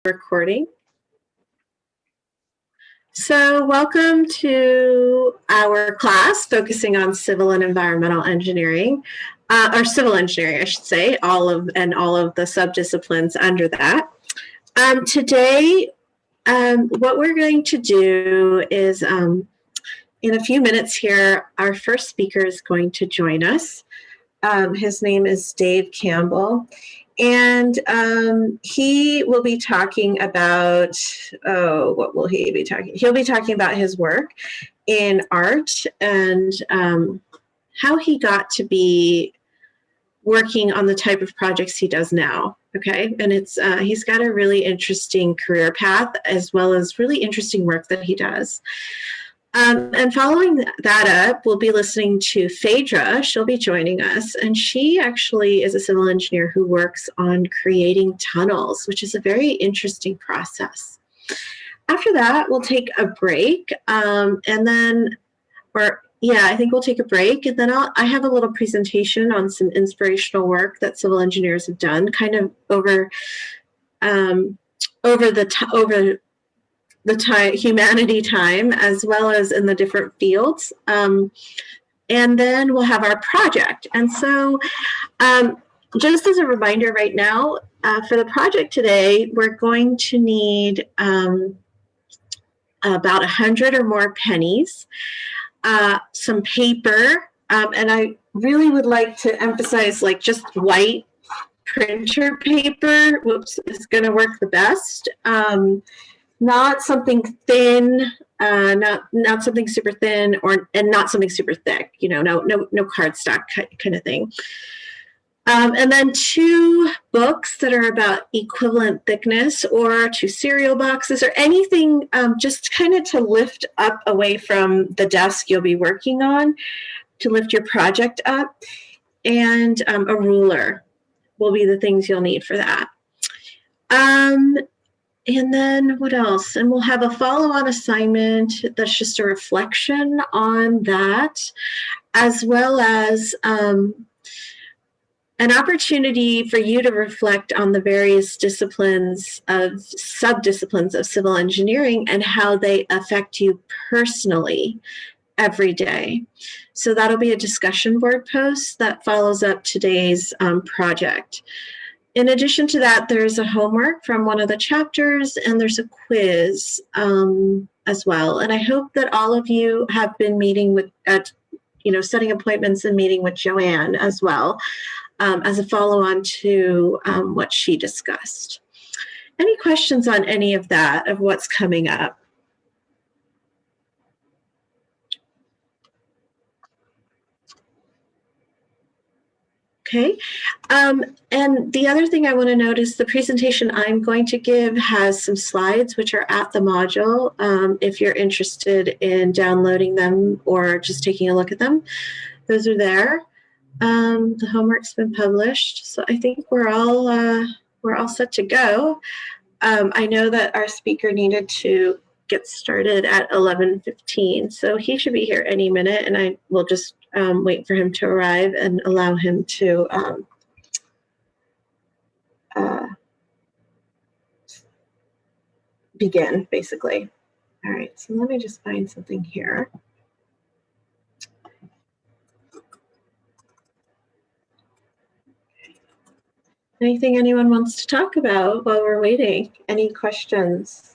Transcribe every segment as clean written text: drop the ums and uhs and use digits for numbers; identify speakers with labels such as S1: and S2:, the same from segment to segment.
S1: Recording. So welcome to our class focusing on civil and environmental engineering, or civil engineering, I should say, all of the subdisciplines under that. Today, what we're going to do is, in a few minutes here, our first speaker is going to join us. His name is Dave Campbell. And he will be talking about, what will he be talking? He'll be talking about his work in art and how he got to be working on the type of projects he does now, okay? And he's got a really interesting career path as well as really interesting work that he does. And following that up, we'll be listening to Phaedra. She'll be joining us, and she actually is a civil engineer who works on creating tunnels, which is a very interesting process. After that, we'll take a break, I think we'll take a break, and then I have a little presentation on some inspirational work that civil engineers have done, kind of over the humanity time, as well as in the different fields. And then we'll have our project. And so just as a reminder right now, for the project today, we're going to need about 100 or more pennies, some paper, and I really would like to emphasize just white printer paper, is going to work the best. Not something thin, not something super thin, and not something super thick. No cardstock kind of thing. And then 2 books that are about equivalent thickness, or 2 cereal boxes, or anything just kind of to lift up away from the desk you'll be working on, to lift your project up, and a ruler will be the things you'll need for that. And then what else? And we'll have a follow-on assignment that's just a reflection on that, as well as an opportunity for you to reflect on the various subdisciplines of civil engineering and how they affect you personally every day. So that'll be a discussion board post that follows up today's project. In addition to that, there's a homework from one of the chapters, and there's a quiz as well. And I hope that all of you have been setting appointments and meeting with Joanne as well, as a follow-on to what she discussed. Any questions on any of that, of what's coming up? Okay, and the other thing I want to note is the presentation I'm going to give has some slides which are at the module. If you're interested in downloading them or just taking a look at them, those are there. The homework's been published, so I think we're all set to go. I know that our speaker needed to get started at 11:15, so he should be here any minute, and I will just wait for him to arrive and allow him to begin, basically. All right, so let me just find something here. Anything anyone wants to talk about while we're waiting? Any questions?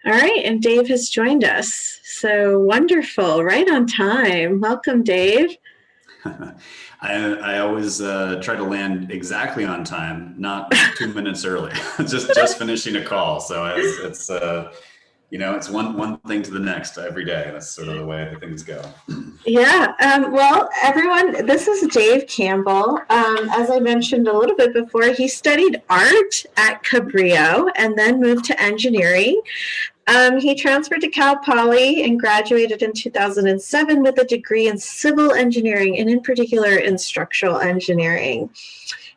S1: All right, and Dave has joined us. So wonderful, right on time. Welcome, Dave.
S2: I always try to land exactly on time, not 2 minutes early. just finishing a call. So it's it's one thing to the next every day. That's sort of the way things go.
S1: Yeah. Well, everyone, this is Dave Campbell. As I mentioned a little bit before, he studied art at Cabrillo and then moved to engineering. He transferred to Cal Poly and graduated in 2007 with a degree in civil engineering and in particular in structural engineering.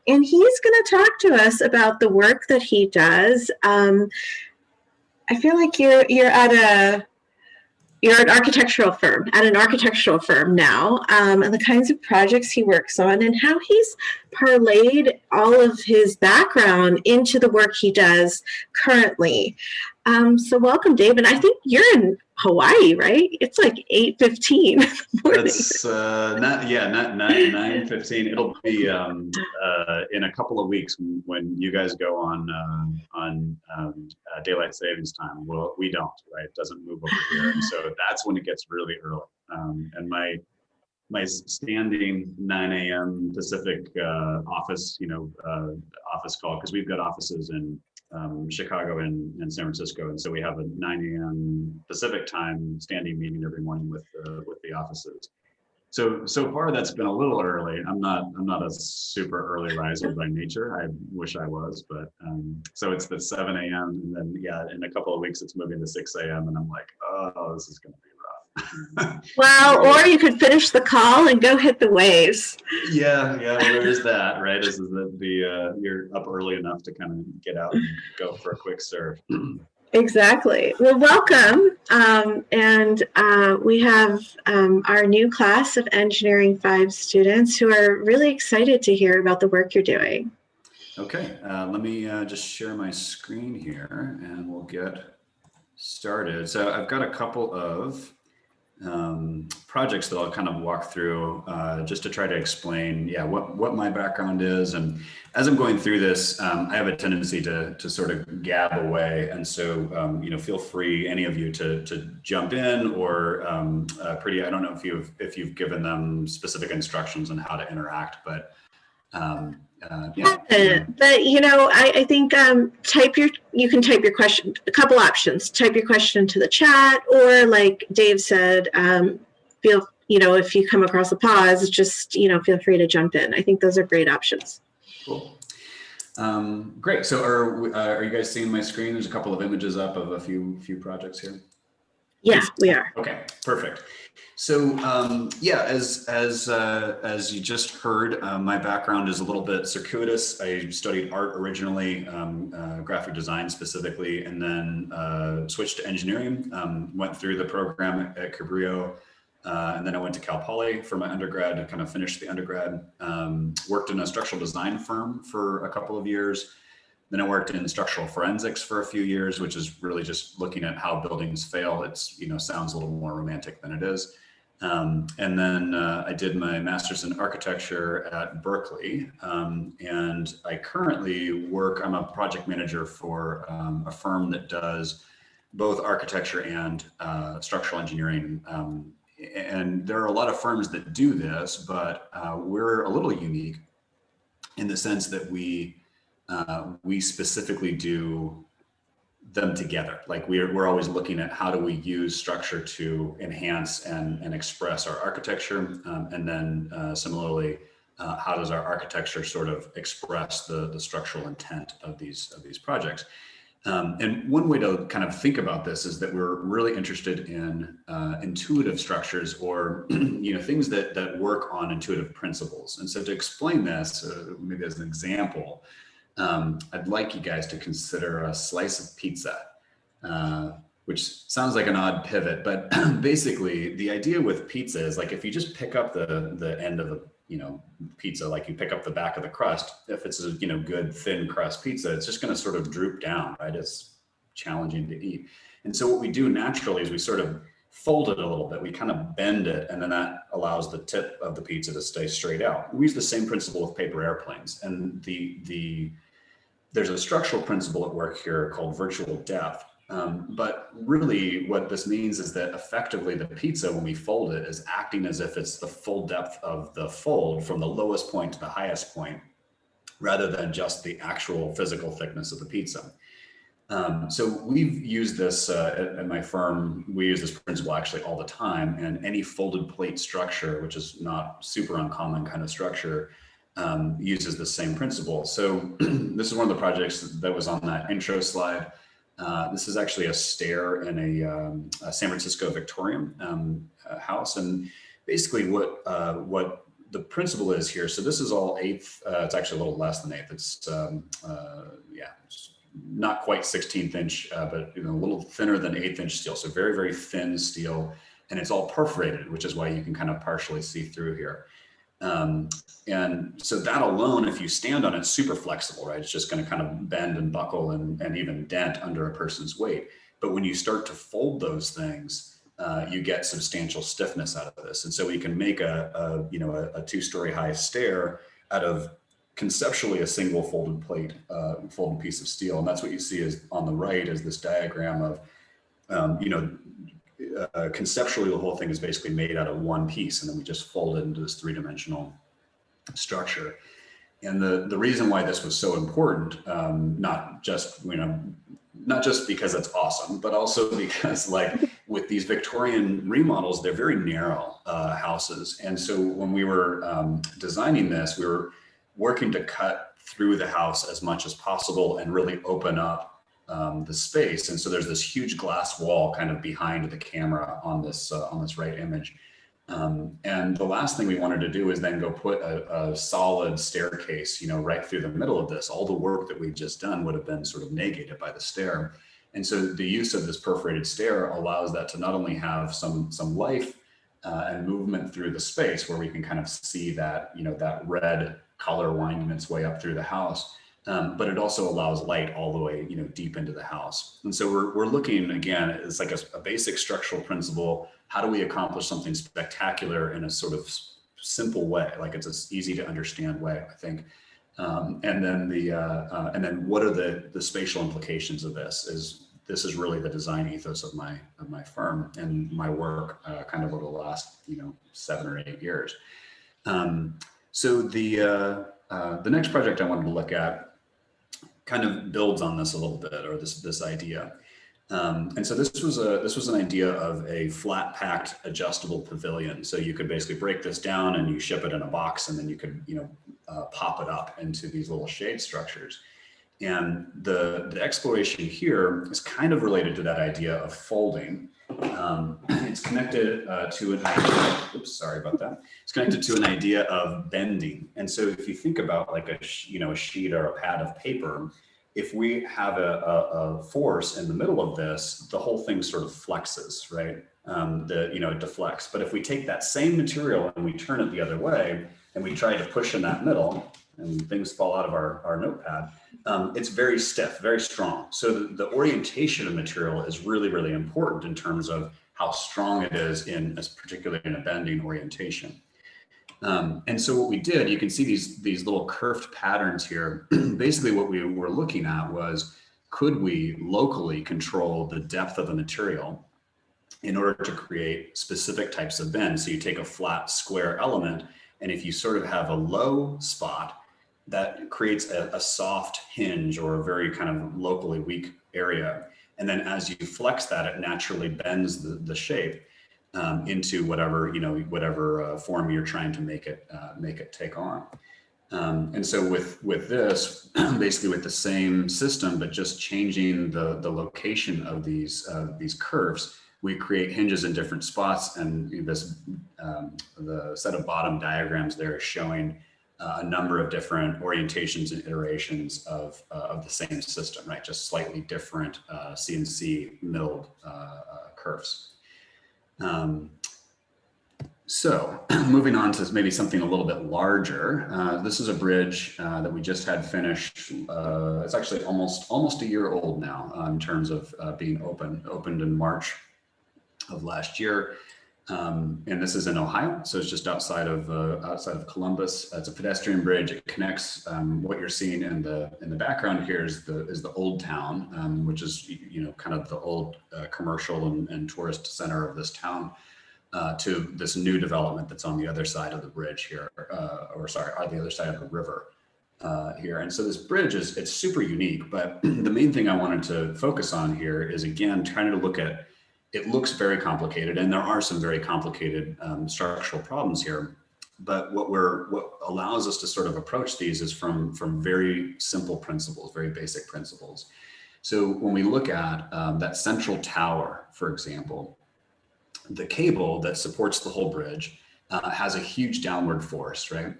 S1: And he's going to talk to us about the work that he does. I feel like you're an architectural firm, now, and the kinds of projects he works on and how he's parlayed all of his background into the work he does currently. So welcome, Dave. And I think you're in Hawaii, right? It's like 8:15 in the morning.
S2: That's not 9:15. It'll be in a couple of weeks when you guys go on daylight savings time. Well, we don't, right? It doesn't move over here, and so that's when it gets really early. And my standing 9 a.m. Pacific office, office call, because we've got offices in Chicago and San Francisco, and so we have a 9 a.m. Pacific time standing meeting every morning with the offices. So far that's been a little early. I'm not a super early riser by nature. I wish I was, but so it's the 7 a.m. and then in a couple of weeks it's moving to 6 a.m. and I'm like, oh, this is going to be rough.
S1: Well, or you could finish the call and go hit the waves.
S2: Yeah, there's that, right? Is that you're up early enough to kind of get out and go for a quick surf.
S1: Exactly. Well, welcome. And we have our new class of Engineering 5 students who are really excited to hear about the work you're doing.
S2: Okay, let me just share my screen here and we'll get started. So I've got a couple of projects that I'll kind of walk through just to try to explain, what my background is. And as I'm going through this, I have a tendency to sort of gab away. And so, feel free, any of you, to jump in or I don't know if you've given them specific instructions on how to interact, but
S1: But I think you can type your question. A couple options: type your question into the chat, or like Dave said, if you come across a pause, just feel free to jump in. I think those are great options.
S2: Cool. Great. So are you guys seeing my screen? There's a couple of images up of a few projects here.
S1: Yeah, we are.
S2: Okay, perfect. So as you just heard, my background is a little bit circuitous. I studied art originally, graphic design specifically, and then switched to engineering. Went through the program at Cabrillo, and then I went to Cal Poly for my undergrad and kind of finished the undergrad. Worked in a structural design firm for a couple of years. Then I worked in structural forensics for a few years, which is really just looking at how buildings fail. It's, sounds a little more romantic than it is. And then I did my master's in architecture at Berkeley. And I currently I'm a project manager for a firm that does both architecture and structural engineering. And there are a lot of firms that do this, but we're a little unique in the sense that we specifically do them together. Like we're always looking at how do we use structure to enhance and express our architecture, and then similarly, how does our architecture sort of express the structural intent of these projects? And one way to kind of think about this is that we're really interested in intuitive structures, or things that work on intuitive principles. And so to explain this, maybe as an example, I'd like you guys to consider a slice of pizza, which sounds like an odd pivot, but basically the idea with pizza is like if you just pick up the end of the pizza, like you pick up the back of the crust, if it's a good thin crust pizza, it's just going to sort of droop down, right? It's challenging to eat. And so what we do naturally is we sort of fold it a little bit, we kind of bend it, and then that allows the tip of the pizza to stay straight out. We use the same principle with paper airplanes, and there's a structural principle at work here called virtual depth. But really what this means is that effectively the pizza, when we fold it, is acting as if it's the full depth of the fold from the lowest point to the highest point, rather than just the actual physical thickness of the pizza. So we've used this at my firm. We use this principle actually all the time, and any folded plate structure, which is not super uncommon kind of structure, uses the same principle. So this is one of the projects that was on that intro slide. This is actually a stair in a San Francisco Victorian house. And basically what the principle is here, so this is all eighth, it's actually a little less than eighth. It's, yeah, it's not quite 16th inch, but a little thinner than 1/8 inch steel. So very, very thin steel, and it's all perforated, which is why you can kind of partially see through here. And so that alone, if you stand on it, super flexible, right? It's just going to kind of bend and buckle and even dent under a person's weight. But when you start to fold those things, you get substantial stiffness out of this. And so we can make a 2-story high stair out of conceptually a single folded plate, folded piece of steel. And that's what you see is on the right is this diagram of, conceptually, the whole thing is basically made out of one piece, and then we just fold it into this 3-dimensional structure. And the reason why this was so important, not just because it's awesome, but also because, like, with these Victorian remodels, they're very narrow houses. And so when we were designing this, we were working to cut through the house as much as possible and really open up the space. And so there's this huge glass wall kind of behind the camera on this right image. And the last thing we wanted to do is then go put a solid staircase, right through the middle of this. All the work that we've just done would have been sort of negated by the stair. And so the use of this perforated stair allows that to not only have some life and movement through the space where we can kind of see that, that red color winding its way up through the house, but it also allows light all the way, deep into the house. And so we're looking, again, it's like a basic structural principle. How do we accomplish something spectacular in a sort of simple way? Like, it's an easy to understand way, I think. And then what are the spatial implications of this? This is really the design ethos of my firm and my work, kind of over the last 7 or 8 years. So the next project I wanted to look at kind of builds on this a little bit, or this idea. And so this was an idea of a flat packed adjustable pavilion. So you could basically break this down and you ship it in a box, and then you could pop it up into these little shade structures. And the exploration here is kind of related to that idea of folding. It's connected to an idea, oops, sorry about that. It's connected to an idea of bending. And so if you think about like a sheet or a pad of paper, if we have a force in the middle of this, the whole thing sort of flexes, right? It deflects. But if we take that same material and we turn it the other way, and we try to push in that middle, and things fall out of our notepad, it's very stiff, very strong. So the orientation of material is really, really important in terms of how strong it is particularly in a bending orientation. And so what we did, you can see these little curved patterns here. Basically what we were looking at was, could we locally control the depth of the material in order to create specific types of bends? So you take a flat square element, and if you sort of have a low spot, that creates a soft hinge or a very kind of locally weak area. And then as you flex that, it naturally bends the shape into whatever form you're trying to make it take on. And so with this, basically with the same system, but just changing the location of these curves, we create hinges in different spots. And the set of bottom diagrams there is showing a number of different orientations and iterations of the same system, right? Just slightly different CNC milled curves. So moving on to maybe something a little bit larger. This is a bridge that we just had finished. It's actually almost a year old now in terms of being opened in March of last year. And this is in Ohio, so it's just outside of Columbus. It's a pedestrian bridge. It connects. What you're seeing in the background here is the old town, which is kind of the old commercial and tourist center of this town, to this new development that's on the other side of the bridge here, on the other side of the river here. And so this bridge it's super unique. But the main thing I wanted to focus on here is, again, trying to look at. It looks very complicated, and there are some very complicated structural problems here. But what allows us to sort of approach these is from very simple principles, very basic principles. So when we look at that central tower, for example, the cable that supports the whole bridge has a huge downward force, right?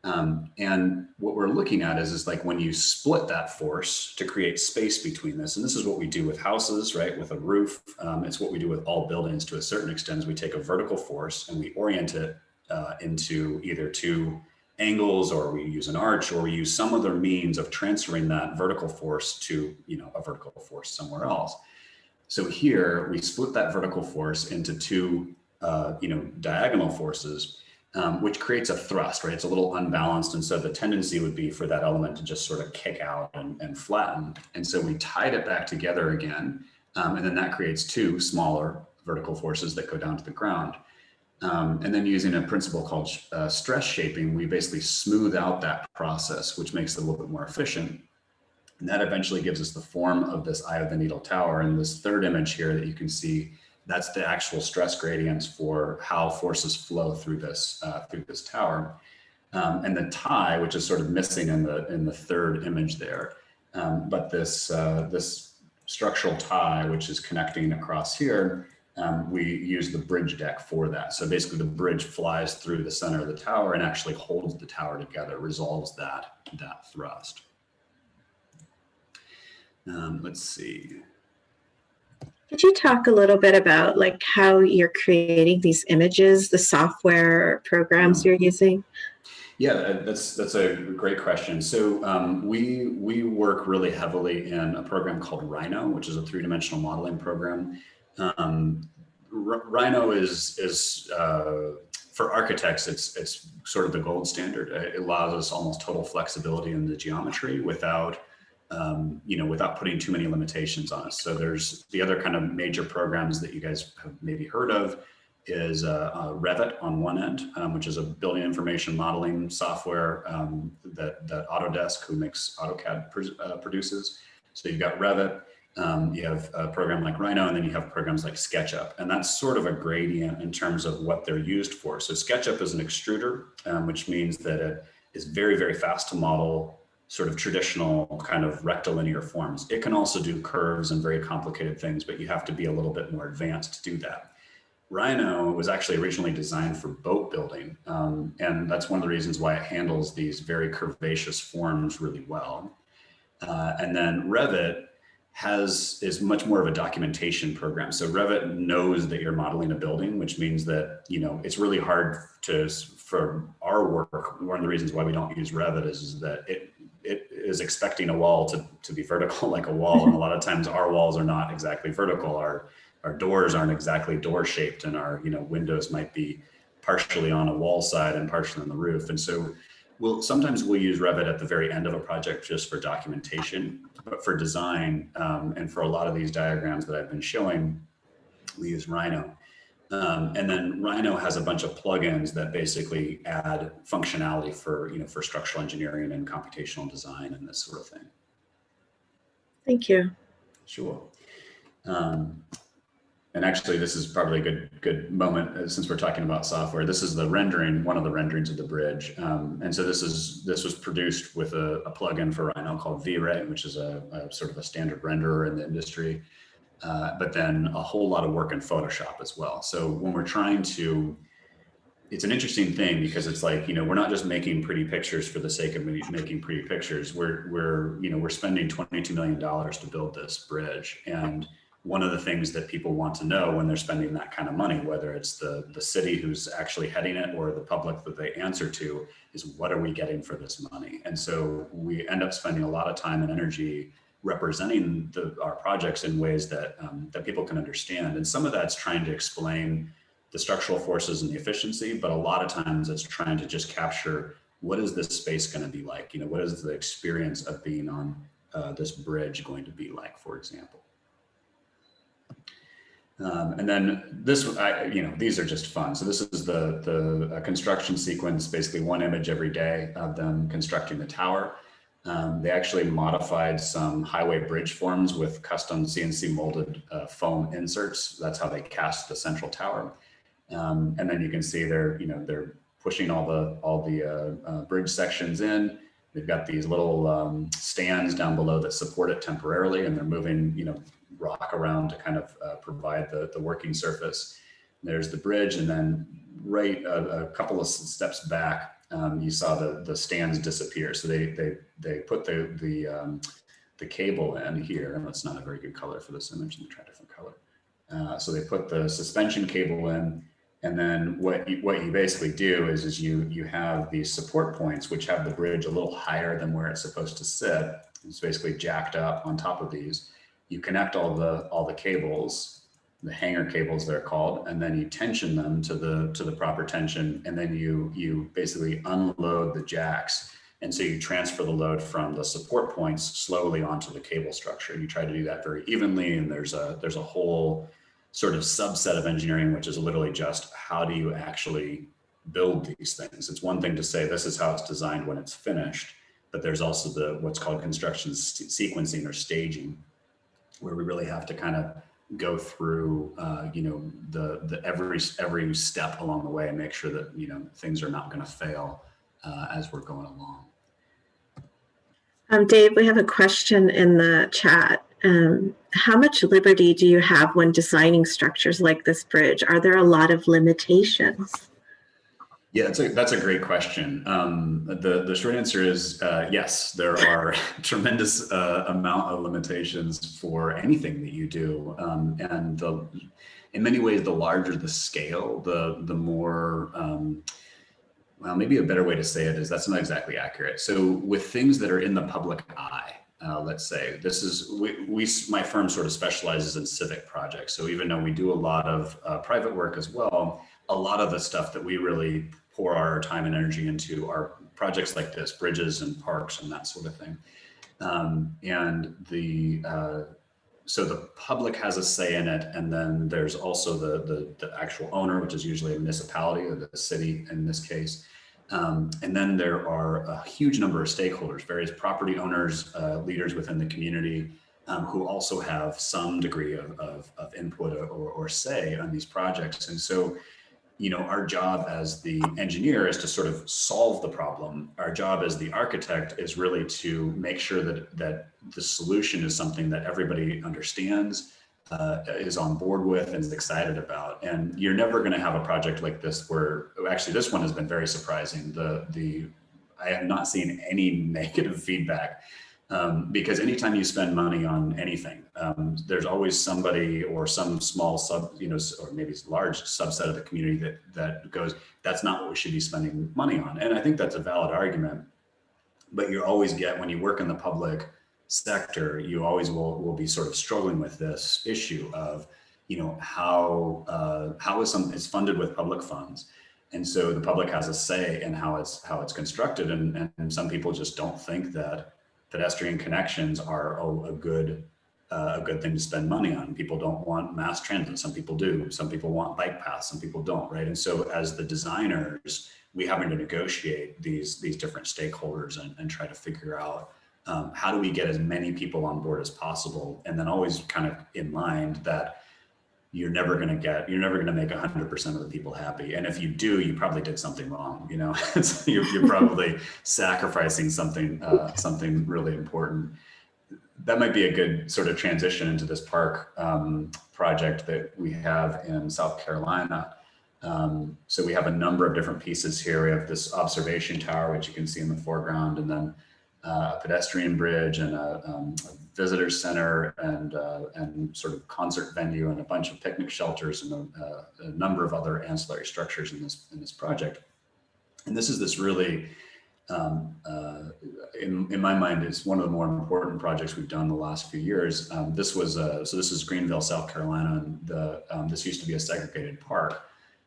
S2: And what we're looking at is like when you split that force to create space between this, and this is what we do with houses, right? With a roof, it's what we do with all buildings to a certain extent, is we take a vertical force and we orient it into either two angles, or we use an arch, or we use some other means of transferring that vertical force to, a vertical force somewhere else. So here we split that vertical force into two, diagonal forces, which creates a thrust, right? It's a little unbalanced. And so the tendency would be for that element to just sort of kick out and flatten. And so we tied it back together again. And then that creates two smaller vertical forces that go down to the ground. And then using a principle called stress shaping, we basically smooth out that process, which makes it a little bit more efficient. And that eventually gives us the form of this eye of the needle tower. And this third image here that you can see, that's the actual stress gradients for how forces flow through this tower. And the tie, which is sort of missing in the third image there. But this structural tie, which is connecting across here, we use the bridge deck for that. So basically the bridge flies through the center of the tower and actually holds the tower together, resolves that thrust. Let's see.
S1: Could you talk a little bit about like how you're creating these images, the software programs you're using?
S2: Yeah, that's a great question. So we work really heavily in a program called Rhino, which is a three-dimensional modeling program. Rhino is for architects, it's sort of the gold standard. It allows us almost total flexibility in the geometry without putting too many limitations on us. So there's the other kind of major programs that you guys have maybe heard of is Revit on one end, which is a building information modeling software that Autodesk, who makes AutoCAD, produces. So you've got Revit, you have a program like Rhino, and then you have programs like Sketchup. And that's sort of a gradient in terms of what they're used for. So Sketchup is an extruder, which means that it is very, very fast to model sort of traditional kind of rectilinear forms. It can also do curves and very complicated things, but you have to be a little bit more advanced to do that. Rhino was actually originally designed for boat building. And that's one of the reasons why it handles these very curvaceous forms really well. And then Revit is much more of a documentation program. So Revit knows that you're modeling a building, which means that, it's really hard for our work. One of the reasons why we don't use Revit is that it is expecting a wall to be vertical like a wall. And a lot of times our walls are not exactly vertical. Our doors aren't exactly door shaped, and our windows might be partially on a wall side and partially on the roof. And so sometimes we'll use Revit at the very end of a project just for documentation, but for design and for a lot of these diagrams that I've been showing, we use Rhino. And then Rhino has a bunch of plugins that basically add functionality for structural engineering and computational design and this sort of thing.
S1: Thank you.
S2: Sure. And actually, this is probably a good moment since we're talking about software. This is one of the renderings of the bridge. And so this was produced with a plugin for Rhino called V-Ray, which is a sort of a standard renderer in the industry. But then a whole lot of work in Photoshop as well. So when we're trying to, it's an interesting thing because it's like, we're not just making pretty pictures for the sake of making pretty pictures. We're spending $22 million to build this bridge. And one of the things that people want to know when they're spending that kind of money, whether it's the city who's actually heading it or the public that they answer to, is what are we getting for this money? And so we end up spending a lot of time and energy representing our projects in ways that people can understand. And some of that's trying to explain the structural forces and the efficiency, but a lot of times it's trying to just capture what is this space going to be like? What is the experience of being on this bridge going to be like, for example? And then these are just fun. So this is the construction sequence, basically one image every day of them constructing the tower. They actually modified some highway bridge forms with custom CNC molded foam inserts. That's how they cast the central tower. And then you can see they're pushing all the bridge sections in. they've got these little stands down below that support it temporarily, and they're moving, you know, rock around to kind of provide the working surface. There's the bridge, and then right a couple of steps back, you saw the stands disappear. So they put the cable in here, and that's not a very good color for this image. Let me try a different color. So they put the suspension cable in, and then what you basically do is you have these support points which have the bridge a little higher than where it's supposed to sit. It's basically jacked up on top of these. You connect all the cables, the hanger cables they're called, and then you tension them to the proper tension, and then you basically unload the jacks. And so you transfer the load from the support points slowly onto the cable structure. You try to do that very evenly, and there's a whole sort of subset of engineering, which is literally just how do you actually build these things. It's one thing to say this is how it's designed when it's finished, but there's also what's called construction sequencing or staging, where we really have to kind of go through, you know, the every step along the way and make sure that, you know, things are not going to fail as we're going along.
S1: Dave, we have a question in the chat. How much liberty do you have when designing structures like this bridge? Are there a lot of limitations?
S2: Yeah, that's a great question. The short answer is yes, there are tremendous amount of limitations for anything that you do. And in many ways, the larger the scale, the more, well, maybe a better way to say it is that's not exactly accurate. So with things that are in the public eye, let's say this is, my firm sort of specializes in civic projects. So even though we do a lot of private work as well, a lot of the stuff that we really pour our time and energy into are projects like this, bridges and parks and that sort of thing. So the public has a say in it, and then there's also the actual owner, which is usually a municipality or the city in this case. And then there are a huge number of stakeholders, various property owners, leaders within the community, who also have some degree of input or say on these projects. And so, you know, our job as the engineer is to sort of solve the problem. Our job as the architect is really to make sure that the solution is something that everybody understands, is on board with, and is excited about. And you're never going to have a project like this where, actually this one has been very surprising. I have not seen any negative feedback. Because anytime you spend money on anything, there's always somebody or some small or maybe large subset of the community that goes, that's not what we should be spending money on. And I think that's a valid argument, but you always get, when you work in the public sector, you always will be sort of struggling with this issue of, you know, how it's funded with public funds. And so the public has a say in how it's constructed. And some people just don't think that pedestrian connections are a good thing to spend money on. People don't want mass transit. Some people do. Some people want bike paths. Some people don't, right? And so as the designers, we having to negotiate these different stakeholders and try to figure out how do we get as many people on board as possible, and then always kind of in mind that you're never going to make 100% of the people happy. And if you do, you probably did something wrong. You know, you're probably sacrificing something really important. That might be a good sort of transition into this park project that we have in South Carolina. So we have a number of different pieces here. We have this observation tower, which you can see in the foreground, and then a pedestrian bridge and a visitor center and sort of concert venue and a bunch of picnic shelters and a number of other ancillary structures in this project. And this is this really, in my mind, is one of the more important projects we've done the last few years. This is Greenville, South Carolina, and this used to be a segregated park.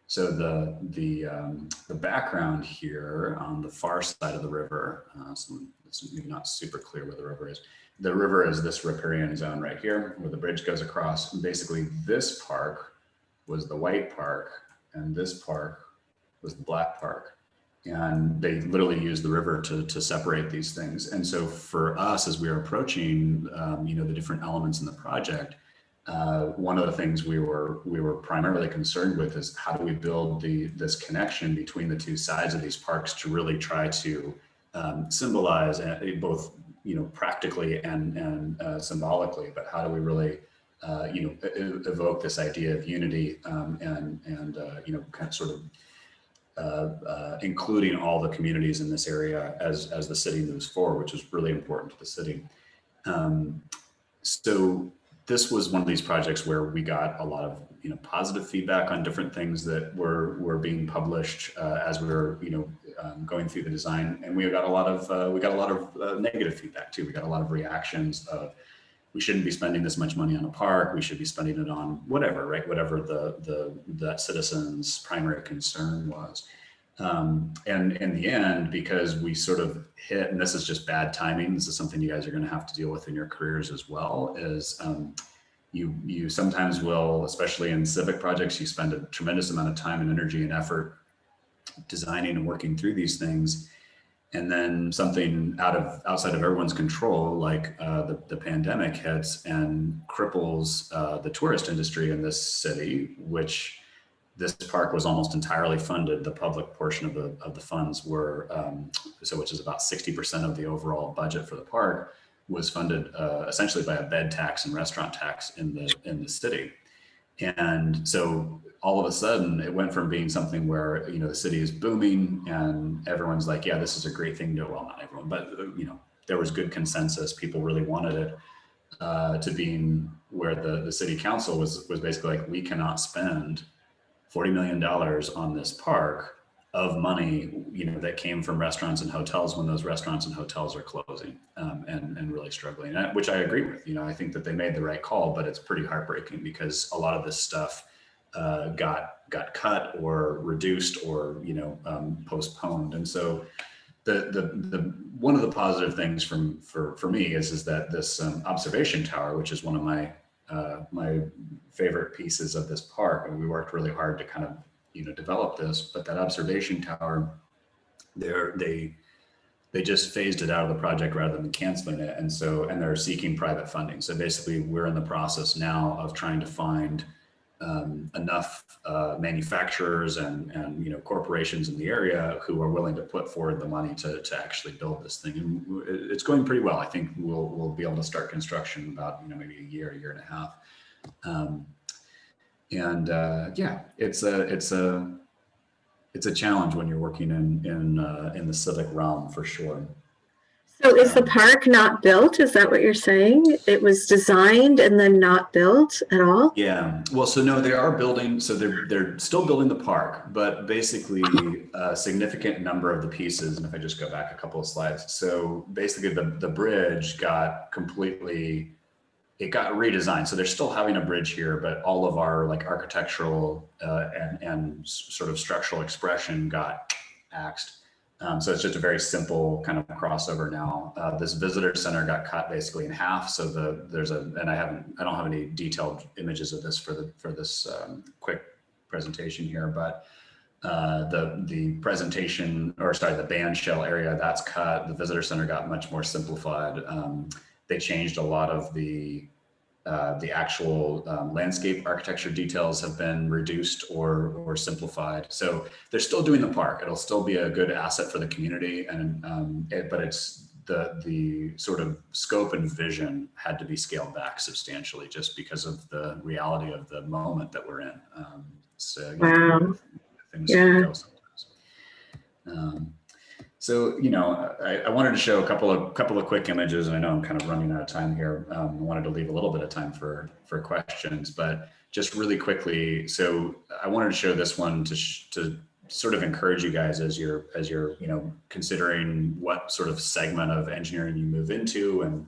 S2: So the background here on the far side of the river, so it's maybe not super clear where the river is. The river is this riparian zone right here where the bridge goes across. And basically this park was the white park and this park was the black park. And they literally used the river to separate these things. And so for us, as we were approaching, you know, the different elements in the project, one of the things we were primarily concerned with is how do we build this connection between the two sides of these parks to really try to symbolize both, practically and symbolically, but how do we really, evoke this idea of unity, and kind of sort of including all the communities in this area as the city moves forward, which is really important to the city. So this was one of these projects where we got a lot of positive feedback on different things that were being published as we were going through the design, and we got a lot of negative feedback too. We got a lot of reactions of, we shouldn't be spending this much money on a park. We should be spending it on whatever, right? Whatever that citizen's primary concern was. And in the end, because we sort of hit, and this is just bad timing, this is something you guys are going to have to deal with in your careers as well, is you sometimes will, especially in civic projects, you spend a tremendous amount of time and energy and effort designing and working through these things. And then something outside of everyone's control, like the pandemic hits and cripples the tourist industry in this city, which this park was almost entirely funded. The public portion of the funds were, which is about 60% of the overall budget for the park, was funded essentially by a bed tax and restaurant tax in the city. And so all of a sudden it went from being something where, the city is booming and everyone's like, yeah, this is a great thing to, well, not everyone, but there was good consensus. People really wanted it, to being where the city council was basically like, we cannot spend $40 million on this park of money, that came from restaurants and hotels when those restaurants and hotels are closing, and really struggling, which I agree with. I think that they made the right call, but it's pretty heartbreaking because a lot of this stuff got cut or reduced or postponed. And so the one of the positive things for me is that this observation tower, which is one of my favorite pieces of this park, and we worked really hard to kind of develop this, but that observation tower, they just phased it out of the project rather than canceling it. And they're seeking private funding. So basically we're in the process now of trying to find enough manufacturers and corporations in the area who are willing to put forward the money to actually build this thing. And it's going pretty well. I think we'll be able to start construction about maybe a year and a half. Yeah, it's a challenge when you're working in the civic realm, for sure.
S1: So is the park not built? Is that what you're saying? It was designed and then not built at all?
S2: Yeah. Well, so no, they are building. So they're still building the park, but basically a significant number of the pieces. And if I just go back a couple of slides, so basically the bridge got redesigned. So they're still having a bridge here, but all of our architectural and sort of structural expression got axed. So it's just a very simple kind of crossover now. This visitor center got cut basically in half. So and I don't have any detailed images of this for this quick presentation here, but the band shell area, that's cut. The visitor center got much more simplified. They changed a lot of the actual landscape architecture details have been reduced or simplified. So they're still doing the park. It'll still be a good asset for the community, but it's the sort of scope and vision had to be scaled back substantially just because of the reality of the moment that we're in.
S1: Wow.
S2: Things go sometimes. So, I wanted to show a couple of quick images, and I know I'm kind of running out of time here. I wanted to leave a little bit of time for questions, but just really quickly. So I wanted to show this one to sort of encourage you guys as you're considering what sort of segment of engineering you move into and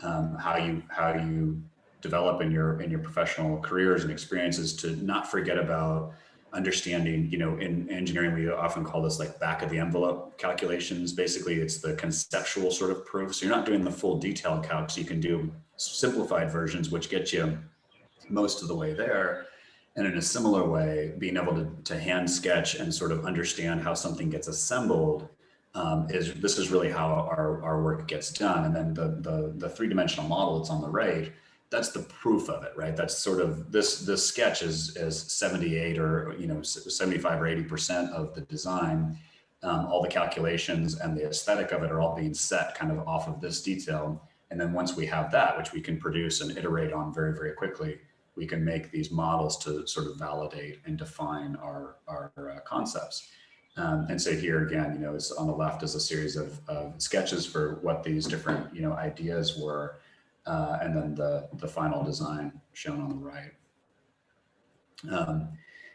S2: how you develop in your professional careers and experiences, to not forget about understanding, in engineering, we often call this back of the envelope calculations. Basically, it's the conceptual sort of proof. So you're not doing the full detailed calcs. You can do simplified versions, which get you most of the way there. And in a similar way, being able to hand sketch and sort of understand how something gets assembled this is really how our work gets done. And then the three-dimensional model that's on the right, that's the proof of it, right? That's sort of this sketch is 78 or 75 or 80% of the design. all the calculations and the aesthetic of it are all being set kind of off of this detail. And then once we have that, which we can produce and iterate on very, very quickly, we can make these models to sort of validate and define our concepts. And so here again, you know, is on the left is a series of sketches for what these different, you know, ideas were, and then the final design shown on the right.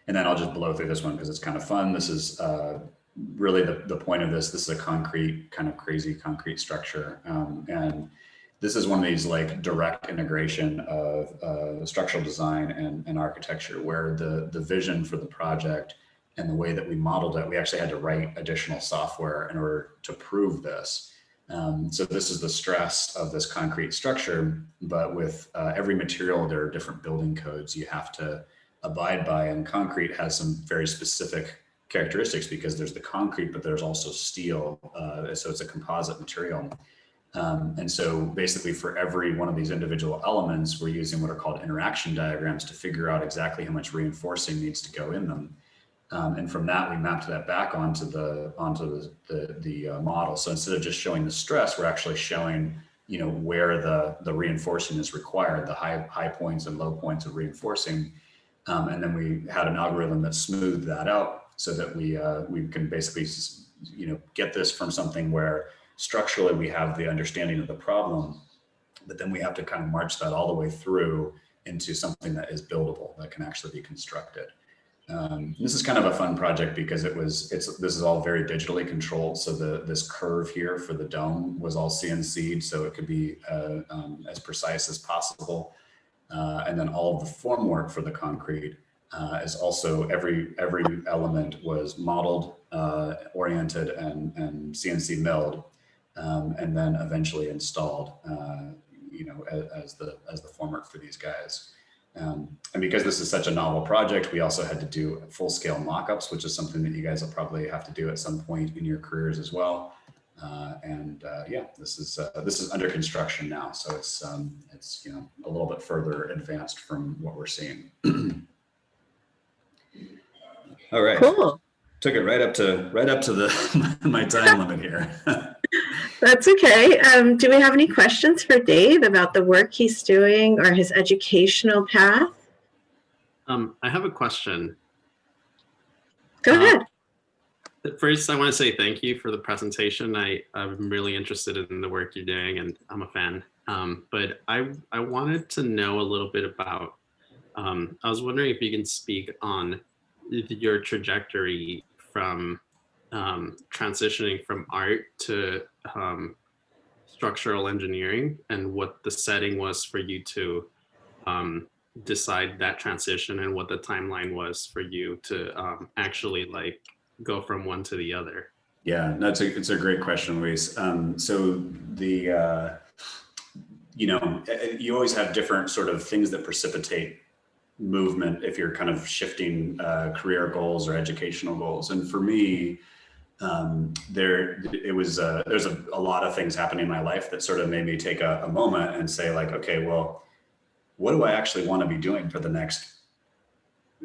S2: And then I'll just blow through this one because it's kind of fun. This is really the point of this. This is a concrete, kind of crazy concrete structure. And this is one of these like direct integration of structural design and architecture, where the vision for the project and the way that we modeled it, we actually had to write additional software in order to prove this. So this is the stress of this concrete structure, but with every material, there are different building codes you have to abide by, and concrete has some very specific characteristics because there's the concrete, but there's also steel, so it's a composite material. And so basically for every one of these individual elements, we're using what are called interaction diagrams to figure out exactly how much reinforcing needs to go in them. And from that, we mapped that back onto the model. So instead of just showing the stress, we're actually showing, you know, where the reinforcing is required, the high points and low points of reinforcing. And then we had an algorithm that smoothed that out so that we can basically, you know, get this from something where structurally we have the understanding of the problem, but then we have to kind of march that all the way through into something that is buildable, that can actually be constructed. This is kind of a fun project because this is all very digitally controlled. So this curve here for the dome was all CNC'd, so it could be as precise as possible. And then all of the formwork for the concrete is also every element was modeled, oriented, and CNC milled, and then eventually installed, you know, as the formwork for these guys. And because this is such a novel project, we also had to do full-scale mock-ups, which is something that you guys will probably have to do at some point in your careers as well. Yeah, this is under construction now, so it's you know, a little bit further advanced from what we're seeing. All right,
S1: Cool.
S2: Took it right up to the my time limit here.
S1: That's okay. Do we have any questions for Dave about the work he's doing or his educational path?
S3: I have a question.
S1: Go ahead.
S3: First, I want to say thank you for the presentation. I'm really interested in the work you're doing, and I'm a fan. But I wanted to know a little bit about, I was wondering if you can speak on your trajectory from transitioning from art to structural engineering, and what the setting was for you to decide that transition, and what the timeline was for you to actually like go from one to the other.
S2: Yeah, it's a great question, Luis. So you know, you always have different sort of things that precipitate movement if you're kind of shifting career goals or educational goals. And for me, there's a lot of things happening in my life that sort of made me take a moment and say like, okay, well, what do I actually want to be doing for the next,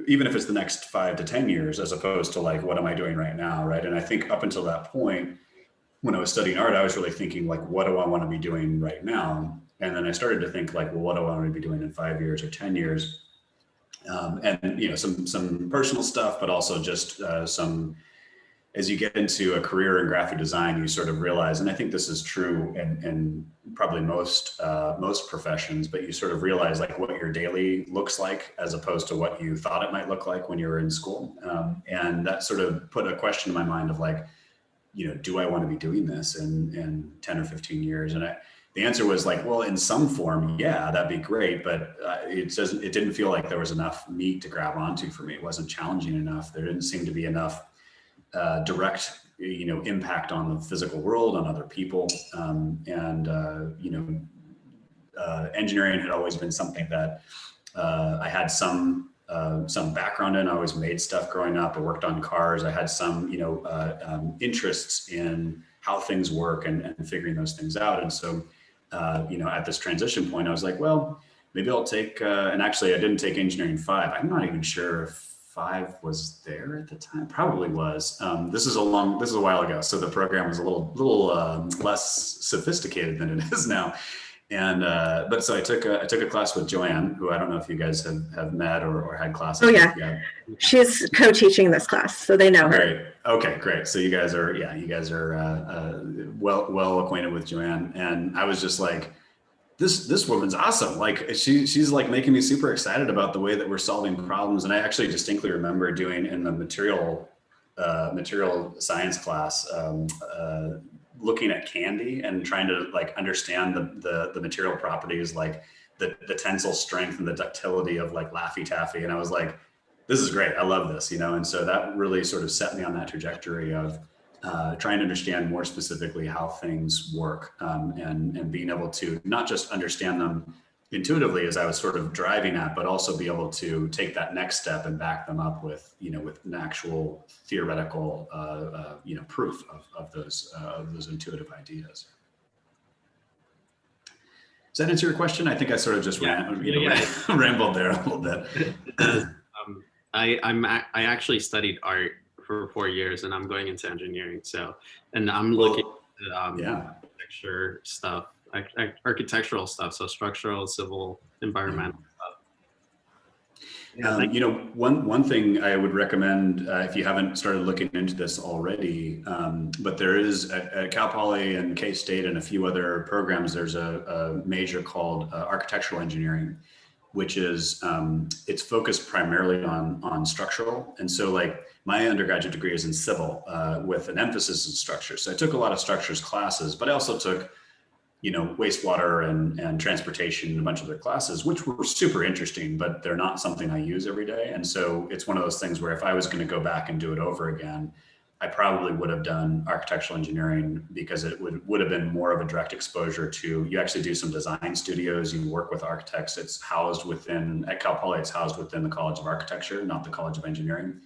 S2: even if it's the next 5 to 10 years, as opposed to like, what am I doing right now, right? And I think up until that point, when I was studying art, I was really thinking like, what do I want to be doing right now? And then I started to think like, well, what do I want to be doing in 5 years or 10 years? And you know, some personal stuff, but also just some, as you get into a career in graphic design, you sort of realize, and I think this is true in probably most professions, but you sort of realize like what your daily looks like as opposed to what you thought it might look like when you were in school. And that sort of put a question in my mind of like, you know, do I want to be doing this in 10 or 15 years? And the answer was like, well, in some form, yeah, that'd be great. But it didn't feel like there was enough meat to grab onto for me. It wasn't challenging enough. There didn't seem to be enough direct, you know, impact on the physical world, on other people. You know, engineering had always been something that I had some background in. I always made stuff growing up. I worked on cars. I had some, you know, interests in how things work and figuring those things out. And so, you know, at this transition point, I was like, well, maybe I'll take, and actually I didn't take engineering 5. I'm not even sure if 5 was there at the time. Probably was. This is a while ago. So the program was a little less sophisticated than it is now. And but so I took a class with Joanne, who I don't know if you guys have met or had classes.
S1: Oh yeah,
S2: with.
S1: She's co-teaching this class, so they know her.
S2: Great. Okay, great. So you guys are well acquainted with Joanne, and I was just like, this woman's awesome. Like she's like making me super excited about the way that we're solving problems. And I actually distinctly remember doing in the material science class, looking at candy and trying to like understand the material properties, like the tensile strength and the ductility of like Laffy Taffy. And I was like, this is great. I love this, And so that really sort of set me on that trajectory of trying to understand more specifically how things work, and being able to not just understand them intuitively as I was sort of driving at, but also be able to take that next step and back them up with, with an actual theoretical, proof of those intuitive ideas. Does that answer your question? I think I sort of just rambled there a little bit.
S3: I actually studied art for 4 years, and I'm going into engineering. So, and I'm looking at architecture stuff, architectural stuff. So structural, civil, environmental stuff.
S2: One thing I would recommend if you haven't started looking into this already, but there is at Cal Poly and K-State and a few other programs, there's a major called architectural engineering, which is it's focused primarily on structural. And so like my undergraduate degree is in civil with an emphasis in structure. So I took a lot of structures classes, but I also took, wastewater and transportation and a bunch of other classes, which were super interesting, but they're not something I use every day. And so it's one of those things where if I was going to go back and do it over again, I probably would have done architectural engineering because it would have been more of a direct exposure to, you actually do some design studios, you work with architects. It's housed at Cal Poly, it's housed within the College of Architecture, not the College of Engineering.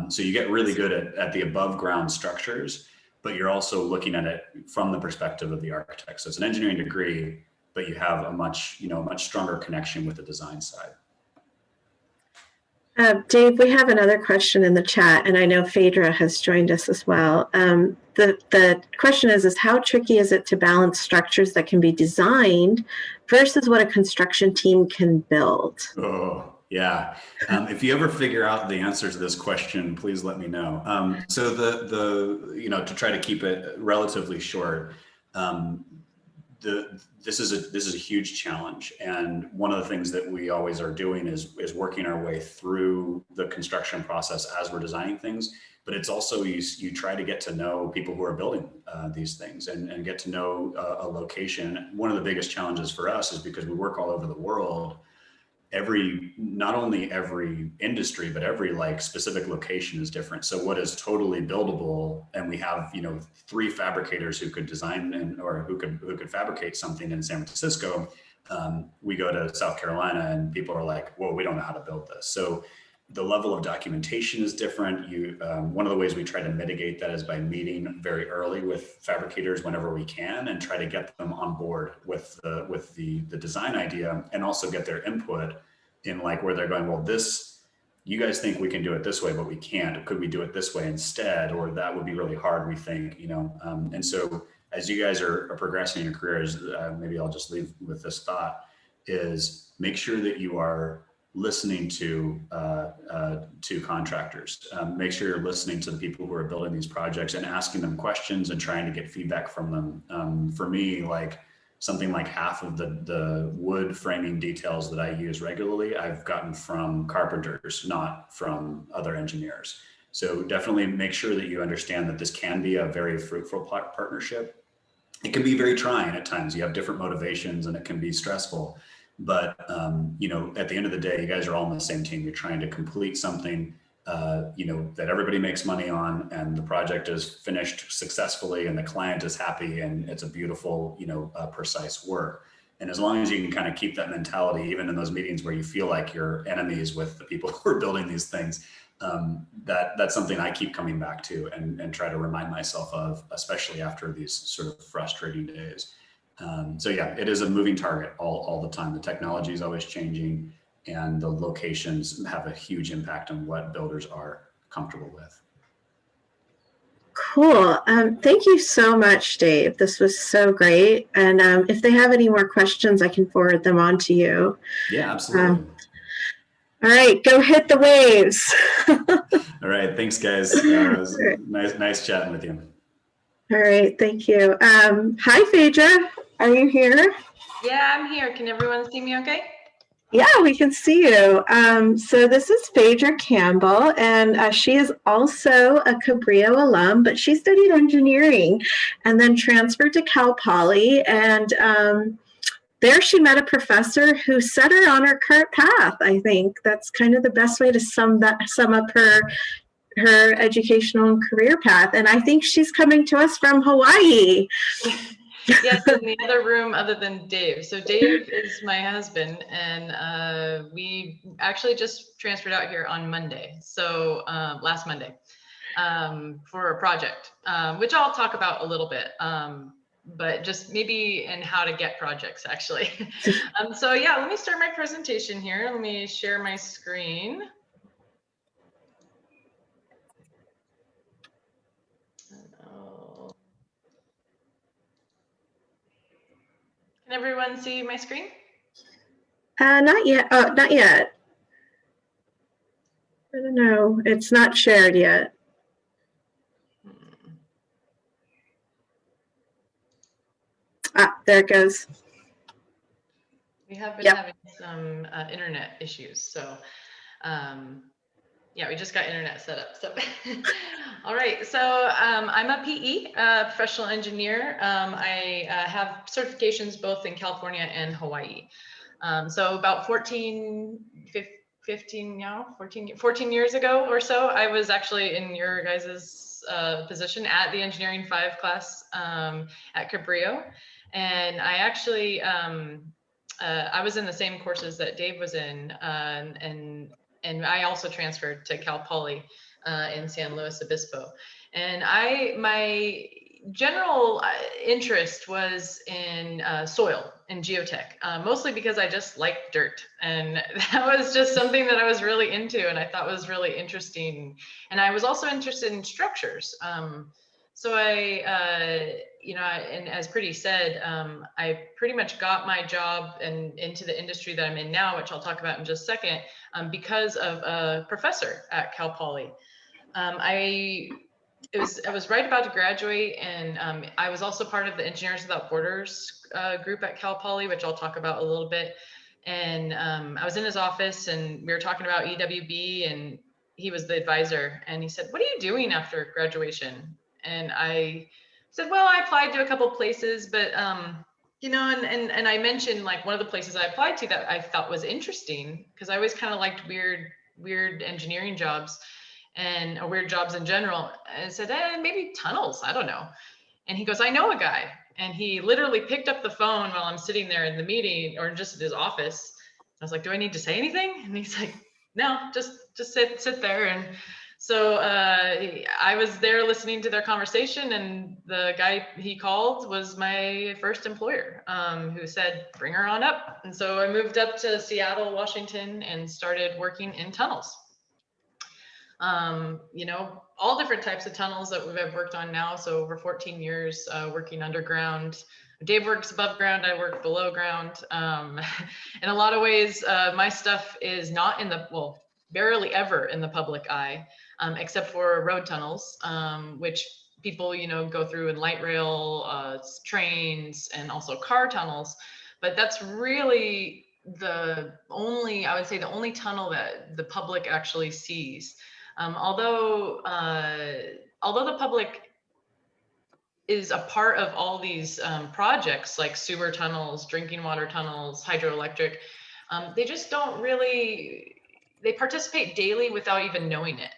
S2: So you get really good at the above ground structures, but you're also looking at it from the perspective of the architect. So it's an engineering degree, but you have a much stronger connection with the design side.
S1: Dave, we have another question in the chat, and I know Phaedra has joined us as well. The question is how tricky is it to balance structures that can be designed versus what a construction team can build?
S2: Oh, yeah. If you ever figure out the answer to this question, please let me know. So to try to keep it relatively short, this is a huge challenge, and one of the things that we always are doing is working our way through the construction process as we're designing things. But it's also you try to get to know people who are building these things and get to know a location. One of the biggest challenges for us is because we work all over the world. Not only every industry, but every like specific location is different. So what is totally buildable, and we have 3 fabricators who could design or who could fabricate something in San Francisco. We go to South Carolina and people are like, whoa, we don't know how to build this. So the level of documentation is different. One of the ways we try to mitigate that is by meeting very early with fabricators whenever we can and try to get them on board with the design idea, and also get their input in like where they're going, well, you guys think we can do it this way, but we can't. Could we do it this way instead? Or that would be really hard, we think, and so as you guys are progressing in your careers, maybe I'll just leave with this thought, is make sure that you are listening to contractors. Make sure you're listening to the people who are building these projects and asking them questions and trying to get feedback from them. For me, like something like half of the wood framing details that I use regularly, I've gotten from carpenters, not from other engineers. So definitely make sure that you understand that this can be a very fruitful partnership. It can be very trying at times. You have different motivations and it can be stressful. But, at the end of the day, you guys are all on the same team. You're trying to complete something, that everybody makes money on, and the project is finished successfully and the client is happy and it's a beautiful, precise work. And as long as you can kind of keep that mentality, even in those meetings where you feel like you're enemies with the people who are building these things, that's something I keep coming back to and try to remind myself of, especially after these sort of frustrating days. So yeah, it is a moving target all the time. The technology is always changing. and the locations have a huge impact on what builders are comfortable with.
S1: Cool. Thank you so much, Dave. This was so great. And if they have any more questions, I can forward them on to you.
S2: Yeah, absolutely.
S1: All right, go hit the waves.
S2: All right, thanks, guys. It was nice chatting with you.
S1: All right, thank you. Hi, Phaedra. Are you here?
S4: Yeah, I'm here. Can everyone see me okay?
S1: Yeah, we can see you. So this is Phaedra Campbell, and she is also a Cabrillo alum, but she studied engineering and then transferred to Cal Poly. And there she met a professor who set her on her current path. I think that's kind of the best way to sum up her educational and career path. And I think she's coming to us from Hawaii.
S4: Yes, in the other room other than Dave. So Dave is my husband, and we actually just transferred out here on Monday. So last Monday for a project, which I'll talk about a little bit. But just maybe in how to get projects actually. So yeah, let me start my presentation here. Let me share my screen. Can everyone see my screen?
S1: Not yet. Oh, not yet. I don't know. It's not shared yet. Ah, there it goes.
S4: We have been having some internet issues, so yeah, we just got internet set up. So, all right. So I'm a PE, professional engineer. I have certifications both in California and Hawaii. So about 14 years ago or so, I was actually in your guys's position at the Engineering 5 class at Cabrillo. And I actually, I was in the same courses that Dave was in, and I also transferred to Cal Poly in San Luis Obispo. And my general interest was in soil and geotech, mostly because I just like dirt. And that was just something that I was really into and I thought was really interesting. And I was also interested in structures. So and as Pretty said, I pretty much got my job and into the industry that I'm in now, which I'll talk about in just a second, because of a professor at Cal Poly. I was right about to graduate, and I was also part of the Engineers Without Borders group at Cal Poly, which I'll talk about a little bit. And I was in his office, and we were talking about EWB, and he was the advisor, and he said, "What are you doing after graduation?" And I said, "Well, I applied to a couple places, but and I mentioned like one of the places I applied to that I thought was interesting because I always kind of liked weird engineering jobs and weird jobs in general. And I said, maybe tunnels, I don't know." And he goes, "I know a guy." And he literally picked up the phone while I'm sitting there in the meeting or just in his office. I was like, "Do I need to say anything?" And he's like, "No, just sit there." And so I was there listening to their conversation, and the guy he called was my first employer, who said, "Bring her on up." And so I moved up to Seattle, Washington, and started working in tunnels. All different types of tunnels that we've worked on now. So over 14 years working underground. Dave works above ground, I work below ground. In a lot of ways, my stuff is not barely ever in the public eye, except for road tunnels, which people, go through in light rail, trains, and also car tunnels. But that's really the only tunnel that the public actually sees. Although the public is a part of all these projects like sewer tunnels, drinking water tunnels, hydroelectric, they just don't really, they participate daily without even knowing it,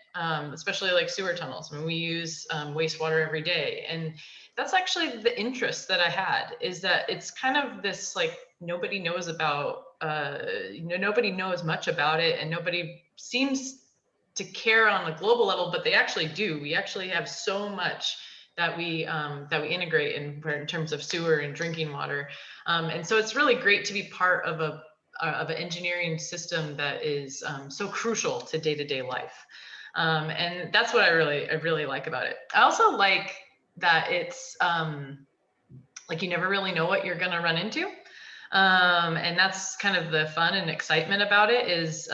S4: especially like sewer tunnels. I mean, we use wastewater every day. And that's actually the interest that I had, is that it's kind of this like nobody knows about, nobody knows much about it, and nobody seems to care on a global level, but they actually do. We actually have so much that we integrate in terms of sewer and drinking water. And so it's really great to be part of of an engineering system that is so crucial to day-to-day life. And that's what I really like about it. I also like that it's like you never really know what you're going to run into. And that's kind of the fun and excitement about it is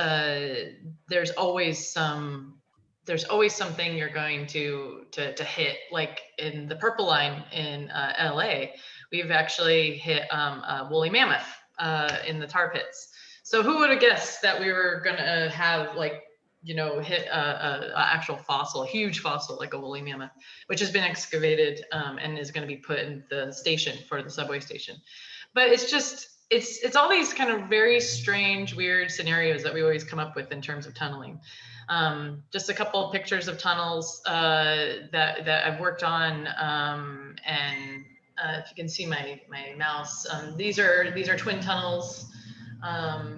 S4: there's always something you're going to hit. Like in the Purple Line in LA, we've actually hit a woolly mammoth in the tar pits. So who would have guessed that we were gonna have like, you know, hit a actual fossil, a huge fossil like a woolly mammoth, which has been excavated and is going to be put in the station for the subway station. But it's just, it's all these kind of very strange, weird scenarios that we always come up with in terms of tunneling. Just a couple of pictures of tunnels that I've worked on, and if you can see my mouse, these are twin tunnels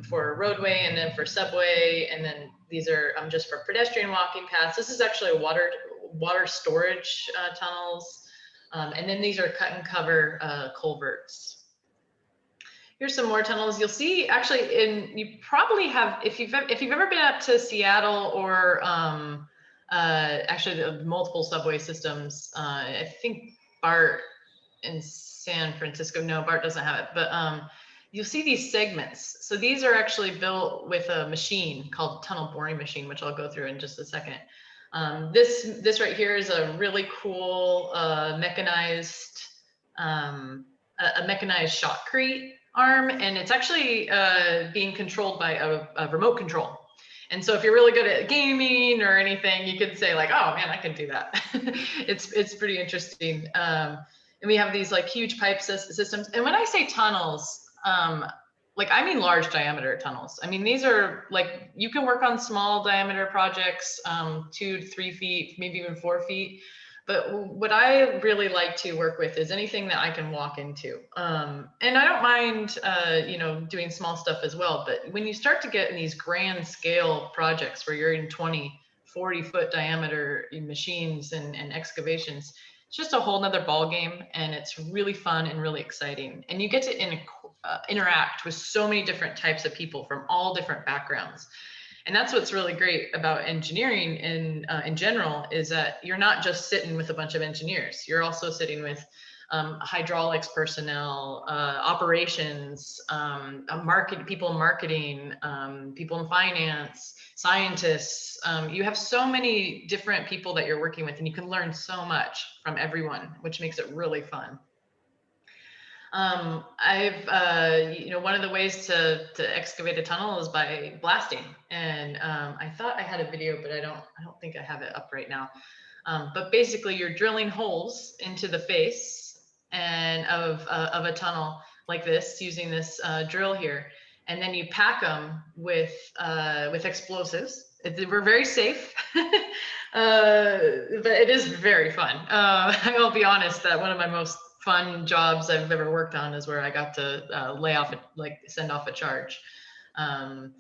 S4: for roadway and then for subway, and then these are just for pedestrian walking paths. This is actually a water storage tunnels, and then these are cut and cover culverts. Here's some more tunnels. You'll see actually you probably have, if you've ever been up to Seattle or actually the multiple subway systems, I think BART in San Francisco, no, BART doesn't have it, but you'll see these segments. So these are actually built with a machine called tunnel boring machine, which I'll go through in just a second. This right here is a really cool mechanized shotcrete arm, and it's actually being controlled by a remote control. And so if you're really good at gaming or anything, you could say like, oh man, I can do that. It's pretty interesting. And we have these like huge pipe systems. And when I say tunnels, like I mean large diameter tunnels. I mean, these are like, you can work on small diameter projects, 2 to 3 feet, maybe even 4 feet. But what I really like to work with is anything that I can walk into. And I don't mind, you know, doing small stuff as well. But when you start to get in these grand scale projects where you're in 20, 40 foot diameter machines and excavations, it's just a whole nother ball game, and it's really fun and really exciting. And you get to interact with so many different types of people from all different backgrounds. And that's what's really great about engineering in general, is that you're not just sitting with a bunch of engineers. You're also sitting with hydraulics personnel, operations, people in marketing, people in finance, scientists. You have so many different people that you're working with, and you can learn so much from everyone, which makes it really fun. You know, one of the ways to excavate a tunnel is by blasting. And I thought I had a video, but I don't think I have it up right now. But basically you're drilling holes into the face and of a tunnel like this, using this drill here. And then you pack them with explosives. We're very safe, but it is very fun. I'll be honest that one of my most fun jobs I've ever worked on is where I got to send off a charge. And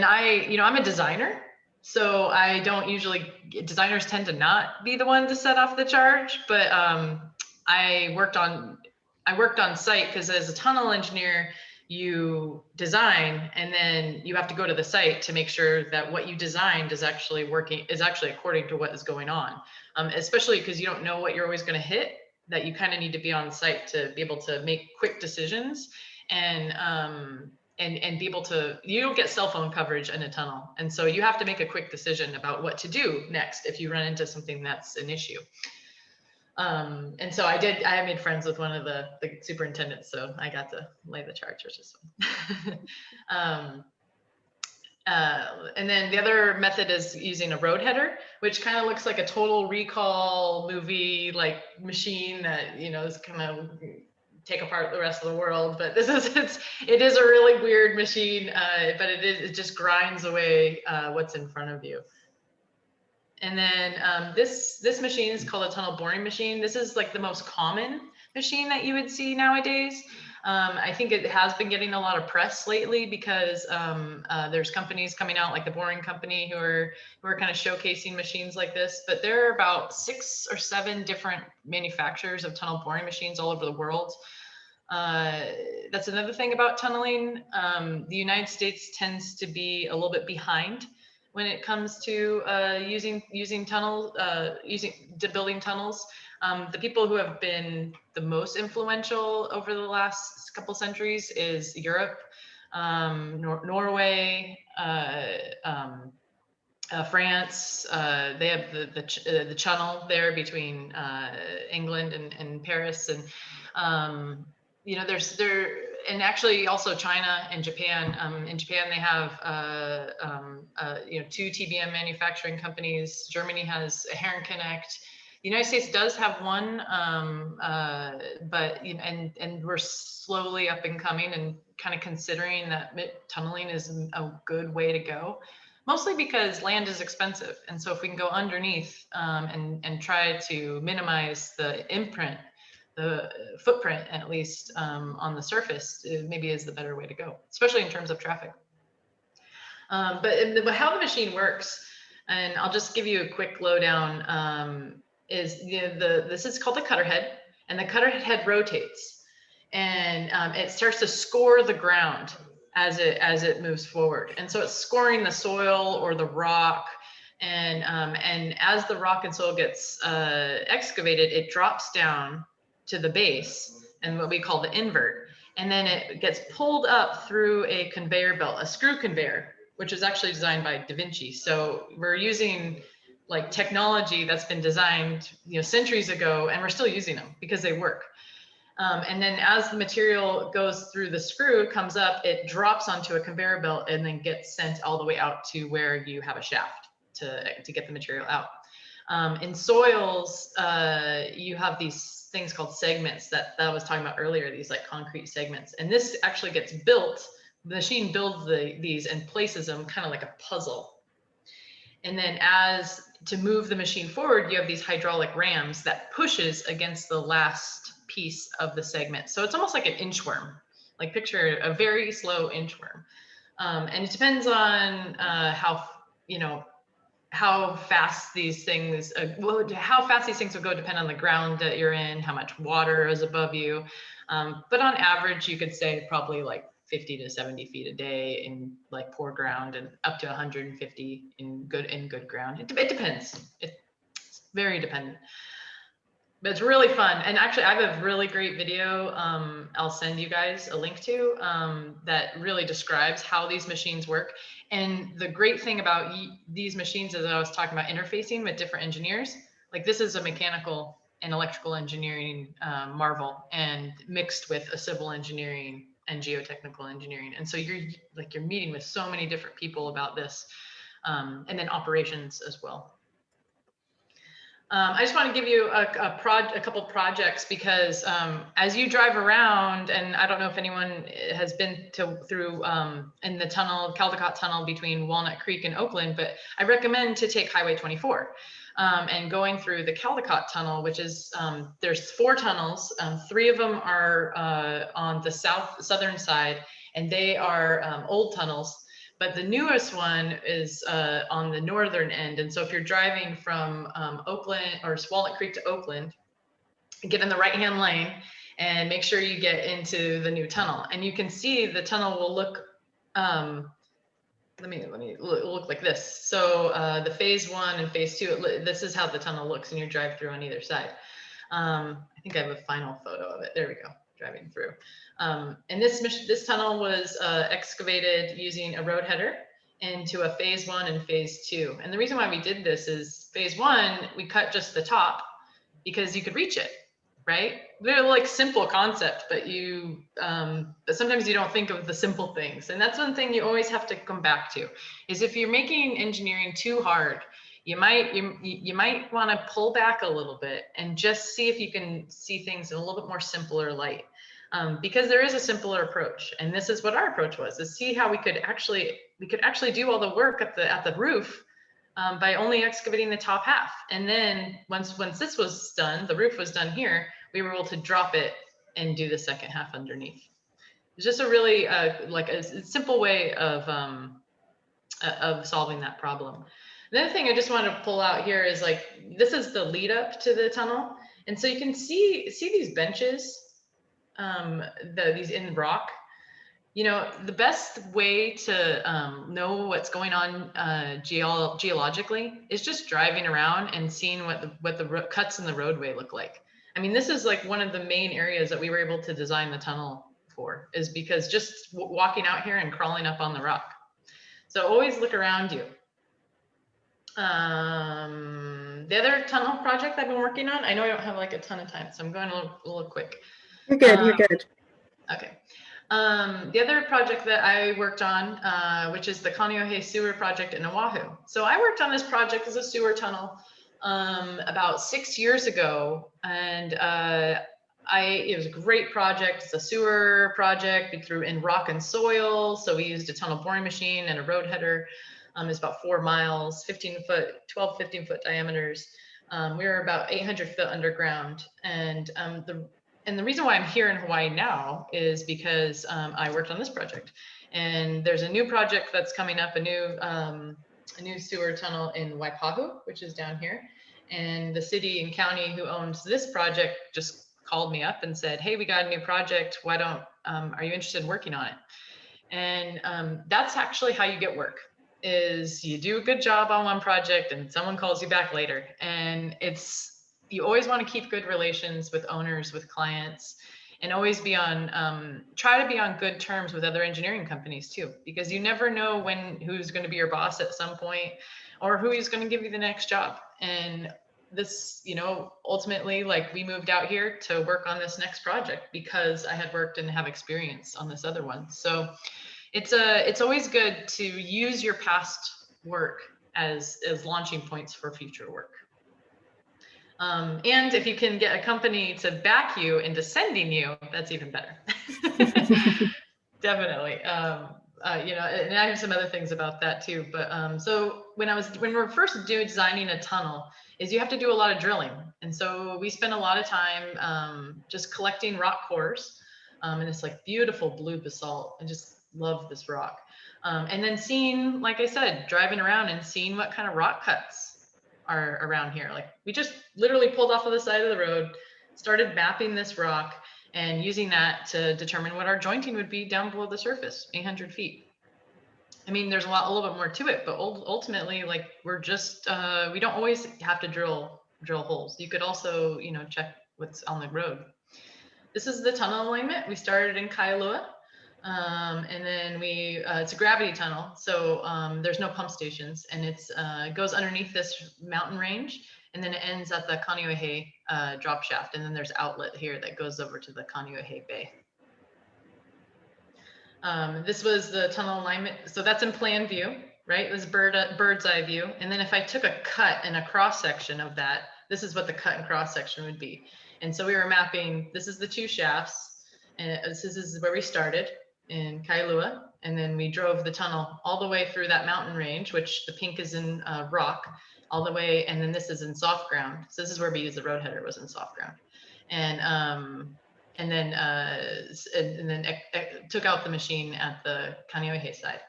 S4: I'm a designer, so I don't usually, designers tend to not be the one to set off the charge, but I worked on site, because as a tunnel engineer, you design and then you have to go to the site to make sure that what you designed is actually according to what is going on. Especially because you don't know what you're always going to hit, that you kind of need to be on site to be able to make quick decisions and be able to, you don't get cell phone coverage in a tunnel. And so you have to make a quick decision about what to do next if you run into something that's an issue. And so I made friends with one of the superintendents, so I got to lay the charge, which is fun. And then the other method is using a road header, which kind of looks like a Total Recall movie like machine that, you know, is kind of take apart the rest of the world. But it is a really weird machine, but it just grinds away what's in front of you. And then this machine is called a tunnel boring machine. This is like the most common machine that you would see nowadays. I think it has been getting a lot of press lately because there's companies coming out like the Boring Company who are kind of showcasing machines like this. But there are about 6 or 7 different manufacturers of tunnel boring machines all over the world. That's another thing about tunneling. The United States tends to be a little bit behind when it comes to using tunnels, building tunnels. The people who have been the most influential over the last couple centuries is Europe, Norway, France. They have the channel there between England and Paris, and you know, and actually also China and Japan. In Japan, they have you know, 2 TBM manufacturing companies. Germany has a Heron Connect. The United States does have one, but you know, and we're slowly up and coming and kind of considering that tunneling is a good way to go. Mostly because land is expensive, and so if we can go underneath and try to minimize the imprint, the footprint at least on the surface, it maybe is the better way to go, especially in terms of traffic. But how the machine works, and I'll just give you a quick lowdown, is this is called the cutter head, and the cutter head rotates, and it starts to score the ground as it moves forward, and so it's scoring the soil or the rock, and as the rock and soil gets excavated, it drops down to the base and what we call the invert, and then it gets pulled up through a conveyor belt, a screw conveyor, which was actually designed by Da Vinci. So we're using like technology that's been designed, you know, centuries ago, and we're still using them because they work. And then as the material goes through the screw, comes up, it drops onto a conveyor belt and then gets sent all the way out to where you have a shaft to get the material out. In soils, you have these things called segments that I was talking about earlier, these like concrete segments. And this actually gets built, the machine builds these and places them kind of like a puzzle. And then to move the machine forward, you have these hydraulic rams that pushes against the last piece of the segment. So it's almost like an inchworm, like picture a very slow inchworm. And it depends on how fast these things, how fast these things will go depend on the ground that you're in, how much water is above you. But on average, you could say probably like 50 to 70 feet a day in like poor ground, and up to 150 in good ground. It depends. It's very dependent. But it's really fun. And actually, I have a really great video I'll send you guys a link to that really describes how these machines work. And the great thing about these machines is, I was talking about interfacing with different engineers. Like this is a mechanical and electrical engineering marvel, and mixed with a civil engineering and geotechnical engineering. And so you're meeting with so many different people about this, and then operations as well. I just want to give you a couple projects, because as you drive around, and I don't know if anyone has been through in the tunnel, Caldecott Tunnel between Walnut Creek and Oakland, but I recommend to take Highway 24 and going through the Caldecott Tunnel, which is, there's 4 tunnels. 3 of them are on the southern side, and they are old tunnels. But the newest one is on the northern end. And so if you're driving from Oakland or Walnut Creek to Oakland, get in the right-hand lane and make sure you get into the new tunnel. And you can see the tunnel will look, let me look like this. So the phase 1 and phase 2, this is how the tunnel looks in your drive through on either side. I think I have a final photo of it. There we go. Driving through. And this tunnel was excavated using a road header into a phase 1 and phase 2. And the reason why we did this is phase 1, we cut just the top because you could reach it, right? They're like simple concept, but but sometimes you don't think of the simple things. And that's one thing you always have to come back to, is if you're making engineering too hard, you might want to pull back a little bit and just see if you can see things in a little bit more simpler light, because there is a simpler approach, and this is what our approach was: is see how we could actually do all the work at the roof by only excavating the top half, and then once this was done, the roof was done here, we were able to drop it and do the second half underneath. It's just a really like a simple way of solving that problem. The other thing I just wanted to pull out here is, like, this is the lead up to the tunnel. And so you can see these benches these in rock. You know, the best way to know what's going on geologically is just driving around and seeing what the cuts in the roadway look like. I mean, this is like one of the main areas that we were able to design the tunnel for, is because just walking out here and crawling up on the rock. So always look around you. The other tunnel project I've been working on, I know I don't have like a ton of time, so I'm going a little quick.
S1: You're good. You're good.
S4: Okay. The other project that I worked on, which is the Kaneohe sewer project in Oahu. So I worked on this project as a sewer tunnel about 6 years ago, and it was a great project. It's a sewer project. We threw in rock and soil, so we used a tunnel boring machine and a road header. It's about 4 miles, 15 foot diameters. We were about 800 foot underground, and the reason why I'm here in Hawaii now is because I worked on this project, and there's a new project that's coming up, a new sewer tunnel in Waipahu, which is down here. And the city and county who owns this project just called me up and said, "Hey, we got a new project. Why don't, are you interested in working on it?" And that's actually how you get work, is you do a good job on one project and someone calls you back later. And you always want to keep good relations with owners, with clients, and always be on, try to be on good terms with other engineering companies too, because you never know who's going to be your boss at some point, or who is going to give you the next job. And this, you know, ultimately, like, we moved out here to work on this next project because I had worked and have experience on this other one. So it's always good to use your past work as launching points for future work. And if you can get a company to back you into sending you, that's even better. Definitely. You know, and I have some other things about that too. But so when we're first designing a tunnel, is you have to do a lot of drilling. And so we spent a lot of time just collecting rock cores, and it's like beautiful blue basalt. I just love this rock. And then seeing, like I said, driving around and seeing what kind of rock cuts are around here. Like, we just literally pulled off of the side of the road, started mapping this rock and using that to determine what our jointing would be down below the surface, 800 feet. I mean, there's a little bit more to it, but ultimately, like, we're just, we don't always have to drill holes. You could also, you know, check what's on the road. This is the tunnel alignment. We started in Kailua. And then it's a gravity tunnel, so there's no pump stations, and it goes underneath this mountain range, and then it ends at the Kaneohe drop shaft, and then there's outlet here that goes over to the Kaneohe Bay. This was the tunnel alignment, so that's in plan view, right? It was bird's eye view, and then if I took a cut and a cross section of that, this is what the cut and cross section would be. And so we were mapping. This is the 2 shafts, and this is where we started in Kailua, and then we drove the tunnel all the way through that mountain range, which the pink is in rock, all the way, and then this is in soft ground. So this is where we used the road header, was in soft ground, and then took out the machine at the Kaneohe side.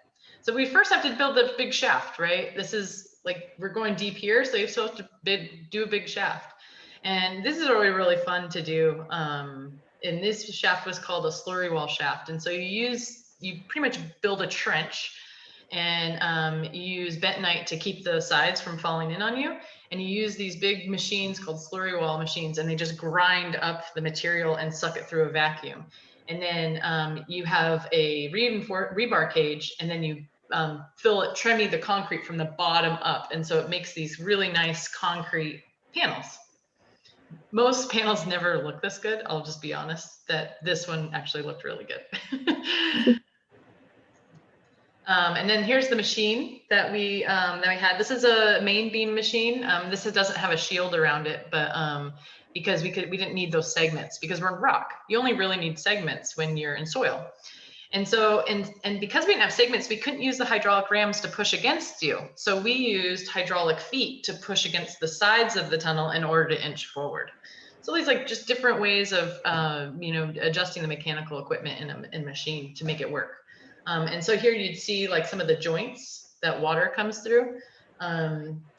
S4: So we first have to build the big shaft, right? This is like, we're going deep here, so you still have to do a big shaft, and this is really fun to do. And this shaft was called a slurry wall shaft. And so you pretty much build a trench, and you use bentonite to keep the sides from falling in on you. And you use these big machines called slurry wall machines, and they just grind up the material and suck it through a vacuum. And then you have a rebar cage, and then you tremmy the concrete from the bottom up. And so it makes these really nice concrete panels. Most panels never look this good. I'll just be honest that this one actually looked really good. And then here's the machine that we had. This is a main beam machine. This doesn't have a shield around it, but because we didn't need those segments, because we're in rock. You only really need segments when you're in soil. And so, and because we didn't have segments, we couldn't use the hydraulic rams to push against you. So we used hydraulic feet to push against the sides of the tunnel in order to inch forward. So these, like, just different ways of, you know, adjusting the mechanical equipment in a machine to make it work. And so here you'd see, like, some of the joints that water comes through.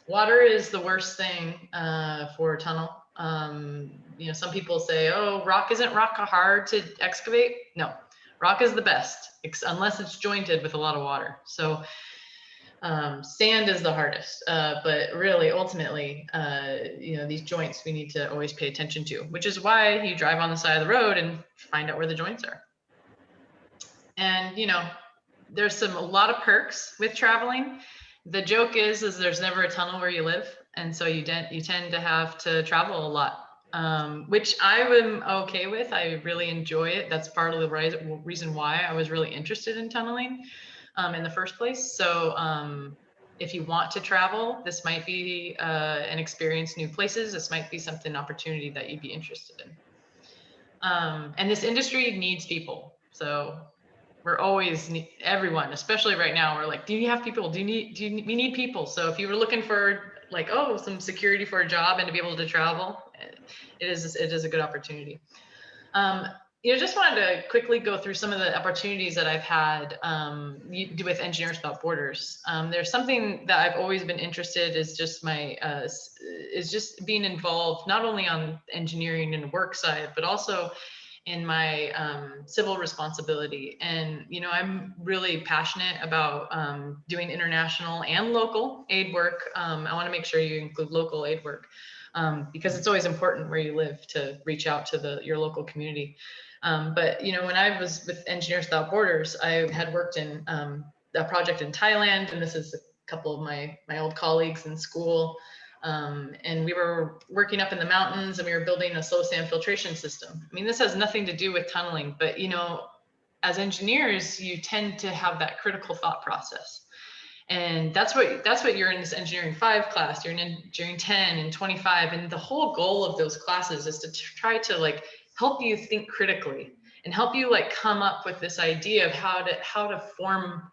S4: Water is the worst thing for a tunnel. You know, some people say, oh, isn't rock hard to excavate? No, rock is the best, unless it's jointed with a lot of water. So sand is the hardest, but really, ultimately, you know, these joints we need to always pay attention to, which is why you drive on the side of the road and find out where the joints are. And, you know, there's a lot of perks with traveling. The joke is there's never a tunnel where you live. And so you tend to have to travel a lot, which I am okay with. I really enjoy it. That's part of the reason why I was really interested in tunneling in the first place. So if you want to travel, this might be an experience new places. This might be an opportunity that you'd be interested in. And this industry needs people. So we're always everyone, especially right now. We're like, do you have people? We need people. So if you were looking for like, oh, some security for a job and to be able to travel, it is a good opportunity. You know, just wanted to quickly go through some of the opportunities that I've had with Engineers Without Borders. There's something that I've always been interested is just being involved not only on engineering and work side, but also in my civil responsibility. And, you know, I'm really passionate about doing international and local aid work. I want to make sure you include local aid work because it's always important where you live to reach out to your local community. But, you know, when I was with Engineers Without Borders, I had worked in a project in Thailand, and this is a couple of my old colleagues in school. And we were working up in the mountains and we were building a slow sand filtration system. I mean, this has nothing to do with tunneling, but, you know, as engineers, you tend to have that critical thought process. And that's what you're in this engineering 5 class, you're in engineering 10 and 25. And the whole goal of those classes is to try to like help you think critically and help you like come up with this idea of how to form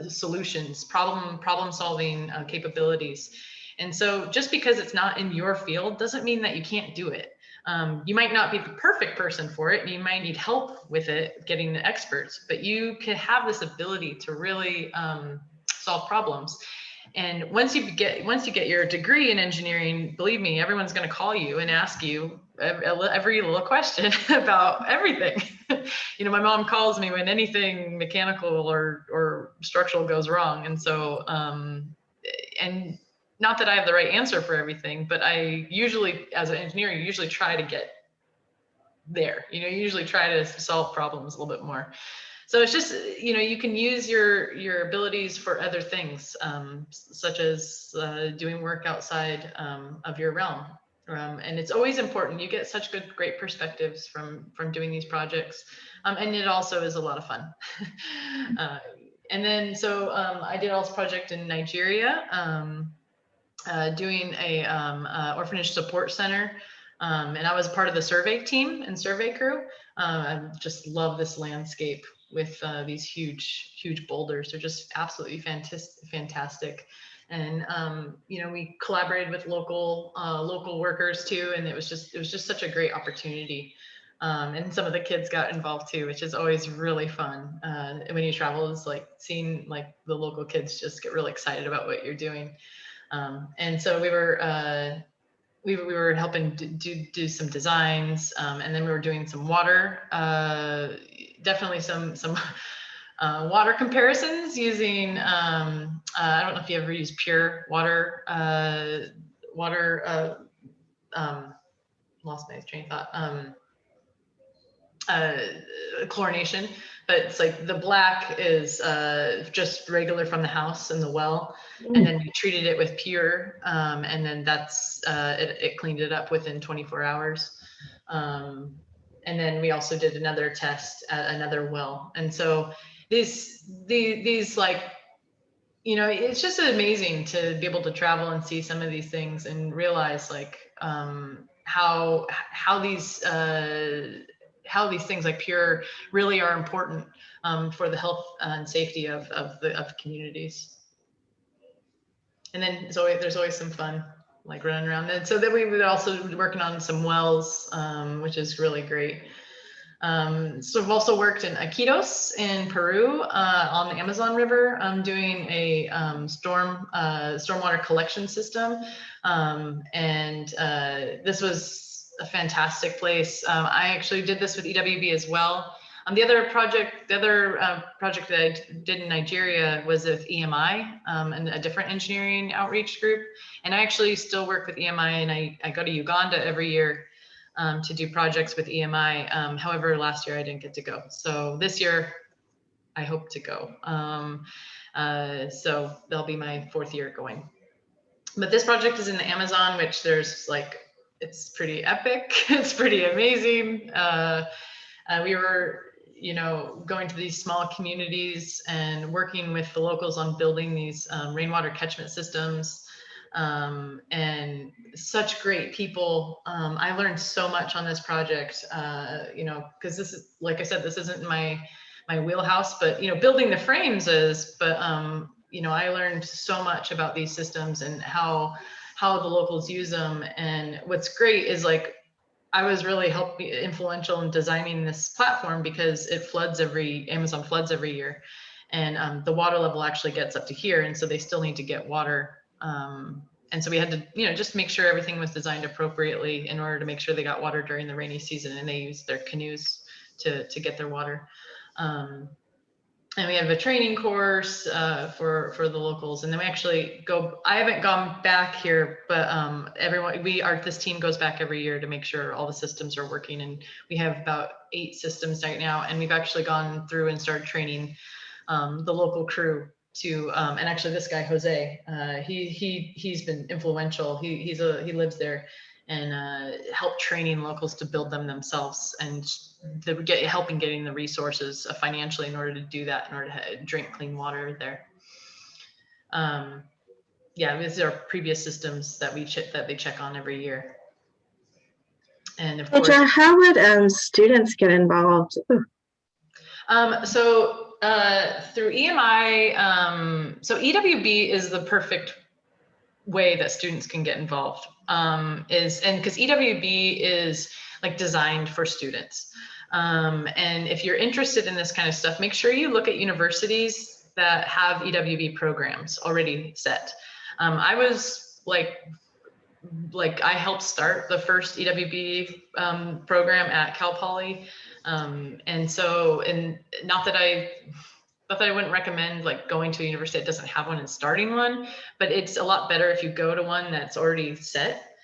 S4: solutions, problem solving capabilities. And so just because it's not in your field doesn't mean that you can't do it. You might not be the perfect person for it. You might need help with it, getting the experts, but you can have this ability to really solve problems. And once you get your degree in engineering, believe me, everyone's going to call you and ask you every little question about everything. You know, my mom calls me when anything mechanical or structural goes wrong. And so, and not that I have the right answer for everything, but I usually, as an engineer, you usually try to get there. You know, you usually try to solve problems a little bit more. So it's just, you know, you can use your abilities for other things, such as doing work outside of your realm. And it's always important. You get such great perspectives from doing these projects. And it also is a lot of fun. And then, so I did also a project in Nigeria, doing a orphanage support center. And I was part of the survey team and survey crew. I just love this landscape with these huge boulders. They're just absolutely fantastic. And you know, we collaborated with local workers too, and it was just such a great opportunity. And some of the kids got involved too, which is always really fun. When you travel, is like seeing like the local kids just get really excited about what you're doing. And so we were helping do some designs, and then we were doing some water, definitely some water comparisons using, I don't know if you ever use pure water, lost my train of thought, chlorination, but it's like the black is just regular from the house and the well, and then we treated it with pure, and then that's it cleaned it up within 24 hours. And then we also did another test at another well. And so these like, you know, it's just amazing to be able to travel and see some of these things and realize like how these things like pure really are important for the health and safety of communities. And then there's always some fun like running around. And so then we were also working on some wells, which is really great. So I've also worked in Iquitos in Peru on the Amazon River, doing a stormwater collection system. This was a fantastic place. I actually did this with EWB as well. The other project that I did in Nigeria was with EMI and a different engineering outreach group. And I actually still work with EMI, and I go to Uganda every year to do projects with EMI. However, last year I didn't get to go. So this year I hope to go. So that'll be my 4th year going. But this project is in the Amazon, which it's pretty epic. It's pretty amazing. We were, going to these small communities and working with the locals on building these rainwater catchment systems. And such great people. I learned so much on this project, because this is, like I said, this isn't my wheelhouse, but, building the frames is, but, I learned so much about these systems and how the locals use them. And what's great is I was really influential in designing this platform because Amazon floods every year, and the water level actually gets up to here. And so they still need to get water. And so we had to, just make sure everything was designed appropriately in order to make sure they got water during the rainy season, and they used their canoes to get their water. And we have a training course for the locals. And then we actually I haven't gone back here, but this team goes back every year to make sure all the systems are working. And we have about 8 systems right now. And we've actually gone through and started training the local crew to, and actually this guy, Jose, he's been influential. He lives there, and help training locals to build them themselves, and helping getting the resources financially in order to do that, in order to drink clean water there. Yeah, these are previous systems that they check on every year. And of course,
S1: how would students get involved?
S4: Through EMI, so EWB is the perfect way that students can get involved. Because EWB is designed for students. And if you're interested in this kind of stuff, make sure you look at universities that have EWB programs already set. I was I helped start the first EWB program at Cal Poly. And not that I wouldn't recommend going to a university that doesn't have one and starting one, but it's a lot better if you go to one that's already set,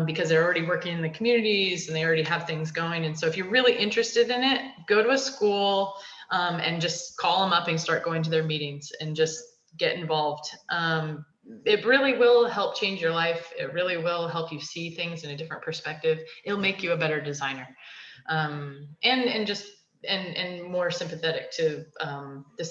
S4: because they're already working in the communities and they already have things going. And so if you're really interested in it, go to a school and just call them up and start going to their meetings and just get involved. It really will help change your life. It really will help you see things in a different perspective. It'll make you a better designer. And more sympathetic to the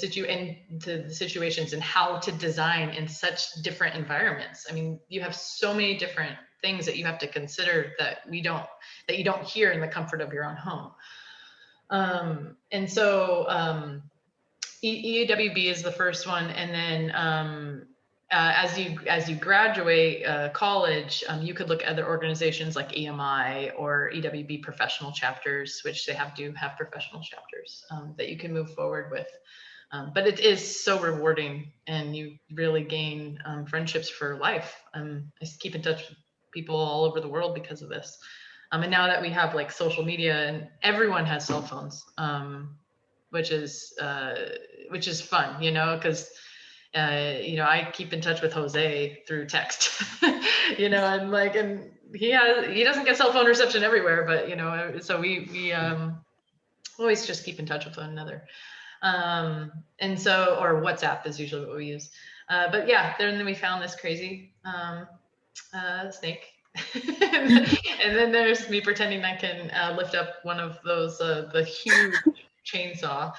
S4: situations and how to design in such different environments. I mean, you have so many different things that you have to consider that you don't hear in the comfort of your own home. And so EWB is the first one, and then as you graduate college, you could look at other organizations like EMI or EWB professional chapters, which they do have professional chapters that you can move forward with. But it is so rewarding, and you really gain friendships for life. I keep in touch with people all over the world because of this. And now that we have social media, and everyone has cell phones, which is fun, because I keep in touch with Jose through text, and he doesn't get cell phone reception everywhere, but so we always just keep in touch with one another. And so, or WhatsApp is usually what we use. But yeah, then we found this crazy snake. And then there's me pretending I can lift up one of those, the huge chainsaw.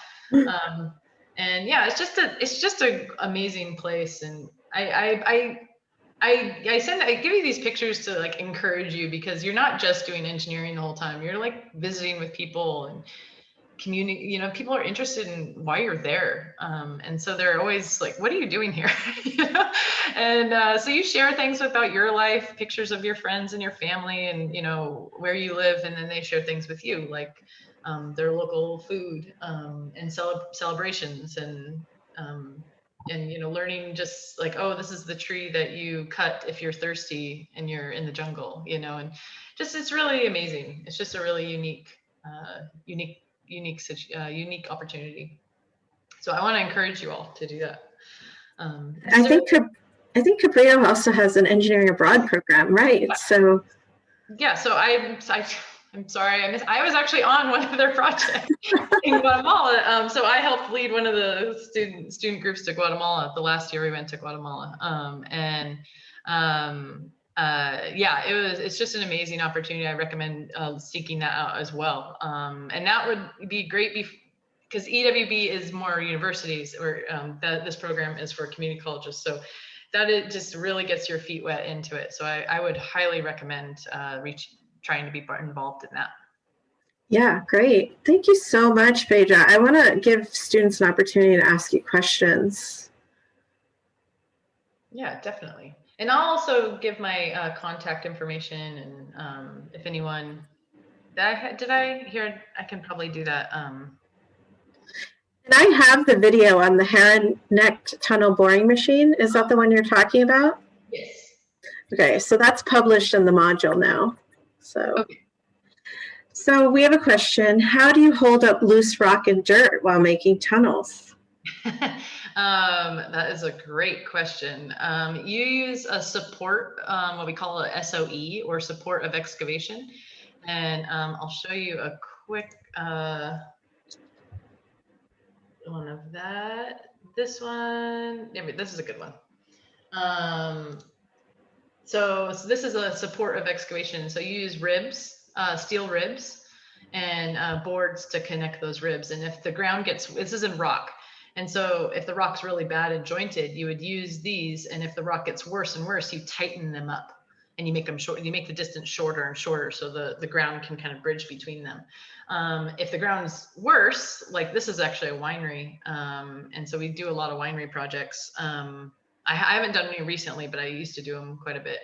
S4: And yeah, it's just an amazing place. And I give you these pictures to encourage you, because you're not just doing engineering the whole time. You're visiting with people and community, people are interested in why you're there. And so they're always what are you doing here? And so you share things about your life, pictures of your friends and your family, and where you live, and then they share things with you, their local food, and celebrations, and learning just like, oh, this is the tree that you cut if you're thirsty and you're in the jungle, and just, it's really amazing. It's just a really unique opportunity. So I want to encourage you all to do that.
S1: I think Cabrillo also has an engineering abroad program, right? So
S4: yeah, so I'm sorry, I was actually on one of their projects in Guatemala. So I helped lead one of the student groups to Guatemala the last year we went to Guatemala. Yeah, it's just an amazing opportunity. I recommend seeking that out as well. And that would be great because EWB is more universities, or this program is for community colleges. So that it just really gets your feet wet into it. So I would highly recommend trying to be involved in that.
S1: Yeah, great. Thank you so much, Phaedra. I want to give students an opportunity to ask you questions.
S4: Yeah, definitely. And I'll also give my contact information, and if anyone did I hear, I can probably do that.
S1: And I have the video on the heron-necked tunnel boring machine. Is that the one you're talking about?
S4: Yes.
S1: Okay, so that's published in the module now. So,
S4: okay.
S1: So we have a question. How do you hold up loose rock and dirt while making tunnels?
S4: That is a great question. You use a support, what we call a SOE, or support of excavation. And I'll show you a quick one of that. This one, this is a good one. So this is a support of excavation. So you use ribs, steel ribs, and boards to connect those ribs. And if the ground this is in rock. And so if the rock's really bad and jointed, you would use these. And if the rock gets worse and worse, you tighten them up and you make them short. You make the distance shorter and shorter, so the ground can kind of bridge between them. If the ground's worse, like this is actually a winery. And so we do a lot of winery projects. I haven't done any recently, but I used to do them quite a bit.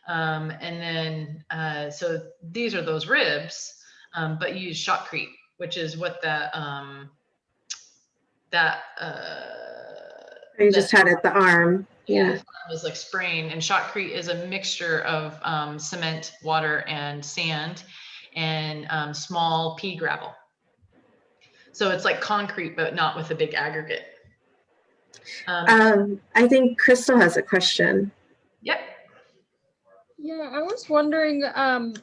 S4: And then, so these are those ribs, but you use shotcrete, which is what
S1: You just had it, the arm.
S4: Yeah, it was like spraying. And shotcrete is a mixture of cement, water, and sand, and small pea gravel. So it's like concrete, but not with a big aggregate.
S1: I think Crystal has a question.
S4: Yep.
S5: Yeah, I was wondering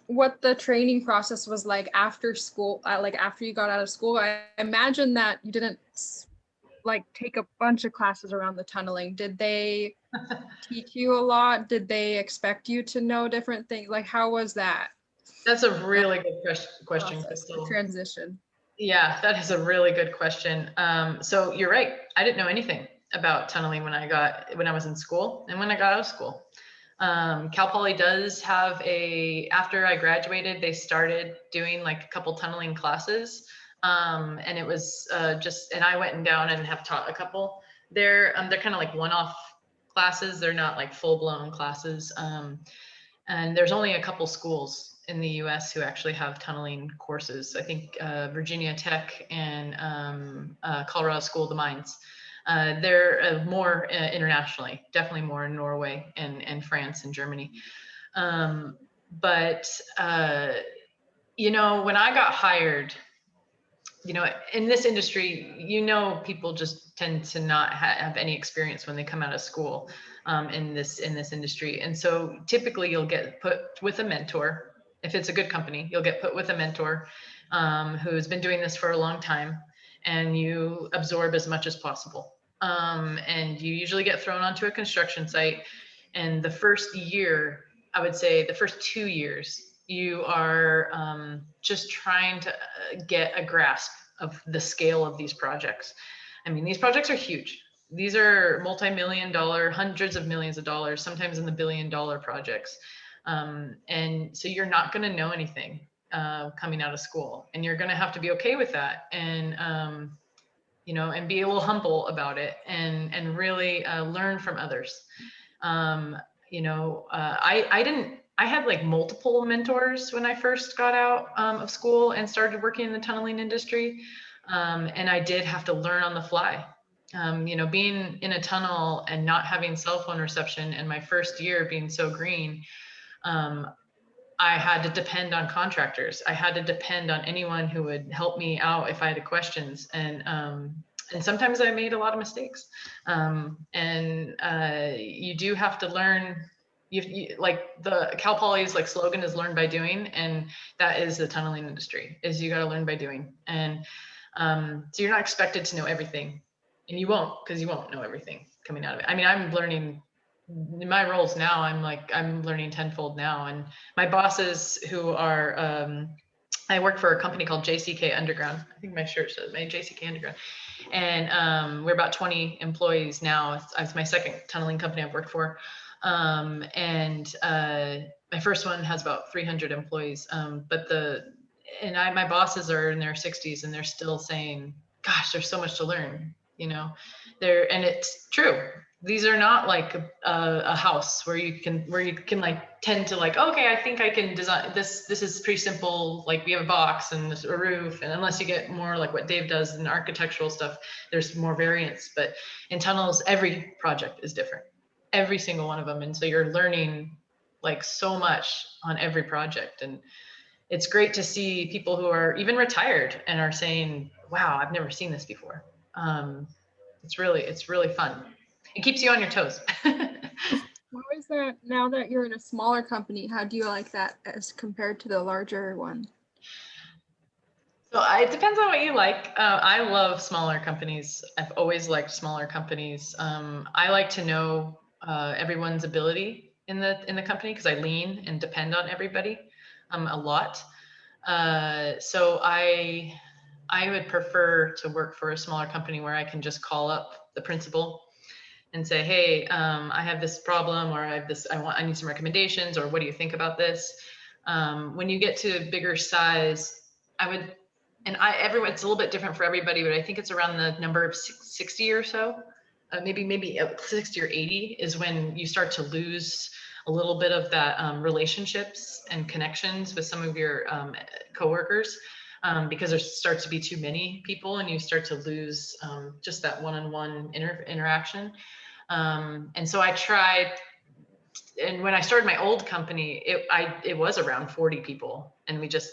S5: what the training process was like after school, like after you got out of school. I imagine that you didn't like take a bunch of classes around the tunneling. Did they teach you a lot? Did they expect you to know different things? Like, how was that?
S4: That's a really good question, Crystal.
S5: Transition.
S4: Yeah, that is a really good question. So you're right. I didn't know anything about tunneling when I was in school and when I got out of school. Cal Poly does have after I graduated, they started doing like a couple tunneling classes. And it was and I went down and have taught a couple. They're kind of like one-off classes. They're not like full-blown classes. And there's only a couple schools in the US who actually have tunneling courses. I think Virginia Tech and Colorado School of the Mines. They're more internationally, definitely more in Norway and France and Germany. But when I got hired, in this industry, people just tend to not have any experience when they come out of school in this industry. And so typically you'll get put with a mentor. If it's a good company, you'll get put with a mentor who's been doing this for a long time, and you absorb as much as possible. And you usually get thrown onto a construction site. And the first year, I would say the first 2 years, you are just trying to get a grasp of the scale of these projects. I mean, these projects are huge. These are multi-million dollar, hundreds of millions of dollars, sometimes in the billion-dollar projects. And so you're not going to know anything coming out of school, and you're going to have to be okay with that, and and be a little humble about it, and really learn from others. I I had like multiple mentors when I first got out of school and started working in the tunneling industry. And I did have to learn on the fly. You know, being in a tunnel and not having cell phone reception and my first year being so green, I had to depend on contractors. I had to depend on anyone who would help me out if I had questions. And sometimes I made a lot of mistakes. You do have to learn. Like the Cal Poly's like slogan is learn by doing, and that is the tunneling industry, is you got to learn by doing. And so you're not expected to know everything, and you won't, because you won't know everything coming out of it. I mean, I'm learning in my roles now. I'm learning tenfold now, and my bosses who are I work for a company called JCK Underground. I think my shirt says my JCK Underground. And we're about 20 employees now. It's my second tunneling company I've worked for. My first one has about 300 employees. My bosses are in their 60s and they're still saying, gosh, there's so much to learn, you know, and it's true. These are not like a house where you can like tend to like, okay, I think I can design this. This is pretty simple. Like we have a box and a roof, and unless you get more like what Dave does in architectural stuff, there's more variance. But in tunnels, every project is different, every single one of them. And so you're learning like so much on every project. And it's great to see people who are even retired and are saying, wow, I've never seen this before. It's really fun. It keeps you on your toes.
S5: How is that now that you're in a smaller company? How do you like that as compared to the larger one?
S4: So it depends on what you like. I love smaller companies. I've always liked smaller companies. I like to know everyone's ability in the company, because I lean and depend on everybody a lot. So I would prefer to work for a smaller company where I can just call up the principal and say, hey, I have this problem, or I need some recommendations, or what do you think about this? When you get to bigger size, it's a little bit different for everybody, but I think it's around the number of 60 or so, maybe 60 or 80 is when you start to lose a little bit of that relationships and connections with some of your coworkers. Because there starts to be too many people and you start to lose just that one-on-one interaction. And so I tried, and when I started my old company, it was around 40 people, and we just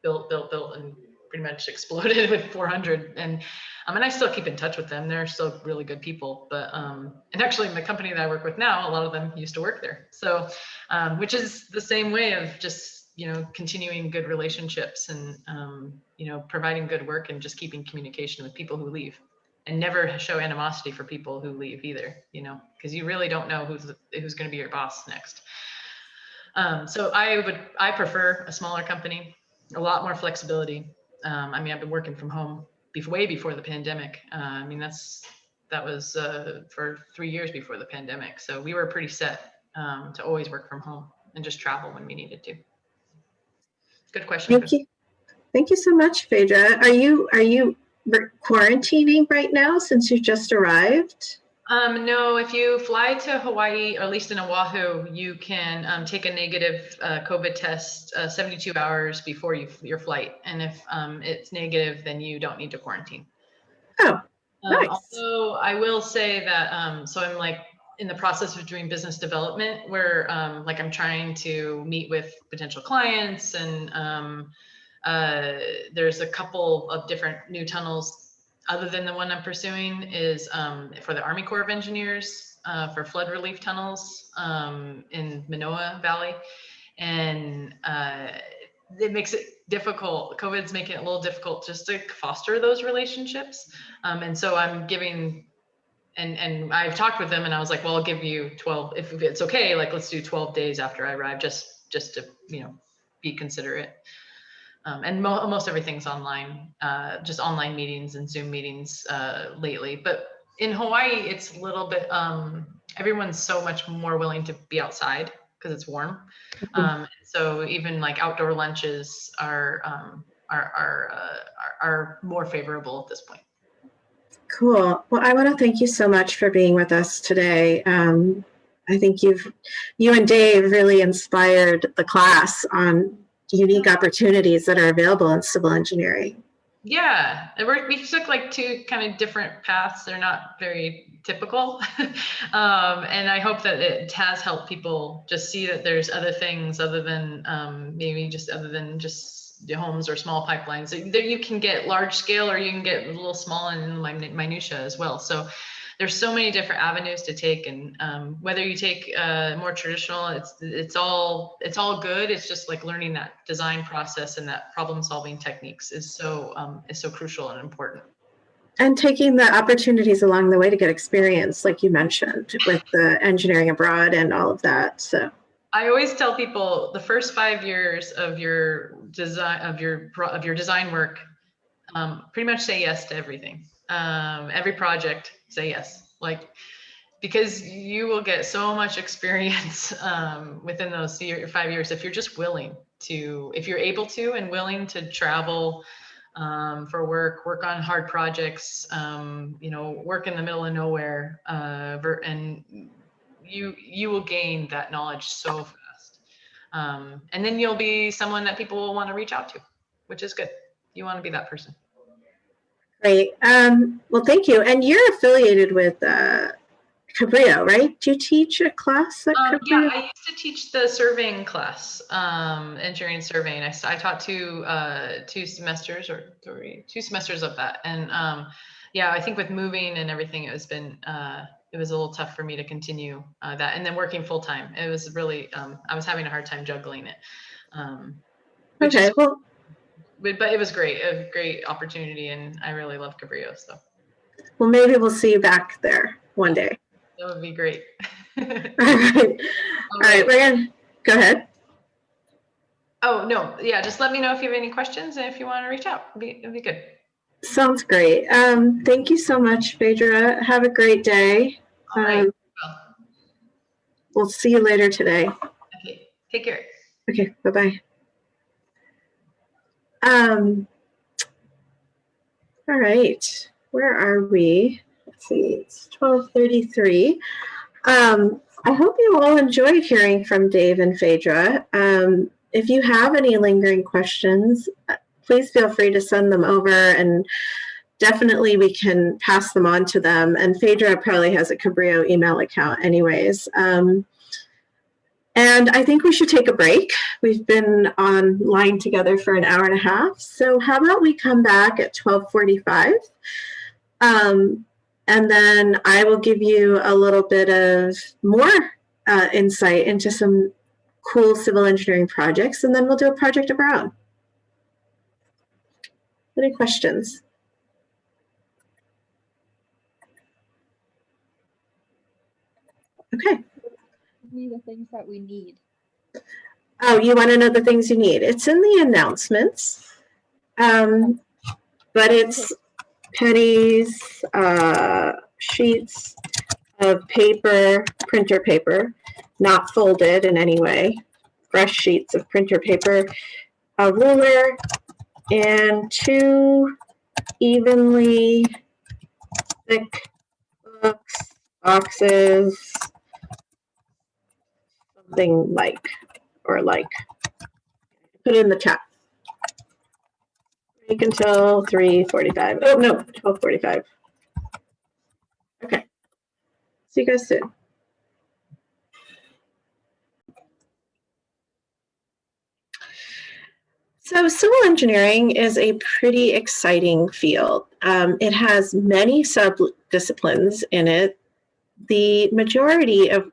S4: built and pretty much exploded with 400. And I still keep in touch with them. They're still really good people. But and actually, the company that I work with now, a lot of them used to work there. So, which is the same way of just, you know, continuing good relationships and, you know, providing good work and just keeping communication with people who leave, and never show animosity for people who leave either, you know, because you really don't know who's going to be your boss next. So I prefer a smaller company, a lot more flexibility. I've been working from home way before the pandemic. That was for 3 years before the pandemic. So we were pretty set to always work from home and just travel when we needed to. Good question.
S1: Thank you. Thank you so much, Phaedra. Are you quarantining right now since you just arrived?
S4: No, if you fly to Hawaii, or at least in Oahu, you can take a negative COVID test 72 hours before your flight. And if it's negative, then you don't need to quarantine.
S1: Oh, nice.
S4: Although I will say that, so I'm like in the process of doing business development where like I'm trying to meet with potential clients, and there's a couple of different new tunnels other than the one I'm pursuing is for the Army Corps of Engineers for flood relief tunnels in Manoa Valley. And it makes it difficult. COVID's making it a little difficult just to foster those relationships. And so I'm giving, and I've talked with them, and I was like, well, I'll give you 12, if it's okay, like let's do 12 days after I arrive, just to, you know, be considerate. And most everything's online, just online meetings and Zoom meetings lately. But in Hawaii, it's a little bit, everyone's so much more willing to be outside because it's warm. So even like outdoor lunches are more favorable at this point. Cool.
S1: Well, I want to thank you so much for being with us today. I think you and Dave really inspired the class on unique opportunities that are available in civil engineering.
S4: Yeah, we took like two kind of different paths. They're not very typical. And I hope that it has helped people just see that there's other things other than just the homes or small pipelines. That you can get large scale, or you can get a little small and minutia as well. So there's so many different avenues to take, and whether you take more traditional, it's all good. It's just like learning that design process and that problem solving techniques is so crucial and important.
S1: And taking the opportunities along the way to get experience, like you mentioned, with the engineering abroad and all of that. So
S4: I always tell people the first 5 years of your design of your design work, pretty much say yes to everything. Every project, say yes, because you will get so much experience within those 5 years if you're just willing to, if you're able to and willing to travel for work on hard projects, work in the middle of nowhere, and you will gain that knowledge so fast. And then you'll be someone that people will want to reach out to, which is good. You want to be that person.
S1: Great. Well, thank you. And you're affiliated with Cabrillo, right? Do you teach a class at Cabrillo?
S4: Yeah, I used to teach the surveying class, engineering surveying. I taught two semesters or two semesters of that. And yeah, I think with moving and everything, it was a little tough for me to continue that. And then working full time, it was really, I was having a hard time juggling it.
S1: Okay, well.
S4: But it was great, a great opportunity, and I really love Cabrillo. So.
S1: Well, maybe we'll see you back there one day.
S4: That would be great.
S1: All right. All right, we're gonna go ahead.
S4: Oh, no. Yeah, just let me know if you have any questions and if you want to reach out. It'd be good.
S1: Sounds great. Thank you so much, Phaedra. Have a great day.
S4: All right.
S1: We'll see you later today.
S4: Okay. Take care.
S1: Okay. Bye-bye. All right. Where are we? Let's see. It's 12:33. I hope you all enjoyed hearing from Dave and Phaedra. If you have any lingering questions, please feel free to send them over, and definitely we can pass them on to them. And Phaedra probably has a Cabrillo email account anyways. And I think we should take a break. We've been online together for an hour and a half. So how about we come back at 12:45? And then I will give you a little bit of more insight into some cool civil engineering projects, and then we'll do a project abroad. Any questions? Okay.
S5: The things that we need.
S1: Oh, you want to know the things you need? It's in the announcements, but it's pennies, sheets of paper, printer paper, not folded in any way, fresh sheets of printer paper, a ruler, and 2 evenly thick books, boxes, something like. Put it in the chat. Break until 3:45. Oh, no, 12:45. Okay. See you guys soon. So civil engineering is a pretty exciting field. It has many sub-disciplines in it. The majority of,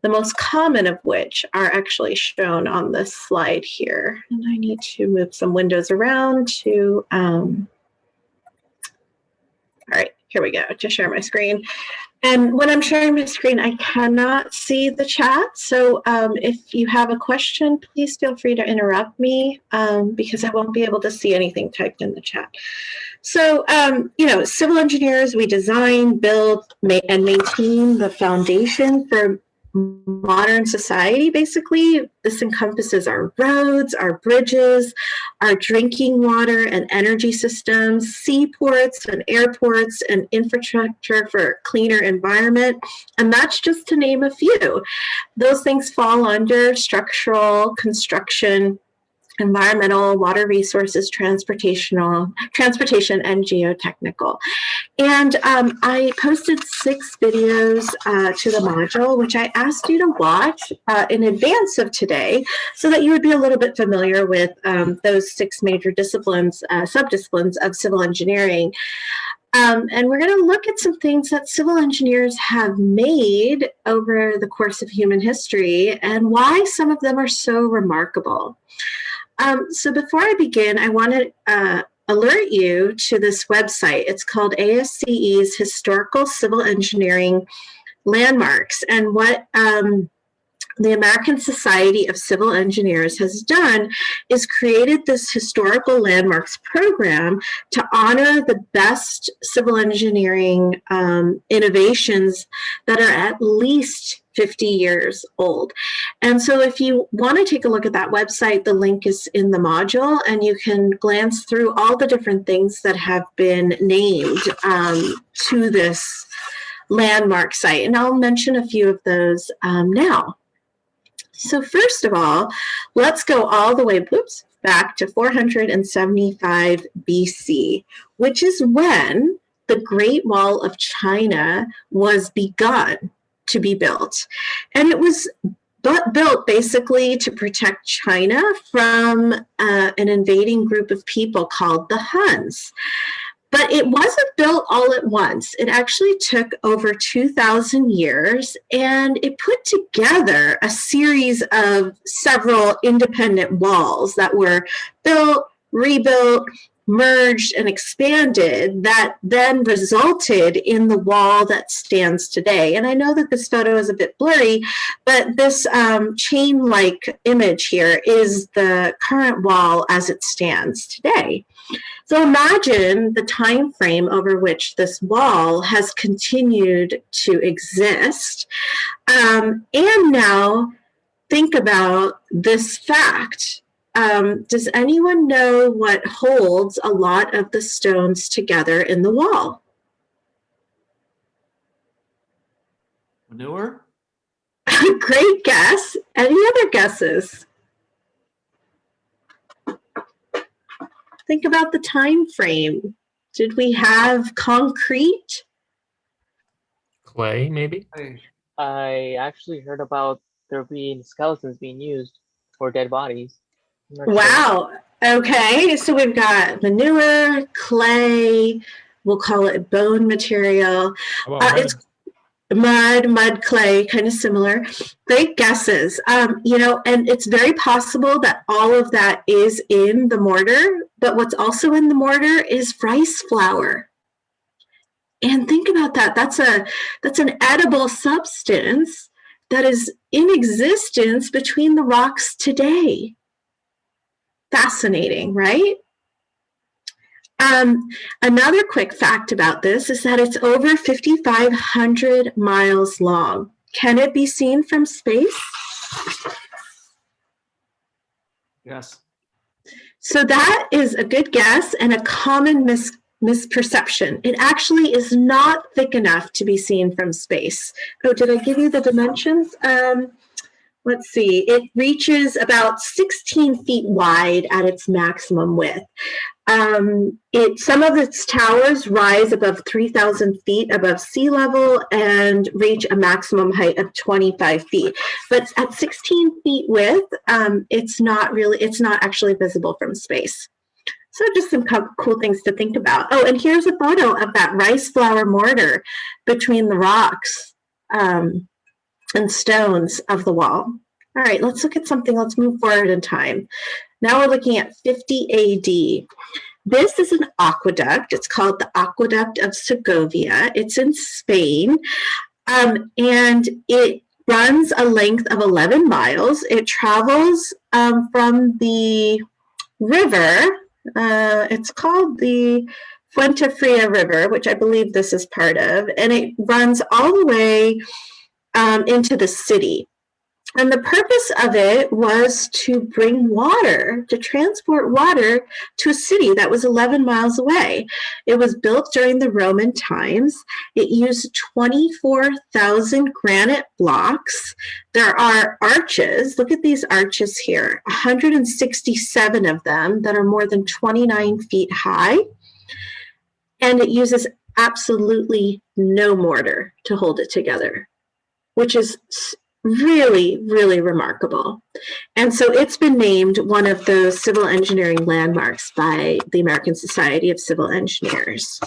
S1: the most common of which are actually shown on this slide here. And I need to move some windows around to, all right, here we go, to share my screen. And when I'm sharing my screen, I cannot see the chat. So if you have a question, please feel free to interrupt me because I won't be able to see anything typed in the chat. So, civil engineers, we design, build, and maintain the foundation for modern society. Basically, this encompasses our roads, our bridges, our drinking water and energy systems, seaports and airports, and infrastructure for a cleaner environment. And that's just to name a few. Those things fall under structural, construction, environmental, water resources, transportation, and geotechnical. And I posted 6 videos to the module, which I asked you to watch in advance of today so that you would be a little bit familiar with those 6 major disciplines, subdisciplines of civil engineering. And we're going to look at some things that civil engineers have made over the course of human history and why some of them are so remarkable. So before I begin, I want to alert you to this website. It's called ASCE's Historical Civil Engineering Landmarks. And what the American Society of Civil Engineers has done is created this historical landmarks program to honor the best civil engineering innovations that are at least 50 years old. And so if you want to take a look at that website, the link is in the module, and you can glance through all the different things that have been named to this landmark site. And I'll mention a few of those now. So first of all, let's go all the way back to 475 BC, which is when the Great Wall of China was begun to be built. And it was built basically to protect China from an invading group of people called the Huns. But it wasn't built all at once. It actually took over 2,000 years, and it put together a series of several independent walls that were built, rebuilt, merged, and expanded that then resulted in the wall that stands today. And I know that this photo is a bit blurry, but this chain-like image here is the current wall as it stands today. So imagine the time frame over which this wall has continued to exist. And now think about this fact. Does anyone know what holds a lot of the stones together in the wall?
S6: Manure?
S1: Great guess. Any other guesses? Think about the time frame. Did we have concrete?
S7: Clay, maybe?
S8: I actually heard about there being skeletons being used for dead bodies.
S1: Wow. Okay, so we've got manure, clay, we'll call it bone material. It's mud, clay, kind of similar. Great guesses. And it's very possible that all of that is in the mortar, but what's also in the mortar is rice flour. And think about that. That's an edible substance that is in existence between the rocks today. Fascinating, right? Another quick fact about this is that it's over 5,500 miles long. Can it be seen from space?
S6: Yes.
S1: So that is a good guess and a common misperception. It actually is not thick enough to be seen from space. Oh, did I give you the dimensions? Let's see, it reaches about 16 feet wide at its maximum width. Some of its towers rise above 3,000 feet above sea level and reach a maximum height of 25 feet. But at 16 feet width, it's not actually visible from space. So just some cool things to think about. Oh, and here's a photo of that rice flour mortar between the rocks and stones of the wall. All right, let's look at something. Let's move forward in time. Now we're looking at 50 AD. This is an aqueduct. It's called the Aqueduct of Segovia. It's in Spain, and it runs a length of 11 miles. It travels from the river. It's called the Fuente Fria River, which I believe this is part of, and it runs all the way into the city. And the purpose of it was to bring water, to transport water to a city that was 11 miles away. It was built during the Roman times. It used 24,000 granite blocks. There are arches. Look at these arches here, 167 of them that are more than 29 feet high. And it uses absolutely no mortar to hold it together, which is really, really remarkable. And so it's been named one of those civil engineering landmarks by the American Society of Civil Engineers.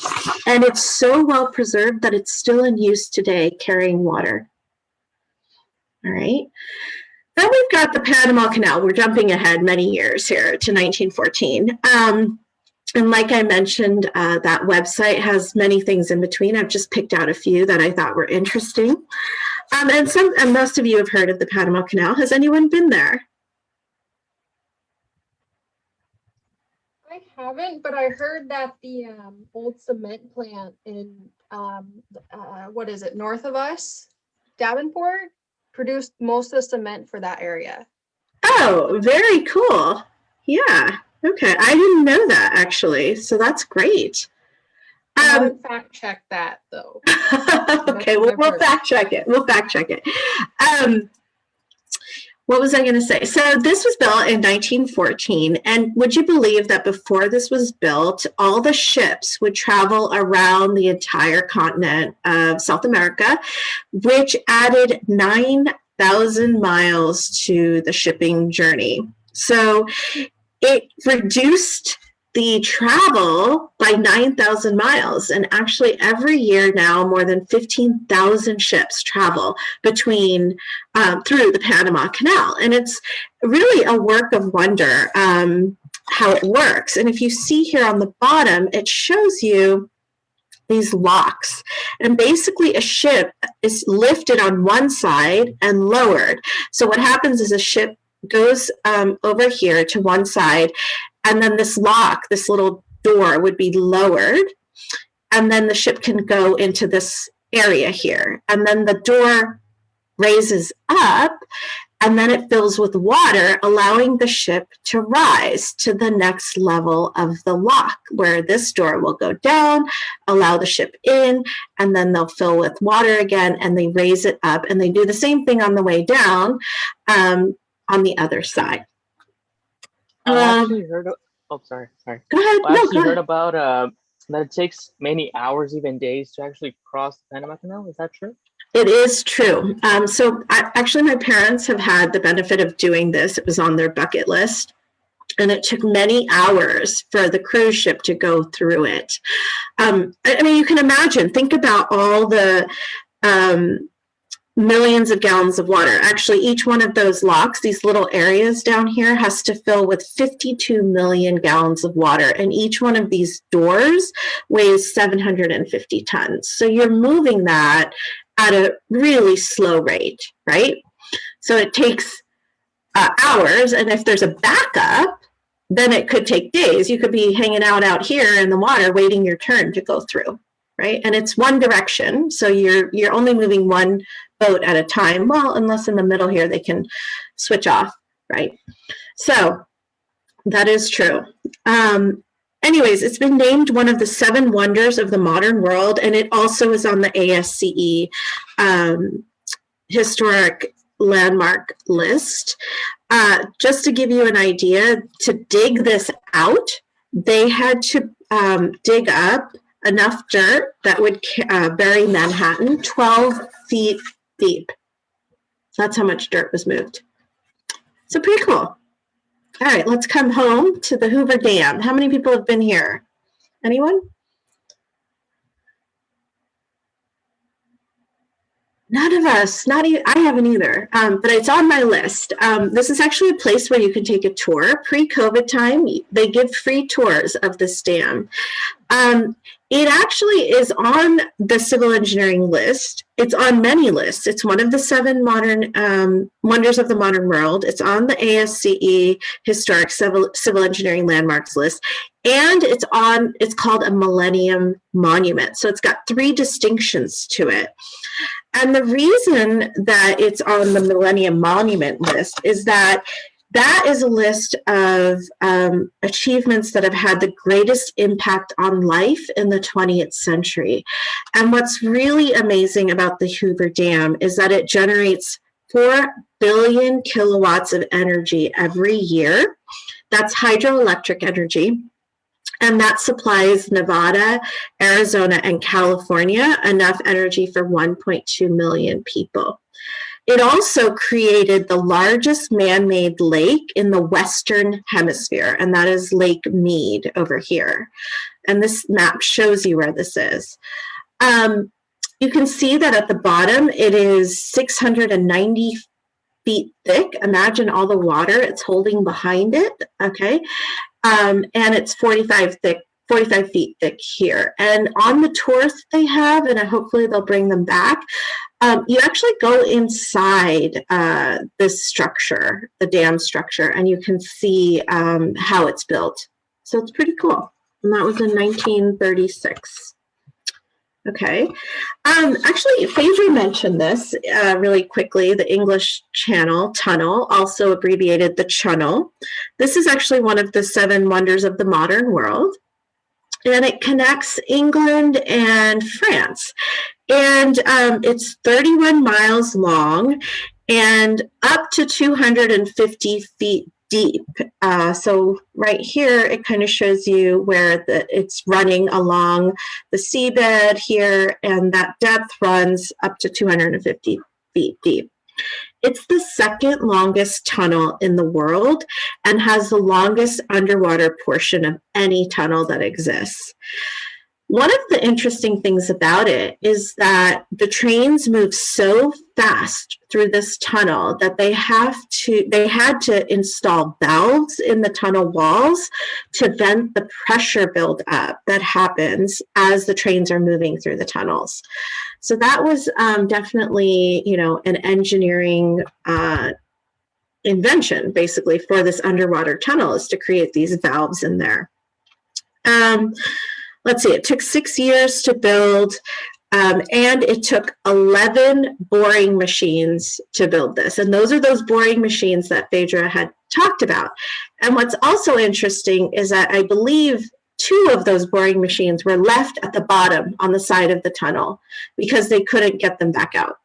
S1: And it's so well preserved that it's still in use today, carrying water. All right. Then we've got the Panama Canal. We're jumping ahead many years here to 1914. And like I mentioned, that website has many things in between. I've just picked out a few that I thought were interesting. And most of you have heard of the Panama Canal. Has anyone been there?
S5: I haven't, but I heard that the old cement plant in what is it, north of us, Davenport, produced most of the cement for that area.
S1: Oh, very cool. Yeah. Okay. I didn't know that actually. So that's great.
S5: I haven't fact checked that though.
S1: Okay, we'll fact check it. We'll fact check it. What was I going to say? So this was built in 1914, and would you believe that before this was built, all the ships would travel around the entire continent of South America, which added 9,000 miles to the shipping journey. So it reduced the travel by 9,000 miles. And actually every year now, more than 15,000 ships travel between through the Panama Canal. And it's really a work of wonder how it works. And if you see here on the bottom, it shows you these locks. And basically a ship is lifted on one side and lowered. So what happens is a ship goes over here to one side, and then this lock, this little door would be lowered, and then the ship can go into this area here. And then the door raises up, and then it fills with water, allowing the ship to rise to the next level of the lock, where this door will go down, allow the ship in, and then they'll fill with water again, and they raise it up, and they do the same thing on the way down on the other side.
S8: I actually heard sorry.
S1: Go ahead.
S8: I actually heard about that it takes many hours, even days, to actually cross the Panama Canal. Is that true?
S1: It is true. Actually, my parents have had the benefit of doing this. It was on their bucket list, and it took many hours for the cruise ship to go through it. I mean, you can imagine, think about all the millions of gallons of water. Actually, each one of those locks, these little areas down here, has to fill with 52 million gallons of water. And each one of these doors weighs 750 tons. So you're moving that at a really slow rate, right? So it takes hours. And if there's a backup, then it could take days. You could be hanging out here in the water waiting your turn to go through, right? And it's one direction. So you're only moving one boat at a time. Well, unless in the middle here, they can switch off, right? So that is true. Anyways, it's been named one of the 7 wonders of the modern world, and it also is on the ASCE historic landmark list. Just to give you an idea, to dig this out, they had to dig up enough dirt that would bury Manhattan 12 feet deep. So that's how much dirt was moved. So pretty cool. All right, let's come home to the Hoover Dam. How many people have been here? Anyone? None of us, I haven't either, but it's on my list. This is actually a place where you can take a tour. Pre-COVID time, they give free tours of this dam. It actually is on the civil engineering list. It's on many lists. It's one of the 7 modern wonders of the modern world. It's on the ASCE Historic Civil Engineering Landmarks list. And it's called a Millennium Monument. So it's got 3 distinctions to it. And the reason that it's on the Millennium Monument list is that is a list of achievements that have had the greatest impact on life in the 20th century. And what's really amazing about the Hoover Dam is that it generates 4 billion kilowatts of energy every year. That's hydroelectric energy. And that supplies Nevada, Arizona, and California enough energy for 1.2 million people. It also created the largest man-made lake in the Western Hemisphere, and that is Lake Mead over here. And this map shows you where this is. You can see that at the bottom, it is 690 feet thick. Imagine all the water it's holding behind it, okay? And it's 45 feet thick here. And on the tours they have, and hopefully they'll bring them back, you actually go inside this structure, the dam structure, and you can see how it's built. So it's pretty cool. And that was in 1936. Okay. Actually, Phaedra mentioned this really quickly, the English Channel Tunnel, also abbreviated the Channel. This is actually one of the 7 wonders of the modern world. And it connects England and France. And it's 31 miles long and up to 250 feet deep. So right here, it kind of shows you where it's running along the seabed here, and that depth runs up to 250 feet deep. It's the 2nd longest tunnel in the world and has the longest underwater portion of any tunnel that exists. One of the interesting things about it is that the trains move so fast through this tunnel that they had to install valves in the tunnel walls to vent the pressure buildup that happens as the trains are moving through the tunnels. So that was definitely, an engineering invention, basically, for this underwater tunnel, is to create these valves in there. Let's see, it took 6 years to build, and it took 11 boring machines to build this. And those are those boring machines that Phaedra had talked about. And what's also interesting is that I believe 2 of those boring machines were left at the bottom on the side of the tunnel because they couldn't get them back out.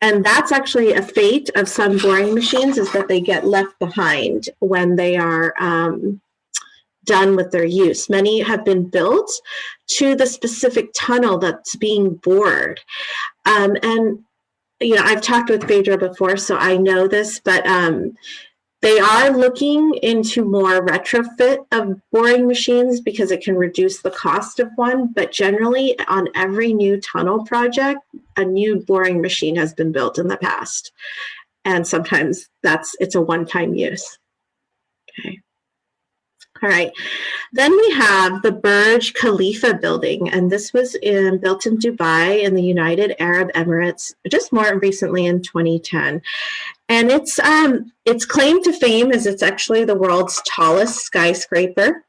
S1: And that's actually a fate of some boring machines, is that they get left behind when they are done with their use. Many have been built to the specific tunnel that's being bored. And, I've talked with Phaedra before, so I know this, but they are looking into more retrofit of boring machines because it can reduce the cost of one. But generally, on every new tunnel project, a new boring machine has been built in the past. And sometimes it's a one-time use. Okay. All right, then we have the Burj Khalifa building, and this was built in Dubai in the United Arab Emirates just more recently in 2010. And its claim to fame is it's actually the world's tallest skyscraper.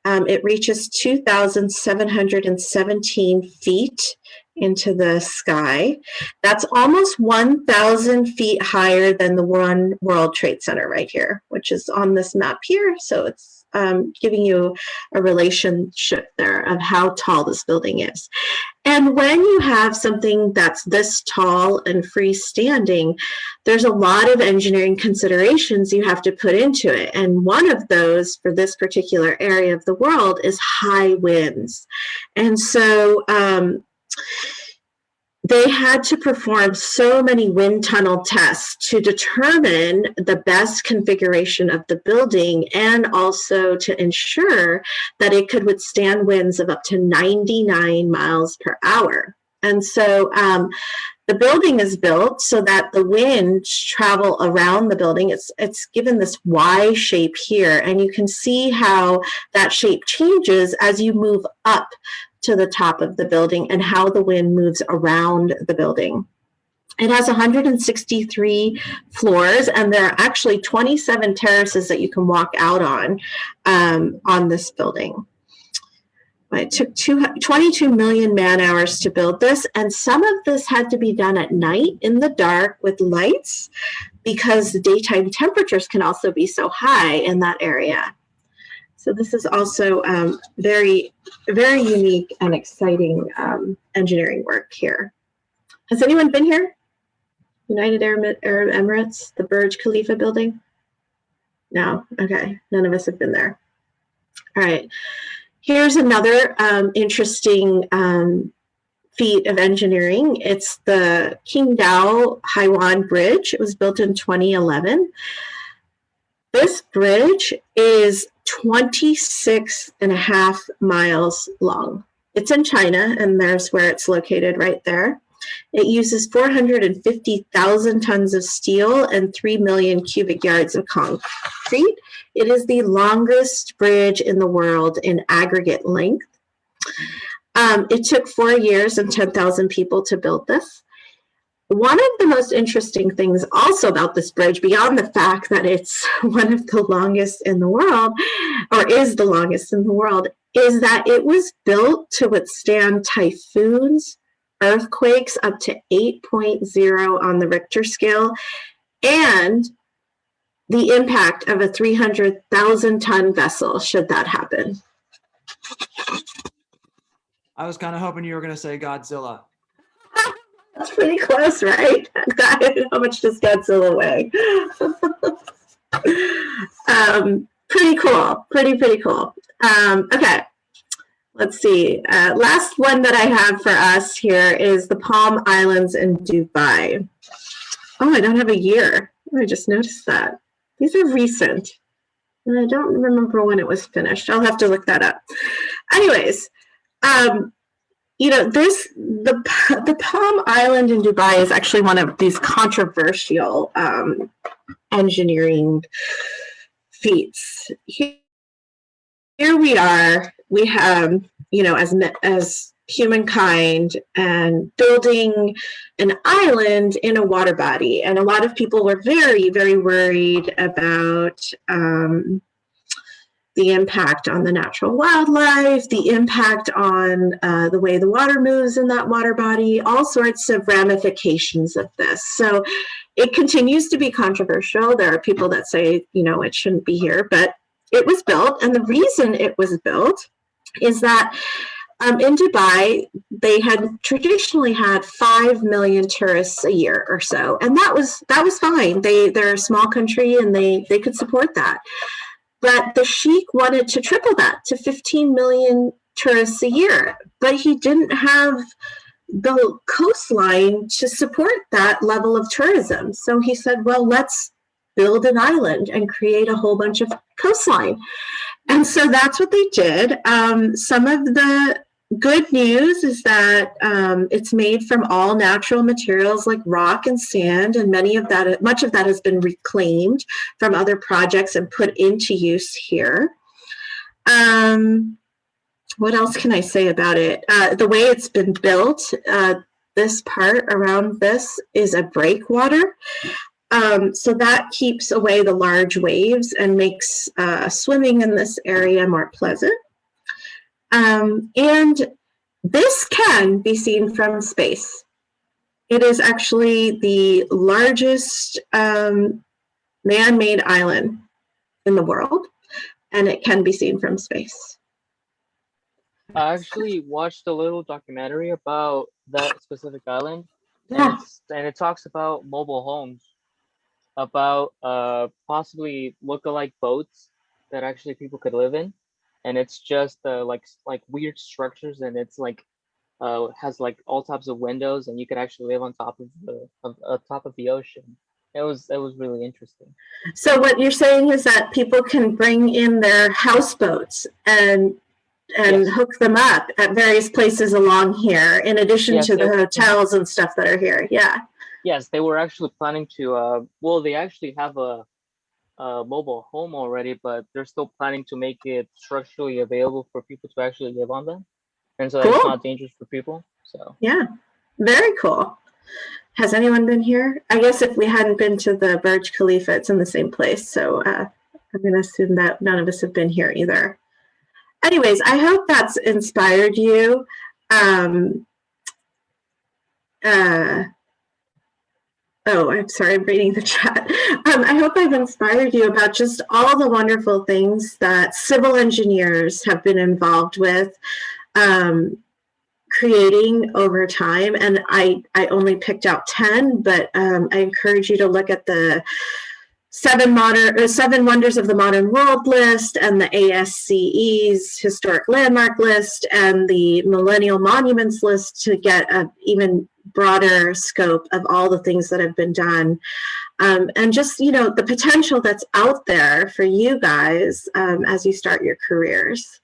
S1: It reaches 2,717 feet into the sky. That's almost 1,000 feet higher than the One World Trade Center right here, which is on this map here. So it's giving you a relationship there of how tall this building is. And when you have something that's this tall and freestanding, there's a lot of engineering considerations you have to put into it. And one of those for this particular area of the world is high winds. And so they had to perform so many wind tunnel tests to determine the best configuration of the building, and also to ensure that it could withstand winds of up to 99 miles per hour. And so The building is built so that the winds travel around the building. It's given this Y shape here, and you can see how that shape changes as you move up to the top of the building and how the wind moves around the building. It has 163 floors, and there are actually 27 terraces that you can walk out on this building. It took 22 million man hours to build this, and some of this had to be done at night in the dark with lights because the daytime temperatures can also be so high in that area. So this is also very, very unique and exciting engineering work here. Has anyone been here? United Arab Emirates, the Burj Khalifa building? No, okay, none of us have been there. All right. Here's another interesting feat of engineering. It's the Qingdao Haiwan Bridge. It was built in 2011. This bridge is 26.5 miles long. It's in China, and there's where it's located right there. It uses 450,000 tons of steel and 3 million cubic yards of concrete. It is the longest bridge in the world in aggregate length. It took 4 years and 10,000 people to build this. One of the most interesting things also about this bridge, beyond the fact that it's one of the longest in the world, or is the longest in the world, is that it was built to withstand typhoons, earthquakes up to 8.0 on the Richter scale, and the impact of a 300,000 ton vessel should that happen.
S6: I was kind of hoping you were going to say Godzilla.
S1: That's pretty close, right? How much does Godzilla weigh? Pretty cool. Pretty cool. Okay. Let's see. Last one that I have for us here is the Palm Islands in Dubai. Oh, I don't have a year. I just noticed that. These are recent. And I don't remember when it was finished. I'll have to look that up. Anyways, you know, the Palm Island in Dubai is actually one of these controversial engineering feats. Here we are. We have, you know, as humankind and building an island in a water body. And a lot of people were very, very worried about the impact on the natural wildlife, the impact on the way the water moves in that water body, all sorts of ramifications of this. So it continues to be controversial. There are people that say, you know, it shouldn't be here, but it was built. And the reason it was built is that in Dubai, they had traditionally had 5 million tourists a year or so. And that was fine. They're a small country and they could support that. But the sheik wanted to triple that to 15 million tourists a year. But he didn't have the coastline to support that level of tourism. So he said, well, let's build an island and create a whole bunch of coastline. And so that's what they did. Some of the good news is that it's made from all natural materials like rock and sand, and much of that has been reclaimed from other projects and put into use here. What else can I say about it? The way it's been built, this part around this is a breakwater. So that keeps away the large waves and makes swimming in this area more pleasant. And this can be seen from space. It is actually the largest man-made island in the world, and it can be seen from space.
S8: I actually watched a little documentary about that specific island.
S1: Yeah.
S8: And it talks about mobile homes, about possibly look-alike boats that actually people could live in. And it's just like weird structures, and it's like has like all types of windows, and you could actually live on top of the ocean. It was really interesting.
S1: So what you're saying is that people can bring in their houseboats and and
S8: Yes.
S1: hook them up at various places along here, in addition
S8: Yes,
S1: to the
S8: they-
S1: hotels and stuff that are here. Yeah.
S8: Yes, they were actually planning to. Well, they actually have a mobile home already, but they're still planning to make it structurally available for people to actually live on them, and so that it's
S1: Cool.
S8: not dangerous for people. So
S1: Yeah. Very cool. Has anyone been here? I guess if we hadn't been to the Burj Khalifa, it's in the same place. So I'm going to assume that none of us have been here either. Anyways, I hope that's inspired you. Oh, I'm sorry, I'm reading the chat. I hope I've inspired you about just all the wonderful things that civil engineers have been involved with creating over time. And I only picked out 10, but I encourage you to look at the seven wonders of the modern world list, and the ASCE's historic landmark list, and the Millennium Monuments list to get an even broader scope of all the things that have been done. And just, the potential that's out there for you guys as you start your careers.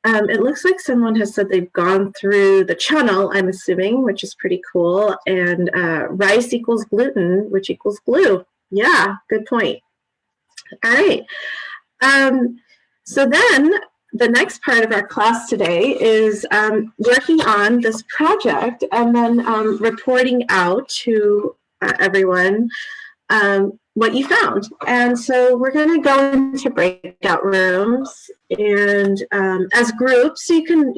S1: It looks like someone has said they've gone through the channel, I'm assuming, which is pretty cool. And rice equals gluten, which equals glue. Yeah, good point. All right. So then the next part of our class today is working on this project and then reporting out to everyone what you found. And so we're going to go into breakout rooms, and as groups, you can,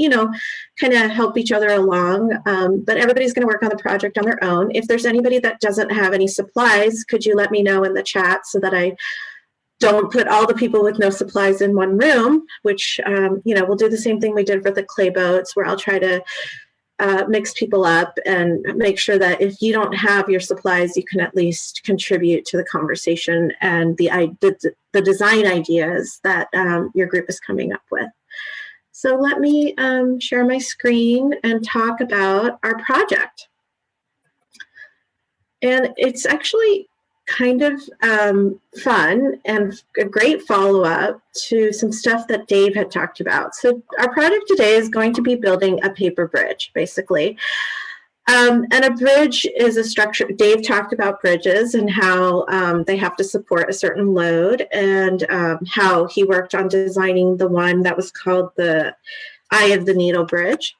S1: kind of help each other along, but everybody's going to work on the project on their own. If there's anybody that doesn't have any supplies, could you let me know in the chat so that I don't put all the people with no supplies in one room, which, we'll do the same thing we did for the clay boats, where I'll try to mix people up and make sure that if you don't have your supplies, you can at least contribute to the conversation and the design ideas that your group is coming up with. So let me share my screen and talk about our project. And it's actually kind of fun and a great follow-up to some stuff that Dave had talked about. So our project today is going to be building a paper bridge, basically. And a bridge is a structure. Dave talked about bridges and how they have to support a certain load, and how he worked on designing the one that was called the Eye of the Needle Bridge.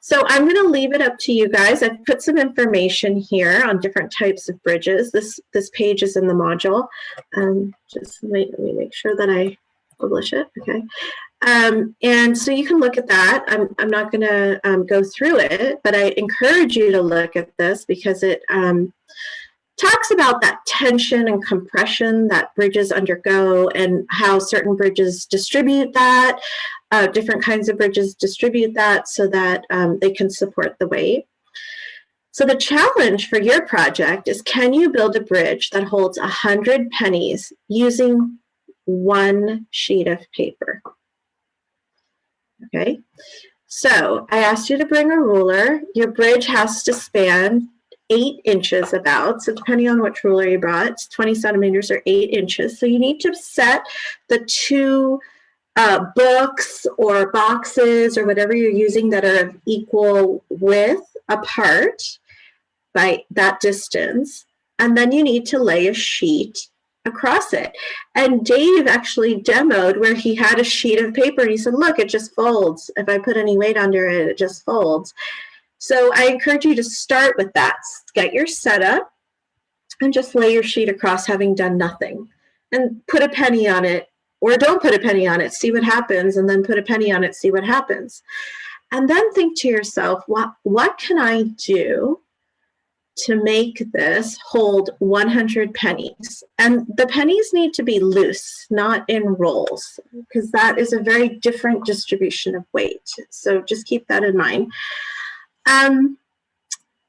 S1: So I'm going to leave it up to you guys. I've put some information here on different types of bridges. This page is in the module. Just let me make sure that I publish it. Okay. And so you can look at that. I'm not going to go through it, but I encourage you to look at this because it talks about that tension and compression that bridges undergo and how certain bridges distribute that. Different kinds of bridges distribute that so that they can support the weight. So the challenge for your project is, can you build a bridge that holds 100 pennies using one sheet of paper? Okay, so I asked you to bring a ruler. Your bridge has to span 8 inches about. So depending on which ruler you brought, it's 20 centimeters or 8 inches. So you need to set the two books or boxes or whatever you're using that are of equal width apart by that distance. And then you need to lay a sheet across it. And Dave actually demoed where he had a sheet of paper and he said, look, it just folds. If I put any weight under it, it just folds. So I encourage you to start with that. Get your setup and just lay your sheet across having done nothing. And put a penny on it, or don't put a penny on it, see what happens, and then put a penny on it, see what happens. And then think to yourself, what can I do to make this hold 100 pennies? And the pennies need to be loose, not in rolls, because that is a very different distribution of weight. So just keep that in mind.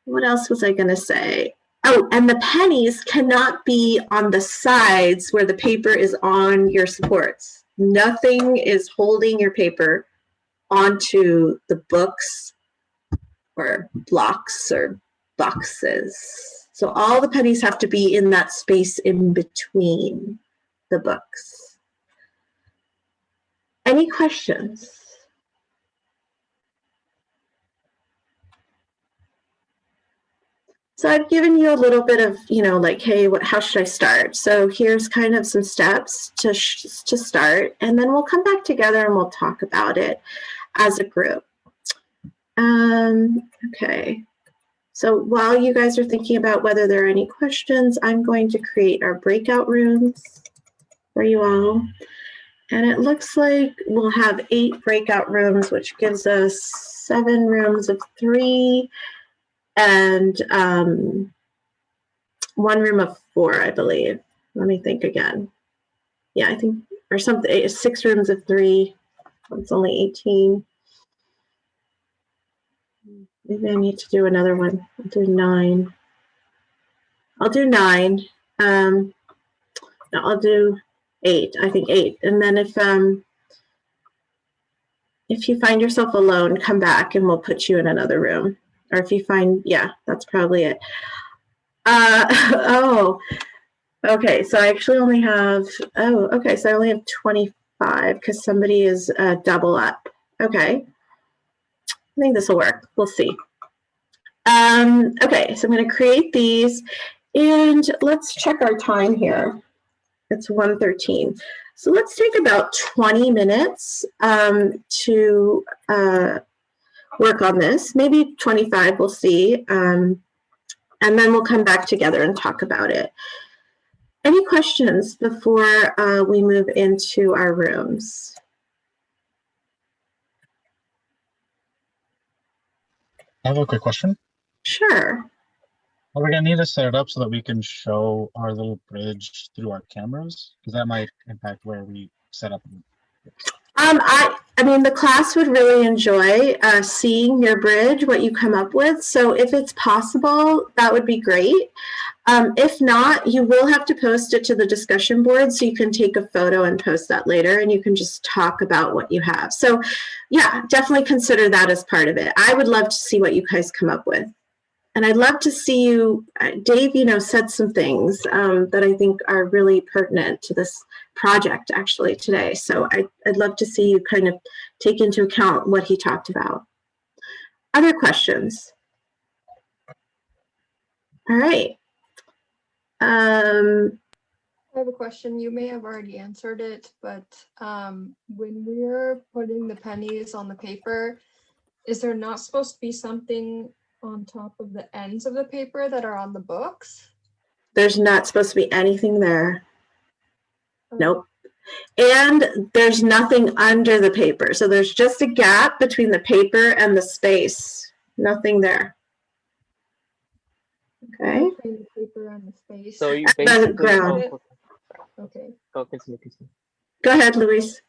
S1: What else was I going to say? Oh, and the pennies cannot be on the sides where the paper is on your supports. Nothing is holding your paper onto the books or blocks or boxes. So all the pennies have to be in that space in between the books. Any questions? So I've given you a little bit of, like, hey, how should I start? So here's kind of some steps to start, and then we'll come back together and we'll talk about it as a group. Okay. So while you guys are thinking about whether there are any questions, I'm going to create our breakout rooms for you all. And it looks like we'll have 8 breakout rooms, which gives us 7 rooms of 3 and 1 room of 4, I believe. Let me think again. Yeah, I think, or something, 6 rooms of 3. It's only 18. Maybe I need to do another one. I'll do 9. I'll do 9. No, I'll do 8. I think 8. And then if you find yourself alone, come back and we'll put you in another room. Or if you find, yeah, that's probably it. Oh, okay. So I actually only have, okay. So I only have 25 because somebody is double up. Okay. I think this will work. We'll see. Okay, so I'm going to create these, and let's check our time here. It's 1:13. So let's take about 20 minutes to work on this. Maybe 25, we'll see. And then we'll come back together and talk about it. Any questions before we move into our rooms?
S9: I have a quick question.
S1: Sure.
S9: Well, we're gonna need to set it up so that we can show our little bridge through our cameras, because that might impact where we set up.
S1: I mean, the class would really enjoy seeing your bridge, what you come up with. So if it's possible, that would be great. If not, you will have to post it to the discussion board so you can take a photo and post that later, and you can just talk about what you have. So yeah, definitely consider that as part of it. I would love to see what you guys come up with. And I'd love to see you, Dave, said some things that I think are really pertinent to this project actually today. So I'd love to see you kind of take into account what he talked about. Other questions? All right.
S5: I have a question. You may have already answered it, but when we're putting the pennies on the paper, is there not supposed to be something on top of the ends of the paper that are on the books?
S1: There's not supposed to be anything there. Nope. And there's nothing under the paper. So there's just a gap between the paper and the space. Nothing there. Okay.
S5: Between the paper and the space.
S8: So you
S1: the
S8: basically,
S1: ground.
S5: Okay.
S8: Continue.
S1: Go ahead, Luis.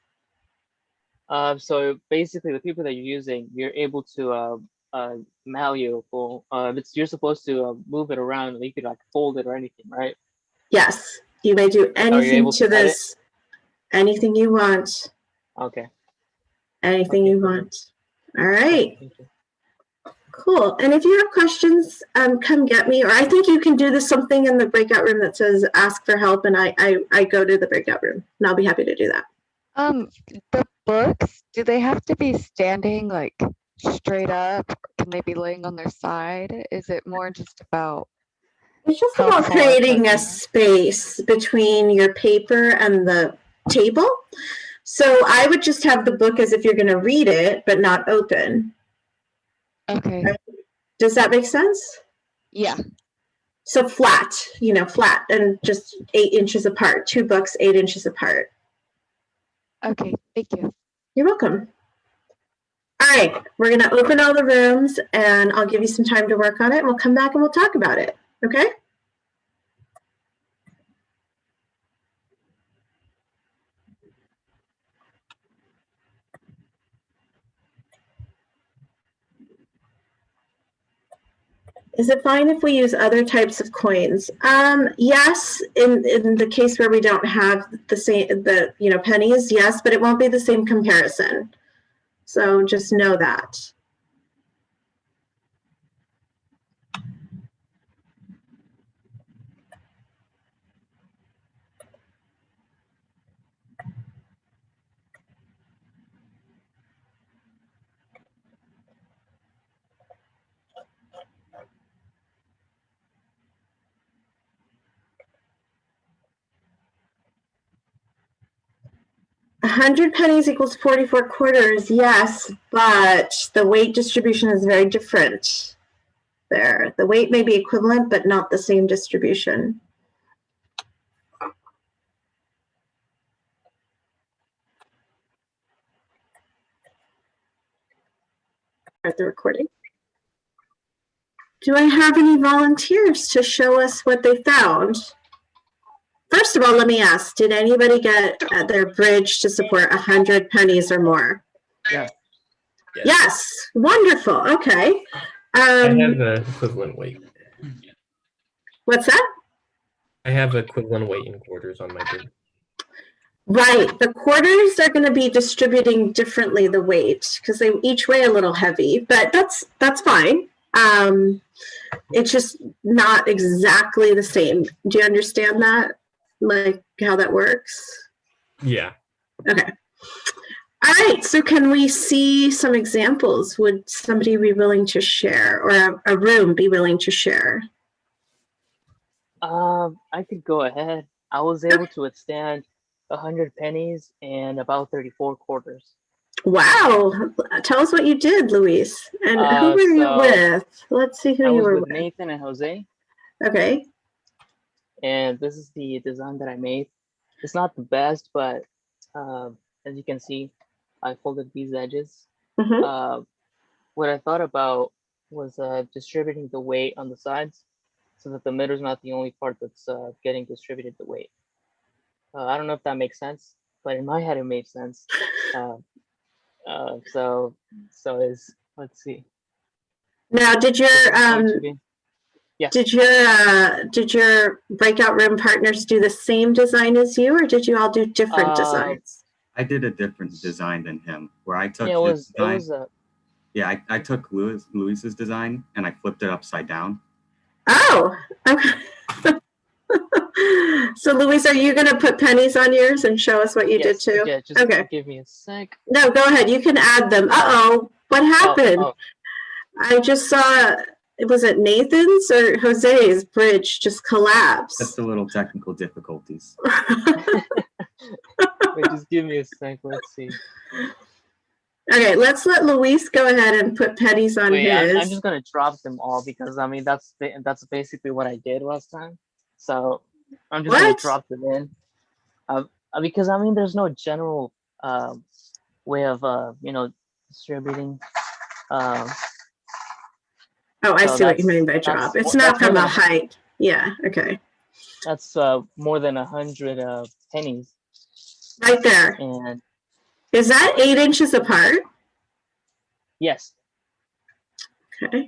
S8: So basically, the paper that you're using, you're able to malleable. You're supposed to move it around, and you can like fold it or anything, right?
S1: Yes, you may do anything
S8: able
S1: to
S8: to cut
S1: this, anything you want.
S8: Okay.
S1: Anything
S8: Okay,
S1: you
S8: perfect.
S1: want. All right.
S8: Thank you.
S1: Cool. And if you have questions, come get me. Or I think you can do this something in the breakout room that says ask for help, and I go to the breakout room, and I'll be happy to do that.
S10: The books, do they have to be standing like straight up? Or can they be laying on their side? Is it more just about
S1: It's just
S10: how
S1: about
S10: far
S1: creating a
S10: apart
S1: space between your paper and the table. So I would just have the book as if you're going to read it, but not open.
S10: Okay.
S1: Does that make sense?
S10: Yeah.
S1: So flat, flat and just 8 inches apart, 2 books, 8 inches apart.
S10: Okay, thank you.
S1: You're welcome. All right, we're going to open all the rooms and I'll give you some time to work on it and we'll come back and we'll talk about it. Okay? Is it fine if we use other types of coins? Yes, in the case where we don't have the same, pennies, yes, but it won't be the same comparison. So just know that. 100 pennies equals 44 quarters, yes, but the weight distribution is very different there. The weight may be equivalent, but not the same distribution. Start the recording. Do I have any volunteers to show us what they found? First of all, let me ask, did anybody get their bridge to support 100 pennies or more?
S6: Yeah.
S1: Yes, wonderful, okay.
S7: I have the equivalent weight.
S1: What's that?
S7: I have equivalent weight in quarters on my bridge.
S1: Right, the quarters are going to be distributing differently the weight because they each weigh a little heavy, but that's fine. It's just not exactly the same. Do you understand that? Like how that works?
S7: Yeah.
S1: Okay. All right, so can we see some examples? Would somebody be willing to share, or a room be willing to share?
S8: I could go ahead. I was able to withstand 100 pennies and about 34 quarters.
S1: Wow. Tell us what you did, Luis. And who were you with? Let's see who you were with.
S8: Nathan and Jose.
S1: Okay.
S8: And this is the design that I made. It's not the best, but as you can see, I folded these edges.
S1: Mm-hmm.
S8: What I thought about was distributing the weight on the sides so that the middle is not the only part that's getting distributed the weight. I don't know if that makes sense, but in my head it made sense. So let's see.
S1: Now, did your
S8: yes.
S1: did your breakout room partners do the same design as you, or did you all do different designs?
S11: I did a different design than him, where I took I took Luis's design and I flipped it upside down.
S1: Oh, okay. So, Luis, are you going to put pennies on yours and show us what you did too?
S8: Yeah, just give me a sec.
S1: No, go ahead. You can add them. Uh-oh, what happened? I just saw, was it Nathan's or Jose's bridge just collapsed?
S11: That's the little technical difficulties.
S8: Wait, just give me a sec. Let's see.
S1: Okay, let's let Luis go ahead and put pennies on his.
S8: I'm just gonna drop them all because I mean that's basically what I did last time. So I'm just gonna drop them in. Because I mean there's no general way of distributing.
S1: Oh, I see what you mean by drop. It's not from a height. Yeah. Okay.
S8: That's more than 100 pennies.
S1: Right there.
S8: And
S1: is that 8 inches apart?
S8: Yes.
S1: Okay.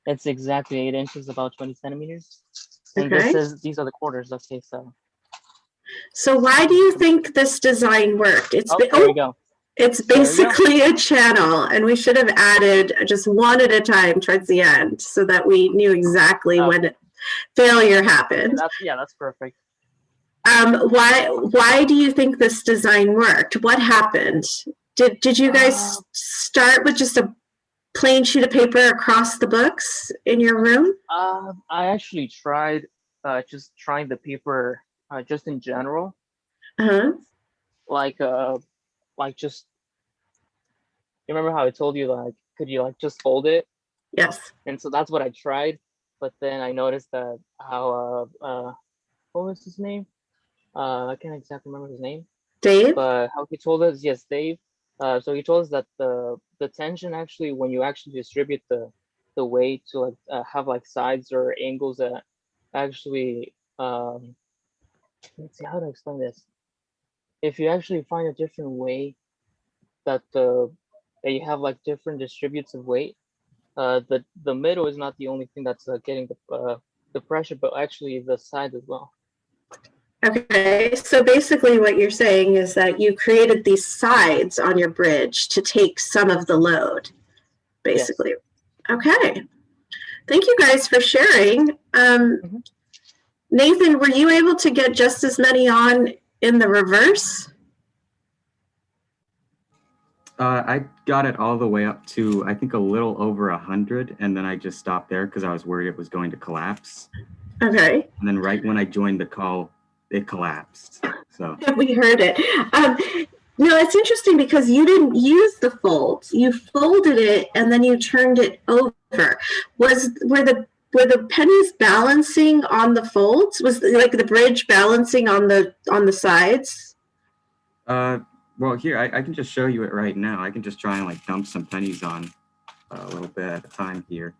S8: It's exactly 8 inches, about 20 centimeters. And
S1: okay.
S8: These are the quarters. Okay, so.
S1: So why do you think this design worked?
S8: There we go.
S1: It's basically a channel, and we should have added just one at a time towards the end so that we knew exactly when failure happened.
S8: That's perfect.
S1: Why do you think this design worked? What happened? Did you guys start with just a plain sheet of paper across the books in your room?
S8: I actually tried just trying the paper just in general. Like just, you remember how I told you like could you like just fold it?
S1: Yes.
S8: And so that's what I tried, but then I noticed that how what was his name? I can't exactly remember his name.
S1: Dave?
S8: But how he told us, yes, Dave. So he told us that the tension actually, when you actually distribute the weight to like have like sides or angles that actually let's see how to explain this. If you actually find a different way that that you have like different distributes of weight, the middle is not the only thing that's getting the pressure, but actually the sides as well.
S1: Okay, so basically what you're saying is that you created these sides on your bridge to take some of the load, basically. Yes. Okay, thank you guys for sharing. Nathan, were you able to get just as many on in the reverse?
S11: I got it all the way up to, I think, a little over 100, and then I just stopped there because I was worried it was going to collapse.
S1: Okay.
S11: And then right when I joined the call, it collapsed. So
S1: we heard it. No, it's interesting because you didn't use the folds. You folded it and then you turned it over. Were the pennies balancing on the folds? Was like the bridge balancing on the sides?
S11: Well, here I can just show you it right now. I can just try and like dump some pennies on a little bit at a time here.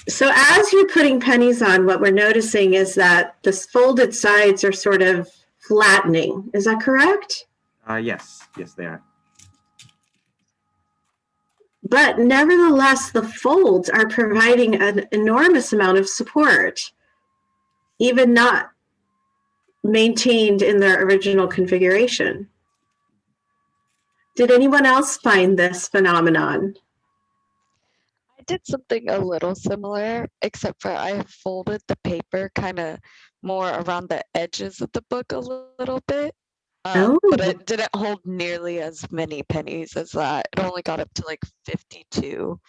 S1: So as you're putting pennies on, what we're noticing is that the folded sides are sort of flattening. Is that correct?
S11: Yes, they are.
S1: But nevertheless, the folds are providing an enormous amount of support, even not maintained in their original configuration. Did anyone else find this phenomenon?
S10: I did something a little similar, except for I folded the paper kind of more around the edges of the book a little bit. But it didn't hold nearly as many pennies as that. It only got up to like 52.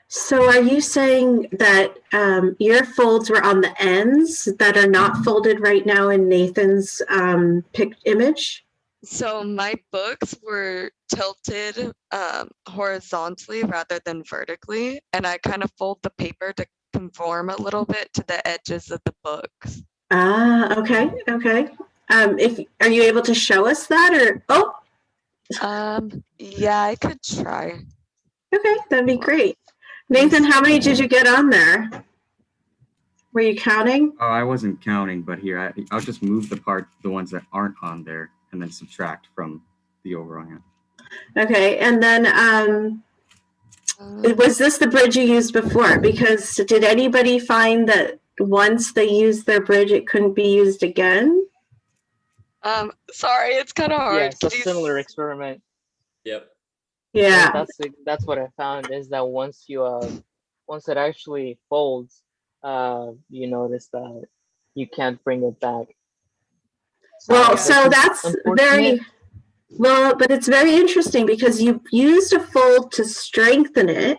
S1: So are you saying that your folds were on the ends that are not folded right now in Nathan's image?
S10: So my books were tilted horizontally rather than vertically, and I kind of fold the paper to conform a little bit to the edges of the books.
S1: Ah, okay. Are you able to show us that, or
S10: yeah, I could try.
S1: Okay, that'd be great. Nathan, how many did you get on there? Were you counting?
S11: Oh, I wasn't counting, but here I'll just move the ones that aren't on there, and then subtract from the overall hand.
S1: Okay, and then was this the bridge you used before? Because did anybody find that once they used their bridge, it couldn't be used again?
S10: Sorry, it's kind of hard.
S8: Yeah, it's a similar experiment.
S7: Yep.
S1: Yeah.
S8: That's what I found is that once it actually folds, you notice that you can't bring it back.
S1: So that's very well, but it's very interesting because you used a fold to strengthen it,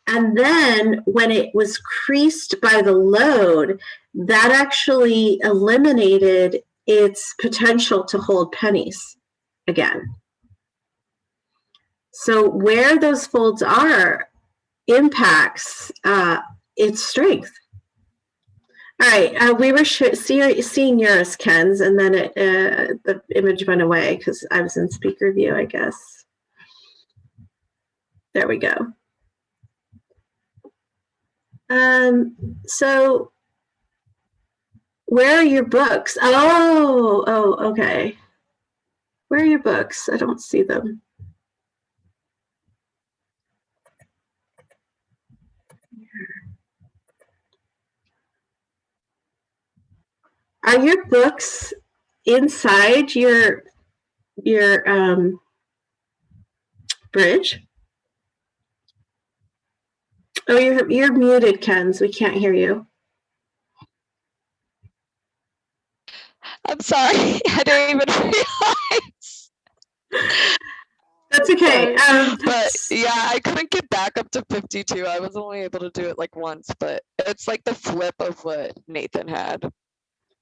S1: and then when it was creased by the load, that actually eliminated its potential to hold pennies again. So where those folds are impacts its strength. All right, we were seeing yours, Ken's, and then the image went away because I was in speaker view, I guess. There we go. So where are your books? Oh, okay. Where are your books? I don't see them. Are your books inside your bridge? Oh, you're muted, Ken's. We can't hear you.
S10: I'm sorry. I didn't even realize.
S1: That's okay.
S10: But yeah, I couldn't get back up to 52. I was only able to do it like once, but it's like the flip of what Nathan had.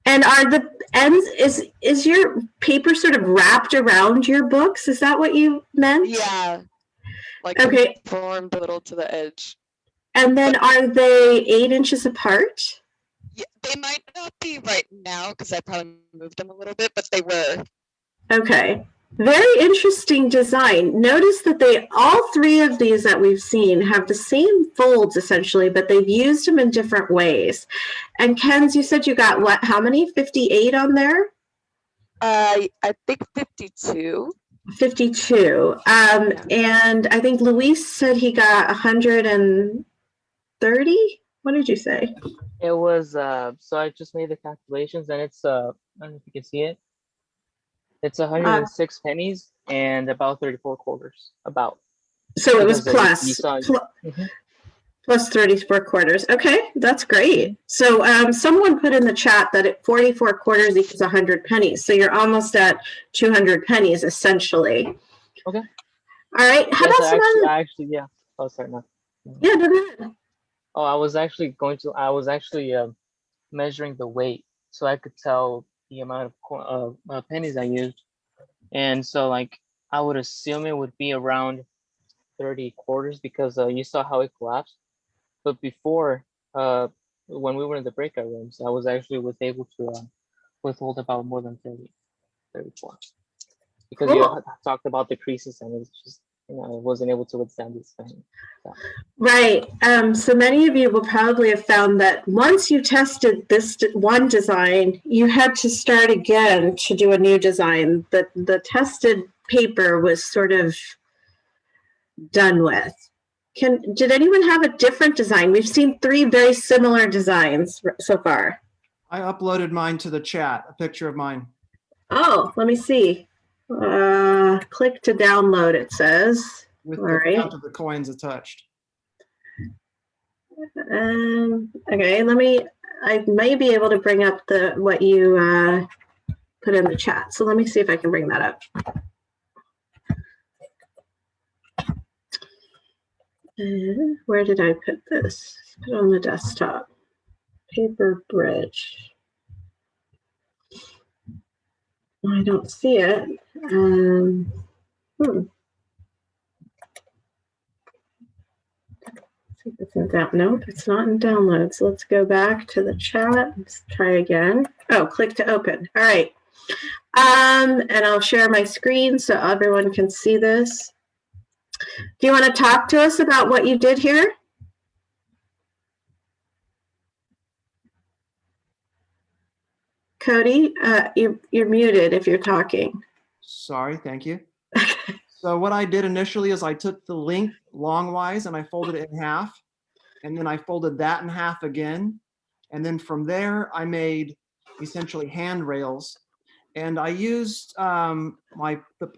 S1: And are the ends, is your paper sort of wrapped around your books? Is that what you meant?
S10: Yeah. Like
S1: okay.
S10: Formed a little to the edge.
S1: And then are they 8 inches apart?
S10: Yeah, they might not be right now because I probably moved them a little bit, but they were.
S1: Okay. Very interesting design. Notice that all 3 of these that we've seen have the same folds essentially, but they've used them in different ways. And Ken's, you said you got what? How many? 58 on there?
S10: I think 52.
S1: 52. And I think Luis said he got 130. What did you say?
S8: It was so I just made the calculations, and it's I don't know if you can see it. It's 106 pennies and about 34 quarters. About.
S1: So it was plus 34 quarters. Okay, that's great. So someone put in the chat that at 44 quarters equals 100 pennies. So you're almost at 200 pennies essentially.
S8: Okay.
S1: All right. How about some other?
S8: Actually, yeah. Oh, sorry, no.
S1: Yeah, no, go ahead.
S8: Oh, I was actually measuring the weight so I could tell the amount of pennies I used. And so like I would assume it would be around 30 quarters because you saw how it collapsed. But before, when we were in the breakout rooms, I was actually able to withhold about more than 30, 34. Because you talked about the creases and it's just, it wasn't able to withstand this thing. So.
S1: Right. So many of you will probably have found that once you tested this one design, you had to start again to do a new design. The tested paper was sort of done with. Did anyone have a different design? We've seen 3 very similar designs so far.
S6: I uploaded mine to the chat, a picture of mine.
S1: Oh, let me see. Click to download, it says.
S6: With
S1: All
S6: the
S1: right.
S6: count of the coins attached.
S1: Okay, I may be able to bring up what you put in the chat. So let me see if I can bring that up. Where did I put this? Put it on the desktop. Paper bridge. I don't see it. See if it's in nope, it's not in downloads. Let's go back to the chat. Let's try again. Oh, click to open. All right. And I'll share my screen so everyone can see this. Do you want to talk to us about what you did here? Cody, you're muted if you're talking.
S6: Sorry, thank you. So what I did initially is I took the length longwise and I folded it in half. And then I folded that in half again. And then from there, I made essentially handrails. And I used I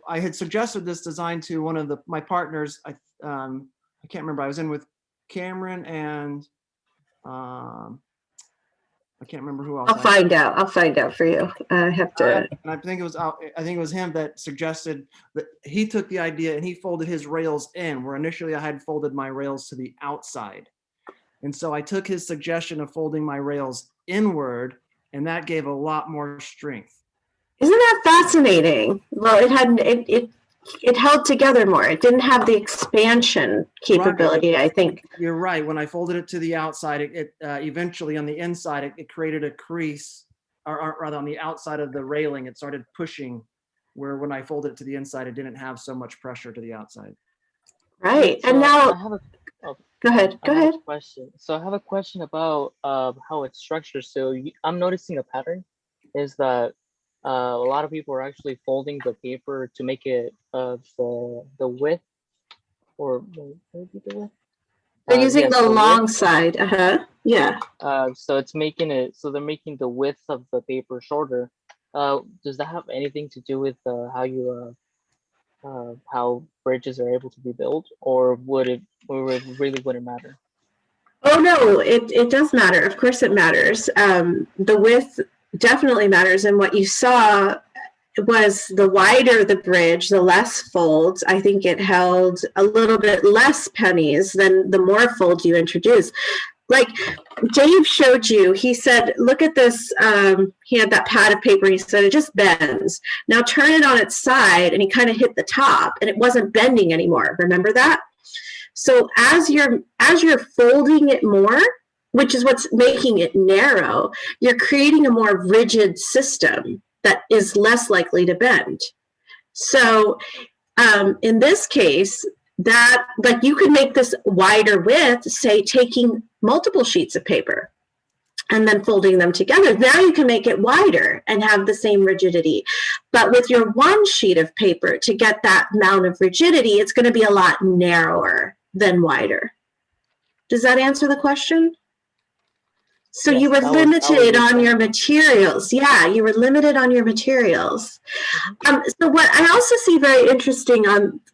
S6: had suggested this design to one of my partners. I can't remember. I was in with Cameron and I can't remember who else.
S1: I'll find out. I'll find out for you. I have to.
S6: And I think it was him that suggested that he took the idea and he folded his rails in, where initially I had folded my rails to the outside. And so I took his suggestion of folding my rails inward, and that gave a lot more strength.
S1: Isn't that fascinating? Well, it held together more. It didn't have the expansion capability, right. I think.
S6: You're right. When I folded it to the outside, it eventually on the inside, it created a crease, or rather on the outside of the railing, it started pushing, where when I folded it to the inside, it didn't have so much pressure to the outside.
S1: Right.
S8: So
S1: and now,
S8: go
S1: ahead. Go ahead.
S8: So I have a question about how it's structured. So I'm noticing a pattern is that a lot of people are actually folding the paper to make it of the width, or maybe the width.
S1: They're using the long side. Yeah.
S8: So it's making it. So they're making the width of the paper shorter. Does that have anything to do with how bridges are able to be built, or would it really wouldn't matter?
S1: Oh no, it does matter. Of course it matters. The width definitely matters, and what you saw was the wider the bridge, the less folds. I think it held a little bit less pennies than the more folds you introduce. Like Dave showed you, he said, look at this, he had that pad of paper, he said, it just bends. Now turn it on its side, and he kind of hit the top, and it wasn't bending anymore. Remember that? So as you're folding it more, which is what's making it narrow, you're creating a more rigid system that is less likely to bend. So in this case, that like you could make this wider width, say taking multiple sheets of paper and then folding them together. Now you can make it wider and have the same rigidity. But with your one sheet of paper, to get that amount of rigidity, it's going to be a lot narrower than wider. Does that answer the question? So yes, you were limited on your materials. Yeah, you were limited on your materials. So what I also see very interesting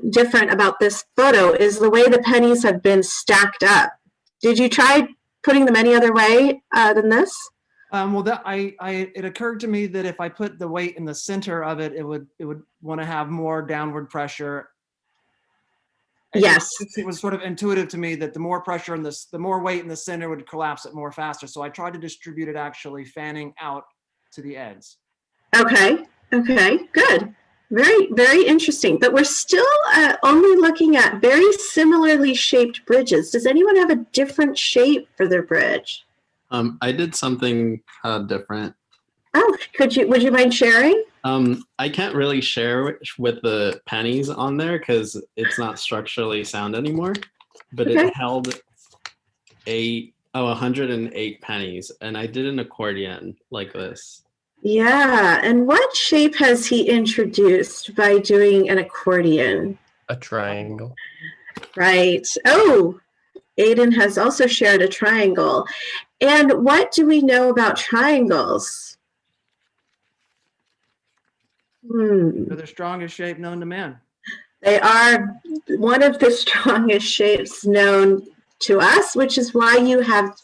S1: different about this photo is the way the pennies have been stacked up. Did you try putting them any other way than this?
S6: Well, it occurred to me that if I put the weight in the center of it, it would want to have more downward pressure.
S1: Yes.
S6: It was sort of intuitive to me that the more pressure in the more weight in the center would collapse it more faster. So I tried to distribute it actually fanning out to the ends.
S1: Okay. Okay. Good. Very, very interesting. But we're still only looking at very similarly shaped bridges. Does anyone have a different shape for their bridge?
S3: I did something different.
S1: Oh, would you mind sharing?
S3: I can't really share with the pennies on there because it's not structurally sound anymore, but
S1: Okay.
S3: it held 108 pennies, and I did an accordion like this.
S1: Yeah, and what shape has he introduced by doing an accordion?
S7: A triangle.
S1: Right. Oh, Aiden has also shared a triangle. And what do we know about triangles?
S6: They're the strongest shape known to man.
S1: They are one of the strongest shapes known to us, which is why you have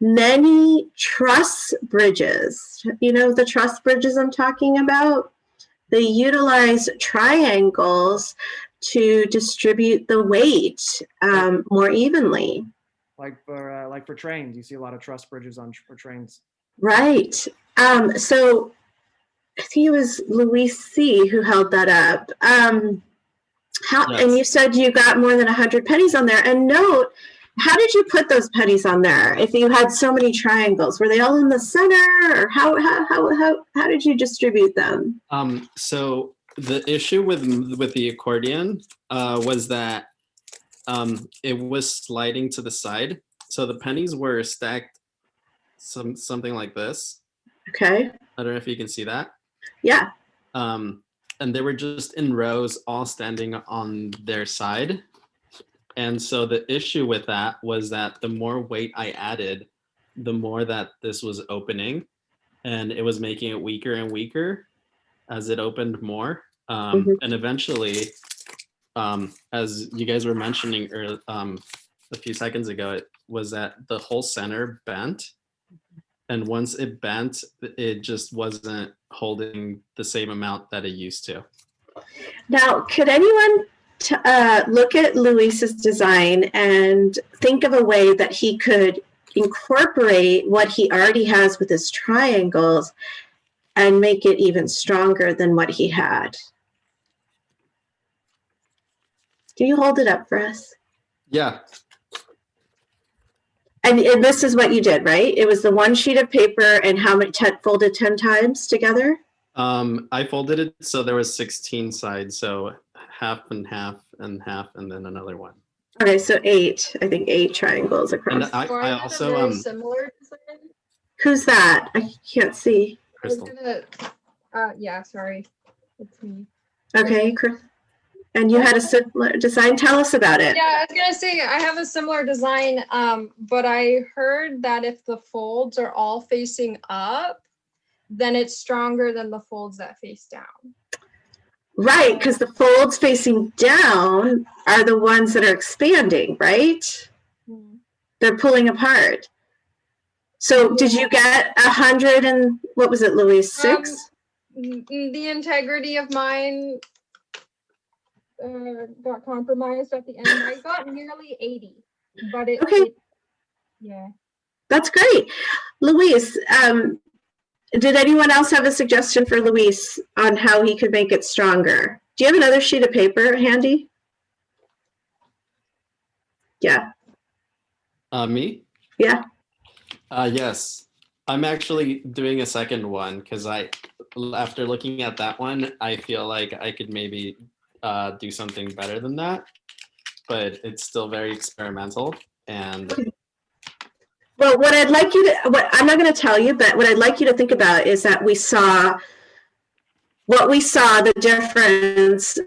S1: many truss bridges. You know the truss bridges I'm talking about? They utilize triangles to distribute the weight more evenly.
S6: Like for trains, you see a lot of truss bridges for trains.
S1: Right. So I think it was Luis C. who held that up.
S3: Yes.
S1: And you said you got more than 100 pennies on there. And note, how did you put those pennies on there? If you had so many triangles, were they all in the center, or how did you distribute them?
S3: So the issue with the accordion was that it was sliding to the side. So the pennies were stacked something like this.
S1: Okay.
S3: I don't know if you can see that.
S1: Yeah.
S3: And they were just in rows, all standing on their side. And so the issue with that was that the more weight I added, the more that this was opening, and it was making it weaker and weaker as it opened more. And eventually, as you guys were mentioning a few seconds ago, it was that the whole center bent. And once it bent, it just wasn't holding the same amount that it used to.
S1: Now, could anyone look at Luis's design and think of a way that he could incorporate what he already has with his triangles and make it even stronger than what he had? Can you hold it up for us?
S3: Yeah.
S1: And this is what you did, right? It was the one sheet of paper and how many folded 10 times together?
S3: I folded it so there was 16 sides, so half and half and half, and then another one.
S1: Okay, so 8. I think 8 triangles across.
S3: And I also
S5: similar design.
S1: Who's that? I can't see.
S3: Crystal.
S5: Yeah, sorry, it's me.
S1: Okay, Chris. And you had a similar design. Tell us about it.
S5: Yeah, I was gonna say I have a similar design, but I heard that if the folds are all facing up, then it's stronger than the folds that face down.
S1: Right, because the folds facing down are the ones that are expanding, right?
S5: Mm-hmm.
S1: They're pulling apart. So did you get 100 and what was it, Louise, 6?
S5: The integrity of mine got compromised at the end. I got nearly 80, but yeah. That's
S1: great. Louise, did anyone else have a suggestion for Luis on how he could make it stronger? Do you have another sheet of paper handy? Yeah.
S3: Me?
S1: Yeah.
S3: Yes. I'm actually doing a second one because after looking at that one, I feel like I could maybe do something better than that, but it's still very experimental. And
S1: well, what I'd like you to, I'm not going to tell you, but what I'd like you to think about is that we saw the difference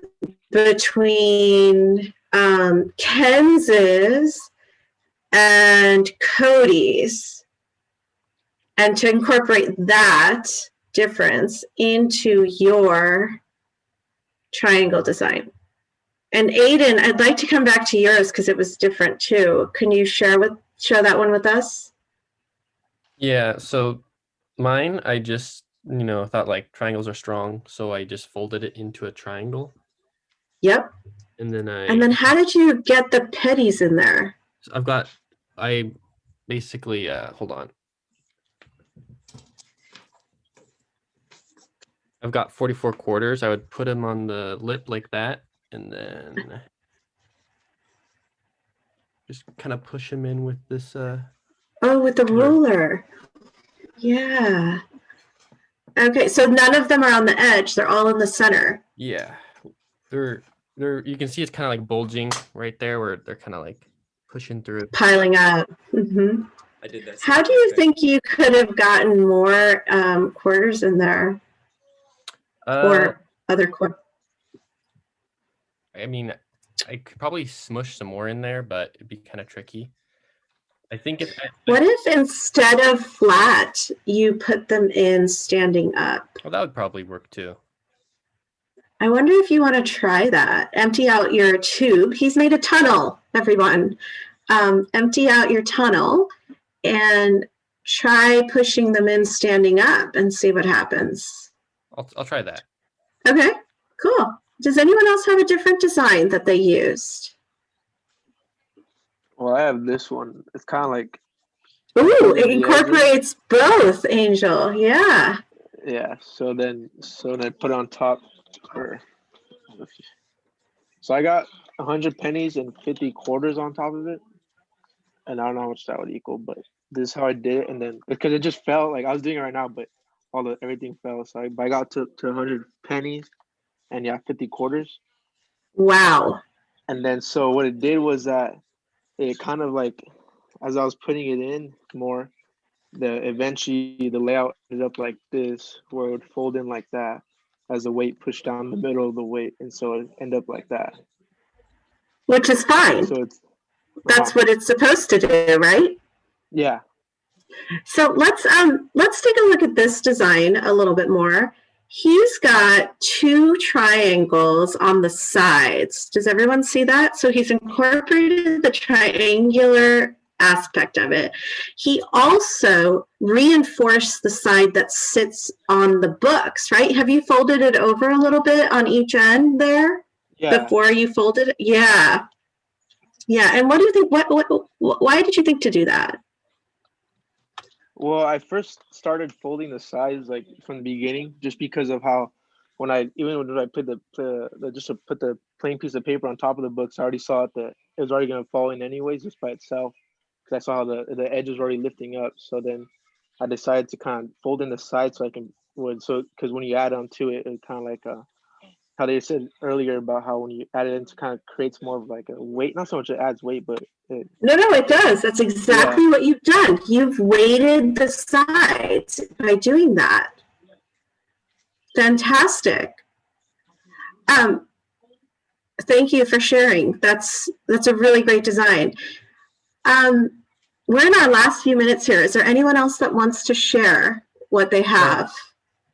S1: between Kenz's and Cody's, and to incorporate that difference into your triangle design. And Aiden, I'd like to come back to yours because it was different too. Can you share that one with us?
S7: Yeah, so mine, I just, thought like triangles are strong, so I just folded it into a triangle.
S1: Yep.
S7: And
S1: then how did you get the pennies in there?
S7: I basically, hold on. I've got 44 quarters. I would put them on the lip like that, and then just kind of push them in with this.
S1: Oh, with the ruler. Yeah. Okay, so none of them are on the edge. They're all in the center.
S7: Yeah, they're you can see it's kind of like bulging right there where they're kind of like pushing through.
S1: Piling up. Mm-hmm.
S7: I did that.
S1: How do you think you could have gotten more quarters in there? Or other quarters?
S7: I mean, I could probably smush some more in there, but it'd be kind of tricky. I think
S1: what if instead of flat, you put them in standing up?
S7: Well, that would probably work too.
S1: I wonder if you want to try that. Empty out your tube. He's made a tunnel, everyone. Empty out your tunnel and try pushing them in standing up and see what happens.
S7: I'll try that.
S1: Okay, cool. Does anyone else have a different design that they used?
S12: Well, I have this one. It's kind of like.
S1: Ooh, it incorporates both, Angel. Yeah.
S12: Yeah. So then put it on top. So I got 100 pennies and 50 quarters on top of it, and I don't know how much that would equal, but this is how I did it. And then because it just fell, like I was doing it right now, but everything fell. So I got to 100 pennies, and 50 quarters.
S1: Wow.
S12: And then so what it did was that it kind of like, as I was putting it in more, eventually the layout ended up like this, where it would fold in like that as the weight pushed down the middle of the weight, and so it ended up like that.
S1: Which is fine.
S12: So
S1: that's what it's supposed to do, right?
S12: Yeah.
S1: So let's take a look at this design a little bit more. He's got two triangles on the sides. Does everyone see that? So he's incorporated the triangular aspect of it. He also reinforced the side that sits on the books, right? Have you folded it over a little bit on each end there?
S12: Yeah.
S1: Before you folded it? Yeah. Yeah. And what do you think? Why did you think to do that?
S12: Well, I first started folding the sides like from the beginning, just because of how when I put just to put the plain piece of paper on top of the books, I already saw that it was already going to fall in anyways just by itself, because I saw how the edge was already lifting up. So then I decided to kind of fold in the sides because when you add onto it, it kind of like how they said earlier about how when you add it into kind of creates more of like a weight, not so much it adds weight, but
S1: it does. That's exactly what you've done. You've weighted the sides by doing that. Fantastic. Thank you for sharing. That's a really great design. We're in our last few minutes here. Is there anyone else that wants to share what they have?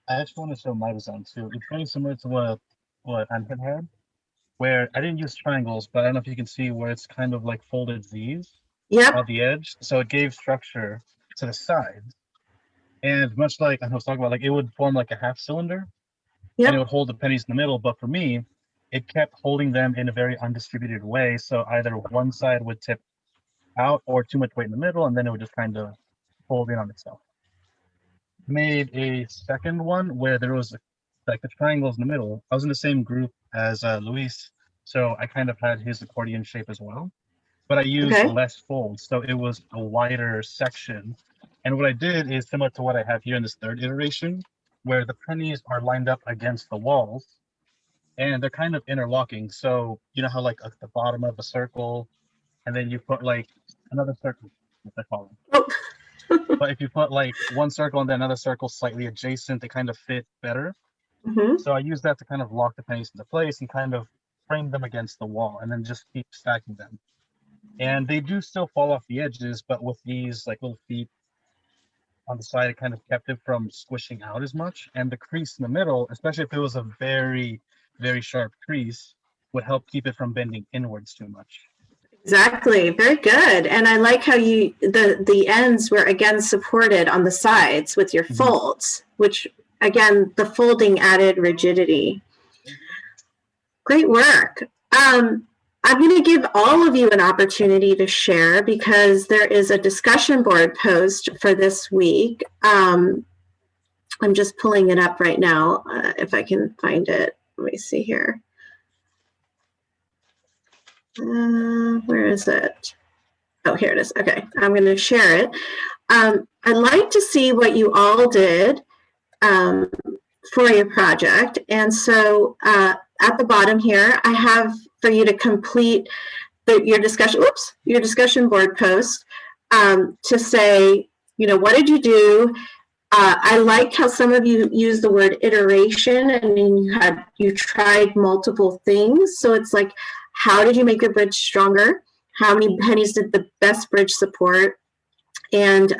S9: I just want to show my design too. It's very similar to what Anton had, where I didn't use triangles, but I don't know if you can see where it's kind of like folded Z's on the edge. So it gave structure to the sides. And much like I was talking about, like it would form like a half cylinder, and it would hold the pennies in the middle. But for me, it kept holding them in a very undistributed way. So either one side would tip out or too much weight in the middle, and then it would just kind of fold in on itself. Made a second one where there was like the triangles in the middle. I was in the same group as Luis, so I kind of had his accordion shape as well, but I used less folds, so it was a wider section. And what I did is similar to what I have here in this third iteration, where the pennies are lined up against the walls and they're kind of interlocking. So you know how like at the bottom of a circle, and then you put like another circle, what they call them. But if you put like one circle and then another circle slightly adjacent, they kind of fit better. So I use that to kind of lock the pennies into place and kind of frame them against the wall, and then just keep stacking them. And they do still fall off the edges, but with these like little feet on the side, it kind of kept it from squishing out as much. And the crease in the middle, especially if it was a very, very sharp crease, would help keep it from bending inwards too much.
S1: Exactly. Very good. And I like how the ends were again supported on the sides with your folds, which again, the folding added rigidity. Great work. I'm going to give all of you an opportunity to share because there is a discussion board post for this week I'm just pulling it up right now, if I can find it. Let me see here. Where is it? Oh, here it is. Okay, I'm going to share it. I'd like to see what you all did for your project. And so at the bottom here, I have for you to complete your discussion board post to say, what did you do? I like how some of you use the word iteration, and then you tried multiple things. So it's like, how did you make your bridge stronger? How many pennies did the best bridge support? And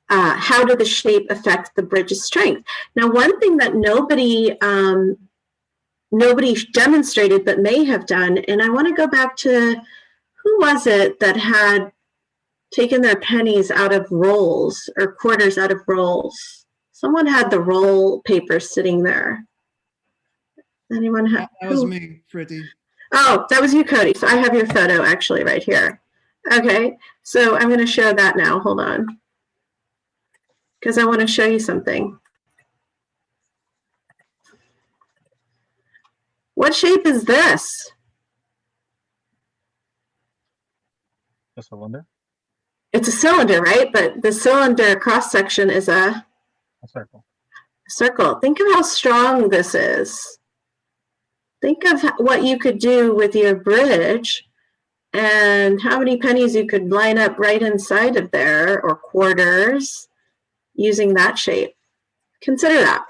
S1: how did the shape affect the bridge's strength? Now, one thing that nobody demonstrated but may have done, and I want to go back to, who was it that had taken their pennies out of rolls or quarters out of rolls? Someone had the roll paper sitting there. Anyone have?
S6: That was me, Pretty.
S1: Oh, that was you, Cody. So I have your photo actually right here. Okay, so I'm going to show that now. Hold on. Because I want to show you something. What shape is this?
S9: A cylinder?
S1: It's a cylinder, right? But the cylinder cross section is a
S9: circle.
S1: Circle. Think of how strong this is. Think of what you could do with your bridge and how many pennies you could line up right inside of there, or quarters, using that shape. Consider that.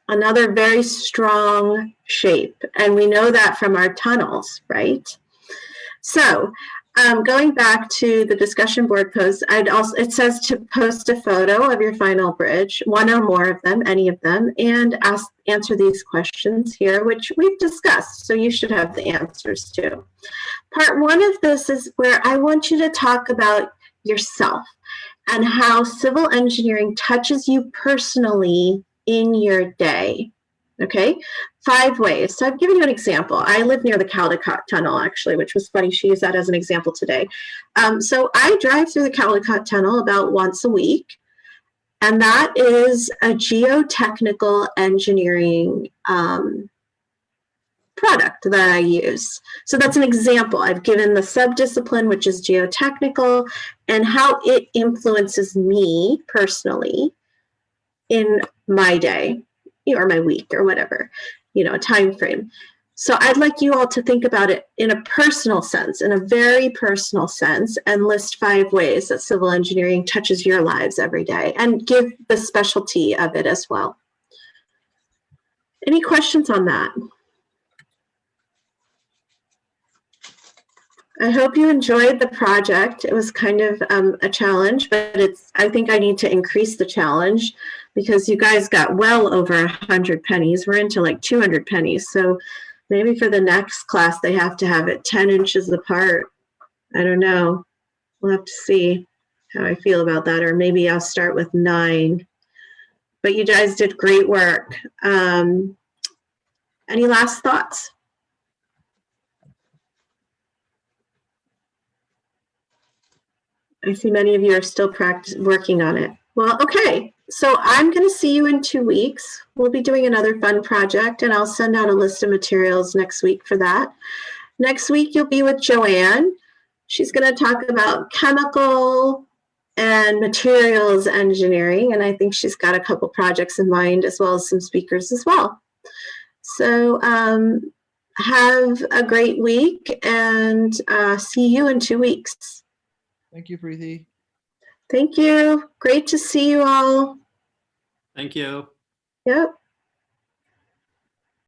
S1: Another very strong shape. And we know that from our tunnels, right? So going back to the discussion board post, it says to post a photo of your final bridge, one or more of them, any of them, and answer these questions here, which we've discussed, so you should have the answers too. Part one of this is where I want you to talk about yourself and how civil engineering touches you personally in your day. Okay, 5 ways. So I've given you an example. I live near the Caldecott Tunnel, actually, which was funny. She used that as an example today. So I drive through the Caldecott Tunnel about once a week, and that is a geotechnical engineering product that I use. So that's an example. I've given the subdiscipline, which is geotechnical, and how it influences me personally in my day, or my week, or whatever, a time frame. So I'd like you all to think about it in a personal sense, in a very personal sense, and list 5 ways that civil engineering touches your lives every day, and give the specialty of it as well. Any questions on that? I hope you enjoyed the project. It was kind of a challenge, but I think I need to increase the challenge, because you guys got well over 100 pennies. We're into like 200 pennies. So maybe for the next class, they have to have it 10 inches apart. I don't know. We'll have to see how I feel about that. Or maybe I'll start with 9. But you guys did great work. Any last thoughts? I see many of you are still working on it. Well, okay. So I'm going to see you in 2 weeks. We'll be doing another fun project, and I'll send out a list of materials next week for that. Next week, you'll be with Joanne. She's going to talk about chemical and materials engineering, and I think she's got a couple projects in mind, as well as some speakers as well. So have a great week, and see you in 2 weeks.
S6: Thank you, Preeti.
S1: Thank you. Great to see you all.
S3: Thank you.
S1: Yep.